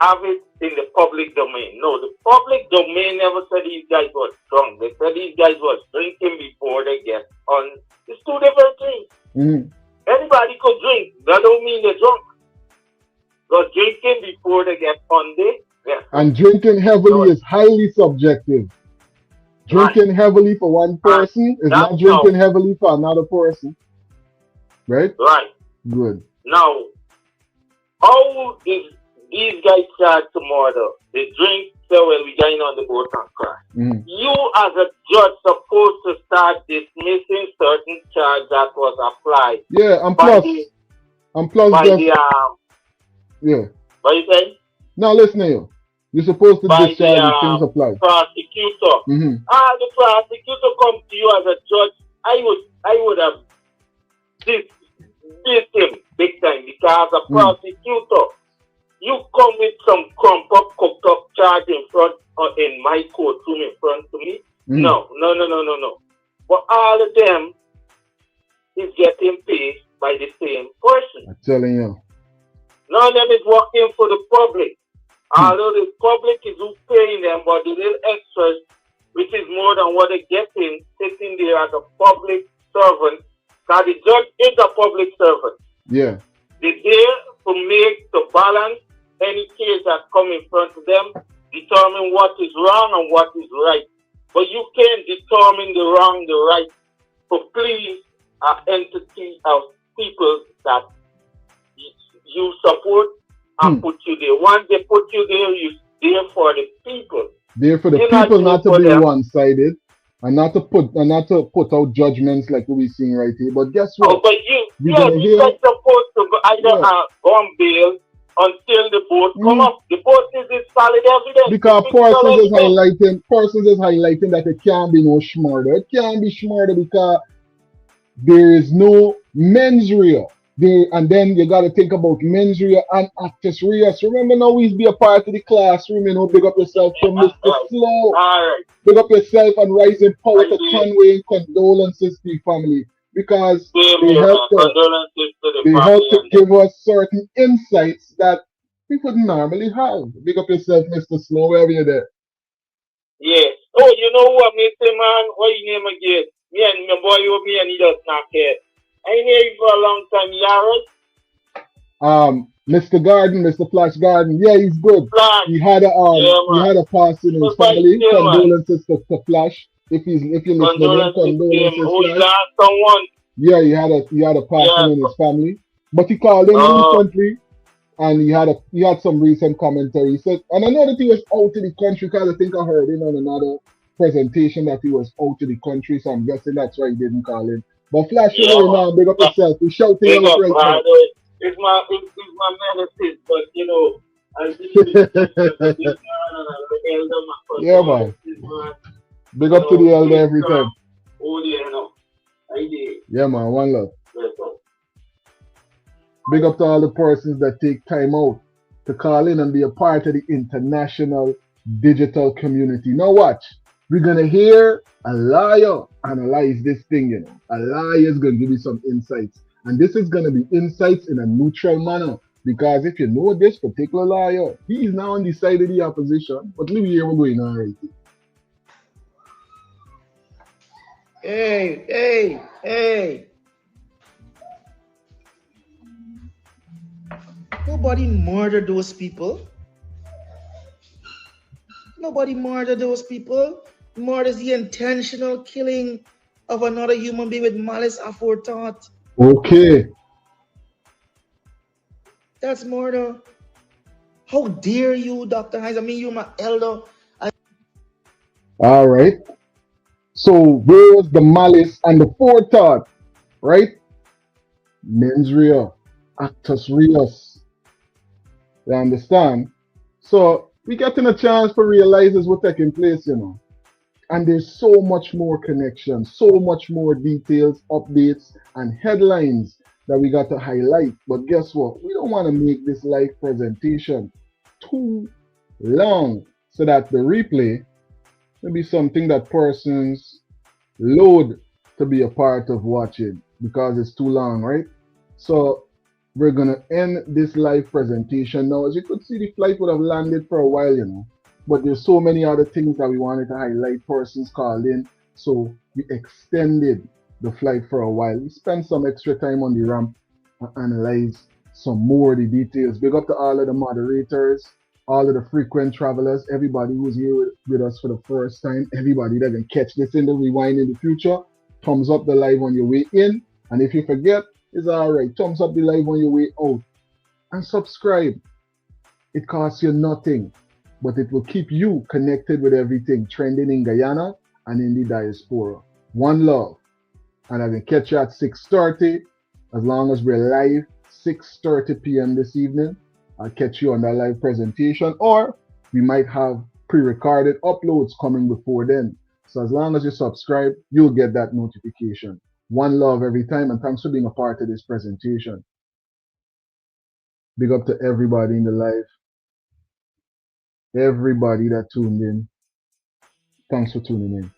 have it in the public domain. No, the public domain never said these guys were drunk. They said these guys was drinking before they get on. It's two different things. Anybody could drink. That don't mean they're drunk. But drinking before they get on there. And drinking heavily is highly subjective. Drinking heavily for one person is not drinking heavily for another person. Right? Right. Good. Now, how is these guys charged to murder? They drink, so well, we going on the boat and cry. You as a judge supposed to start dismissing certain charge that was applied. Yeah, and plus yeah. What you saying? Now listen here. You're supposed to discharge the things applied. Prosecutor. The prosecutor come to you as a judge. I would have dismissed him big time because a prosecutor, you come with some crump up, cooked up charge in my courtroom in front of me. No. But all of them is getting paid by the same person. I'm telling you. None of them is working for the public. Although the public is who paying them, but the little extras, which is more than what they're getting, sitting there as a public servant, because the judge is a public servant. Yeah. They're there to balance any case that come in front of them, determine what is wrong and what is right. But you can't determine the wrong, the right, to please an entity of people that you support and put you there. Once they put you there, you're there for the people. There for the people, not to be one-sided, and not to put out judgments like we're seeing right here. But guess what? Oh, but you're supposed to go either go on bail until the boat come up. The boat is solid evidence. Because persons is highlighting that it can't be no schmurder. It can't be schmurder because there is no mens rea. And then you got to think about mens rea and actus reus. Remember now, we be a part of the classroom, you know, big up yourself from Mr. Slow. Big up yourself and rising power to Conway, condolences to the family. Because they help to give us certain insights that we wouldn't normally have. Big up yourself, Mr. Slow, wherever you're there. Yes. Oh, you know what, Mr. Man? What your name again? Me and my boy, me and he does not care. I ain't here for a long time, Yaron. Mr. Garden, Mr. Flash Garden, yeah, he's good. Flash. He had a passing in his family. Condolences to Flash. If you're listening, condolences. Someone. Yeah, he had a passing in his family. But he called in recently, and he had some recent commentary. He said, and I know that he was out of the country because I think I heard him on another presentation that he was out of the country, so I'm guessing that's why he didn't call in. But Flash, you know now, big up yourself. We're shouting out right now. It's my medicine, but you know, I think yeah, man. Big up to the elder every time. Oh, yeah, no. I did. Yeah, man. One love. Big up to all the persons that take time out to call in and be a part of the international digital community. Now watch. We're going to hear a liar analyze this thing, you know. A liar is going to give you some insights. And this is going to be insights in a neutral manner. Because if you know this particular liar, he is now on the side of the opposition. But let me hear what's going on right here. Hey. Nobody murdered those people. Nobody murdered those people. Murder is the intentional killing of another human being with malice aforethought. Okay. That's murder. How dare you, Dr. Hines? I mean, you're my elder. All right. So where's the malice and the forethought, right? Mens rea, actus reus. You understand? So we getting a chance for realizes what's taking place, you know. And there's so much more connection, so much more details, updates, and headlines that we got to highlight. But guess what? We don't want to make this live presentation too long so that the replay will be something that persons load to be a part of watching because it's too long, right? So we're gonna end this live presentation now. As you could see, the flight would have landed for a while, you know, but there's so many other things that we wanted to highlight. Persons called in, so we extended the flight for a while. We spent some extra time on the ramp and analyze some more of the details. Big up to all of the moderators, all of the frequent travelers, everybody who's here with us for the first time, everybody that can catch this in the rewind in the future. Thumbs up the live on your way in, and if you forget, it's all right. Thumbs up the live on your way out, and subscribe. It costs you nothing, but it will keep you connected with everything trending in Guyana and in the diaspora. One love, and I can catch you at 6:30. As long as we're live, 6:30 p.m. this evening, I'll catch you on that live presentation, or we might have pre-recorded uploads coming before then. So as long as you subscribe, you'll get that notification. One love every time, and thanks for being a part of this presentation. Big up to everybody in the live, everybody that tuned in. Thanks for tuning in.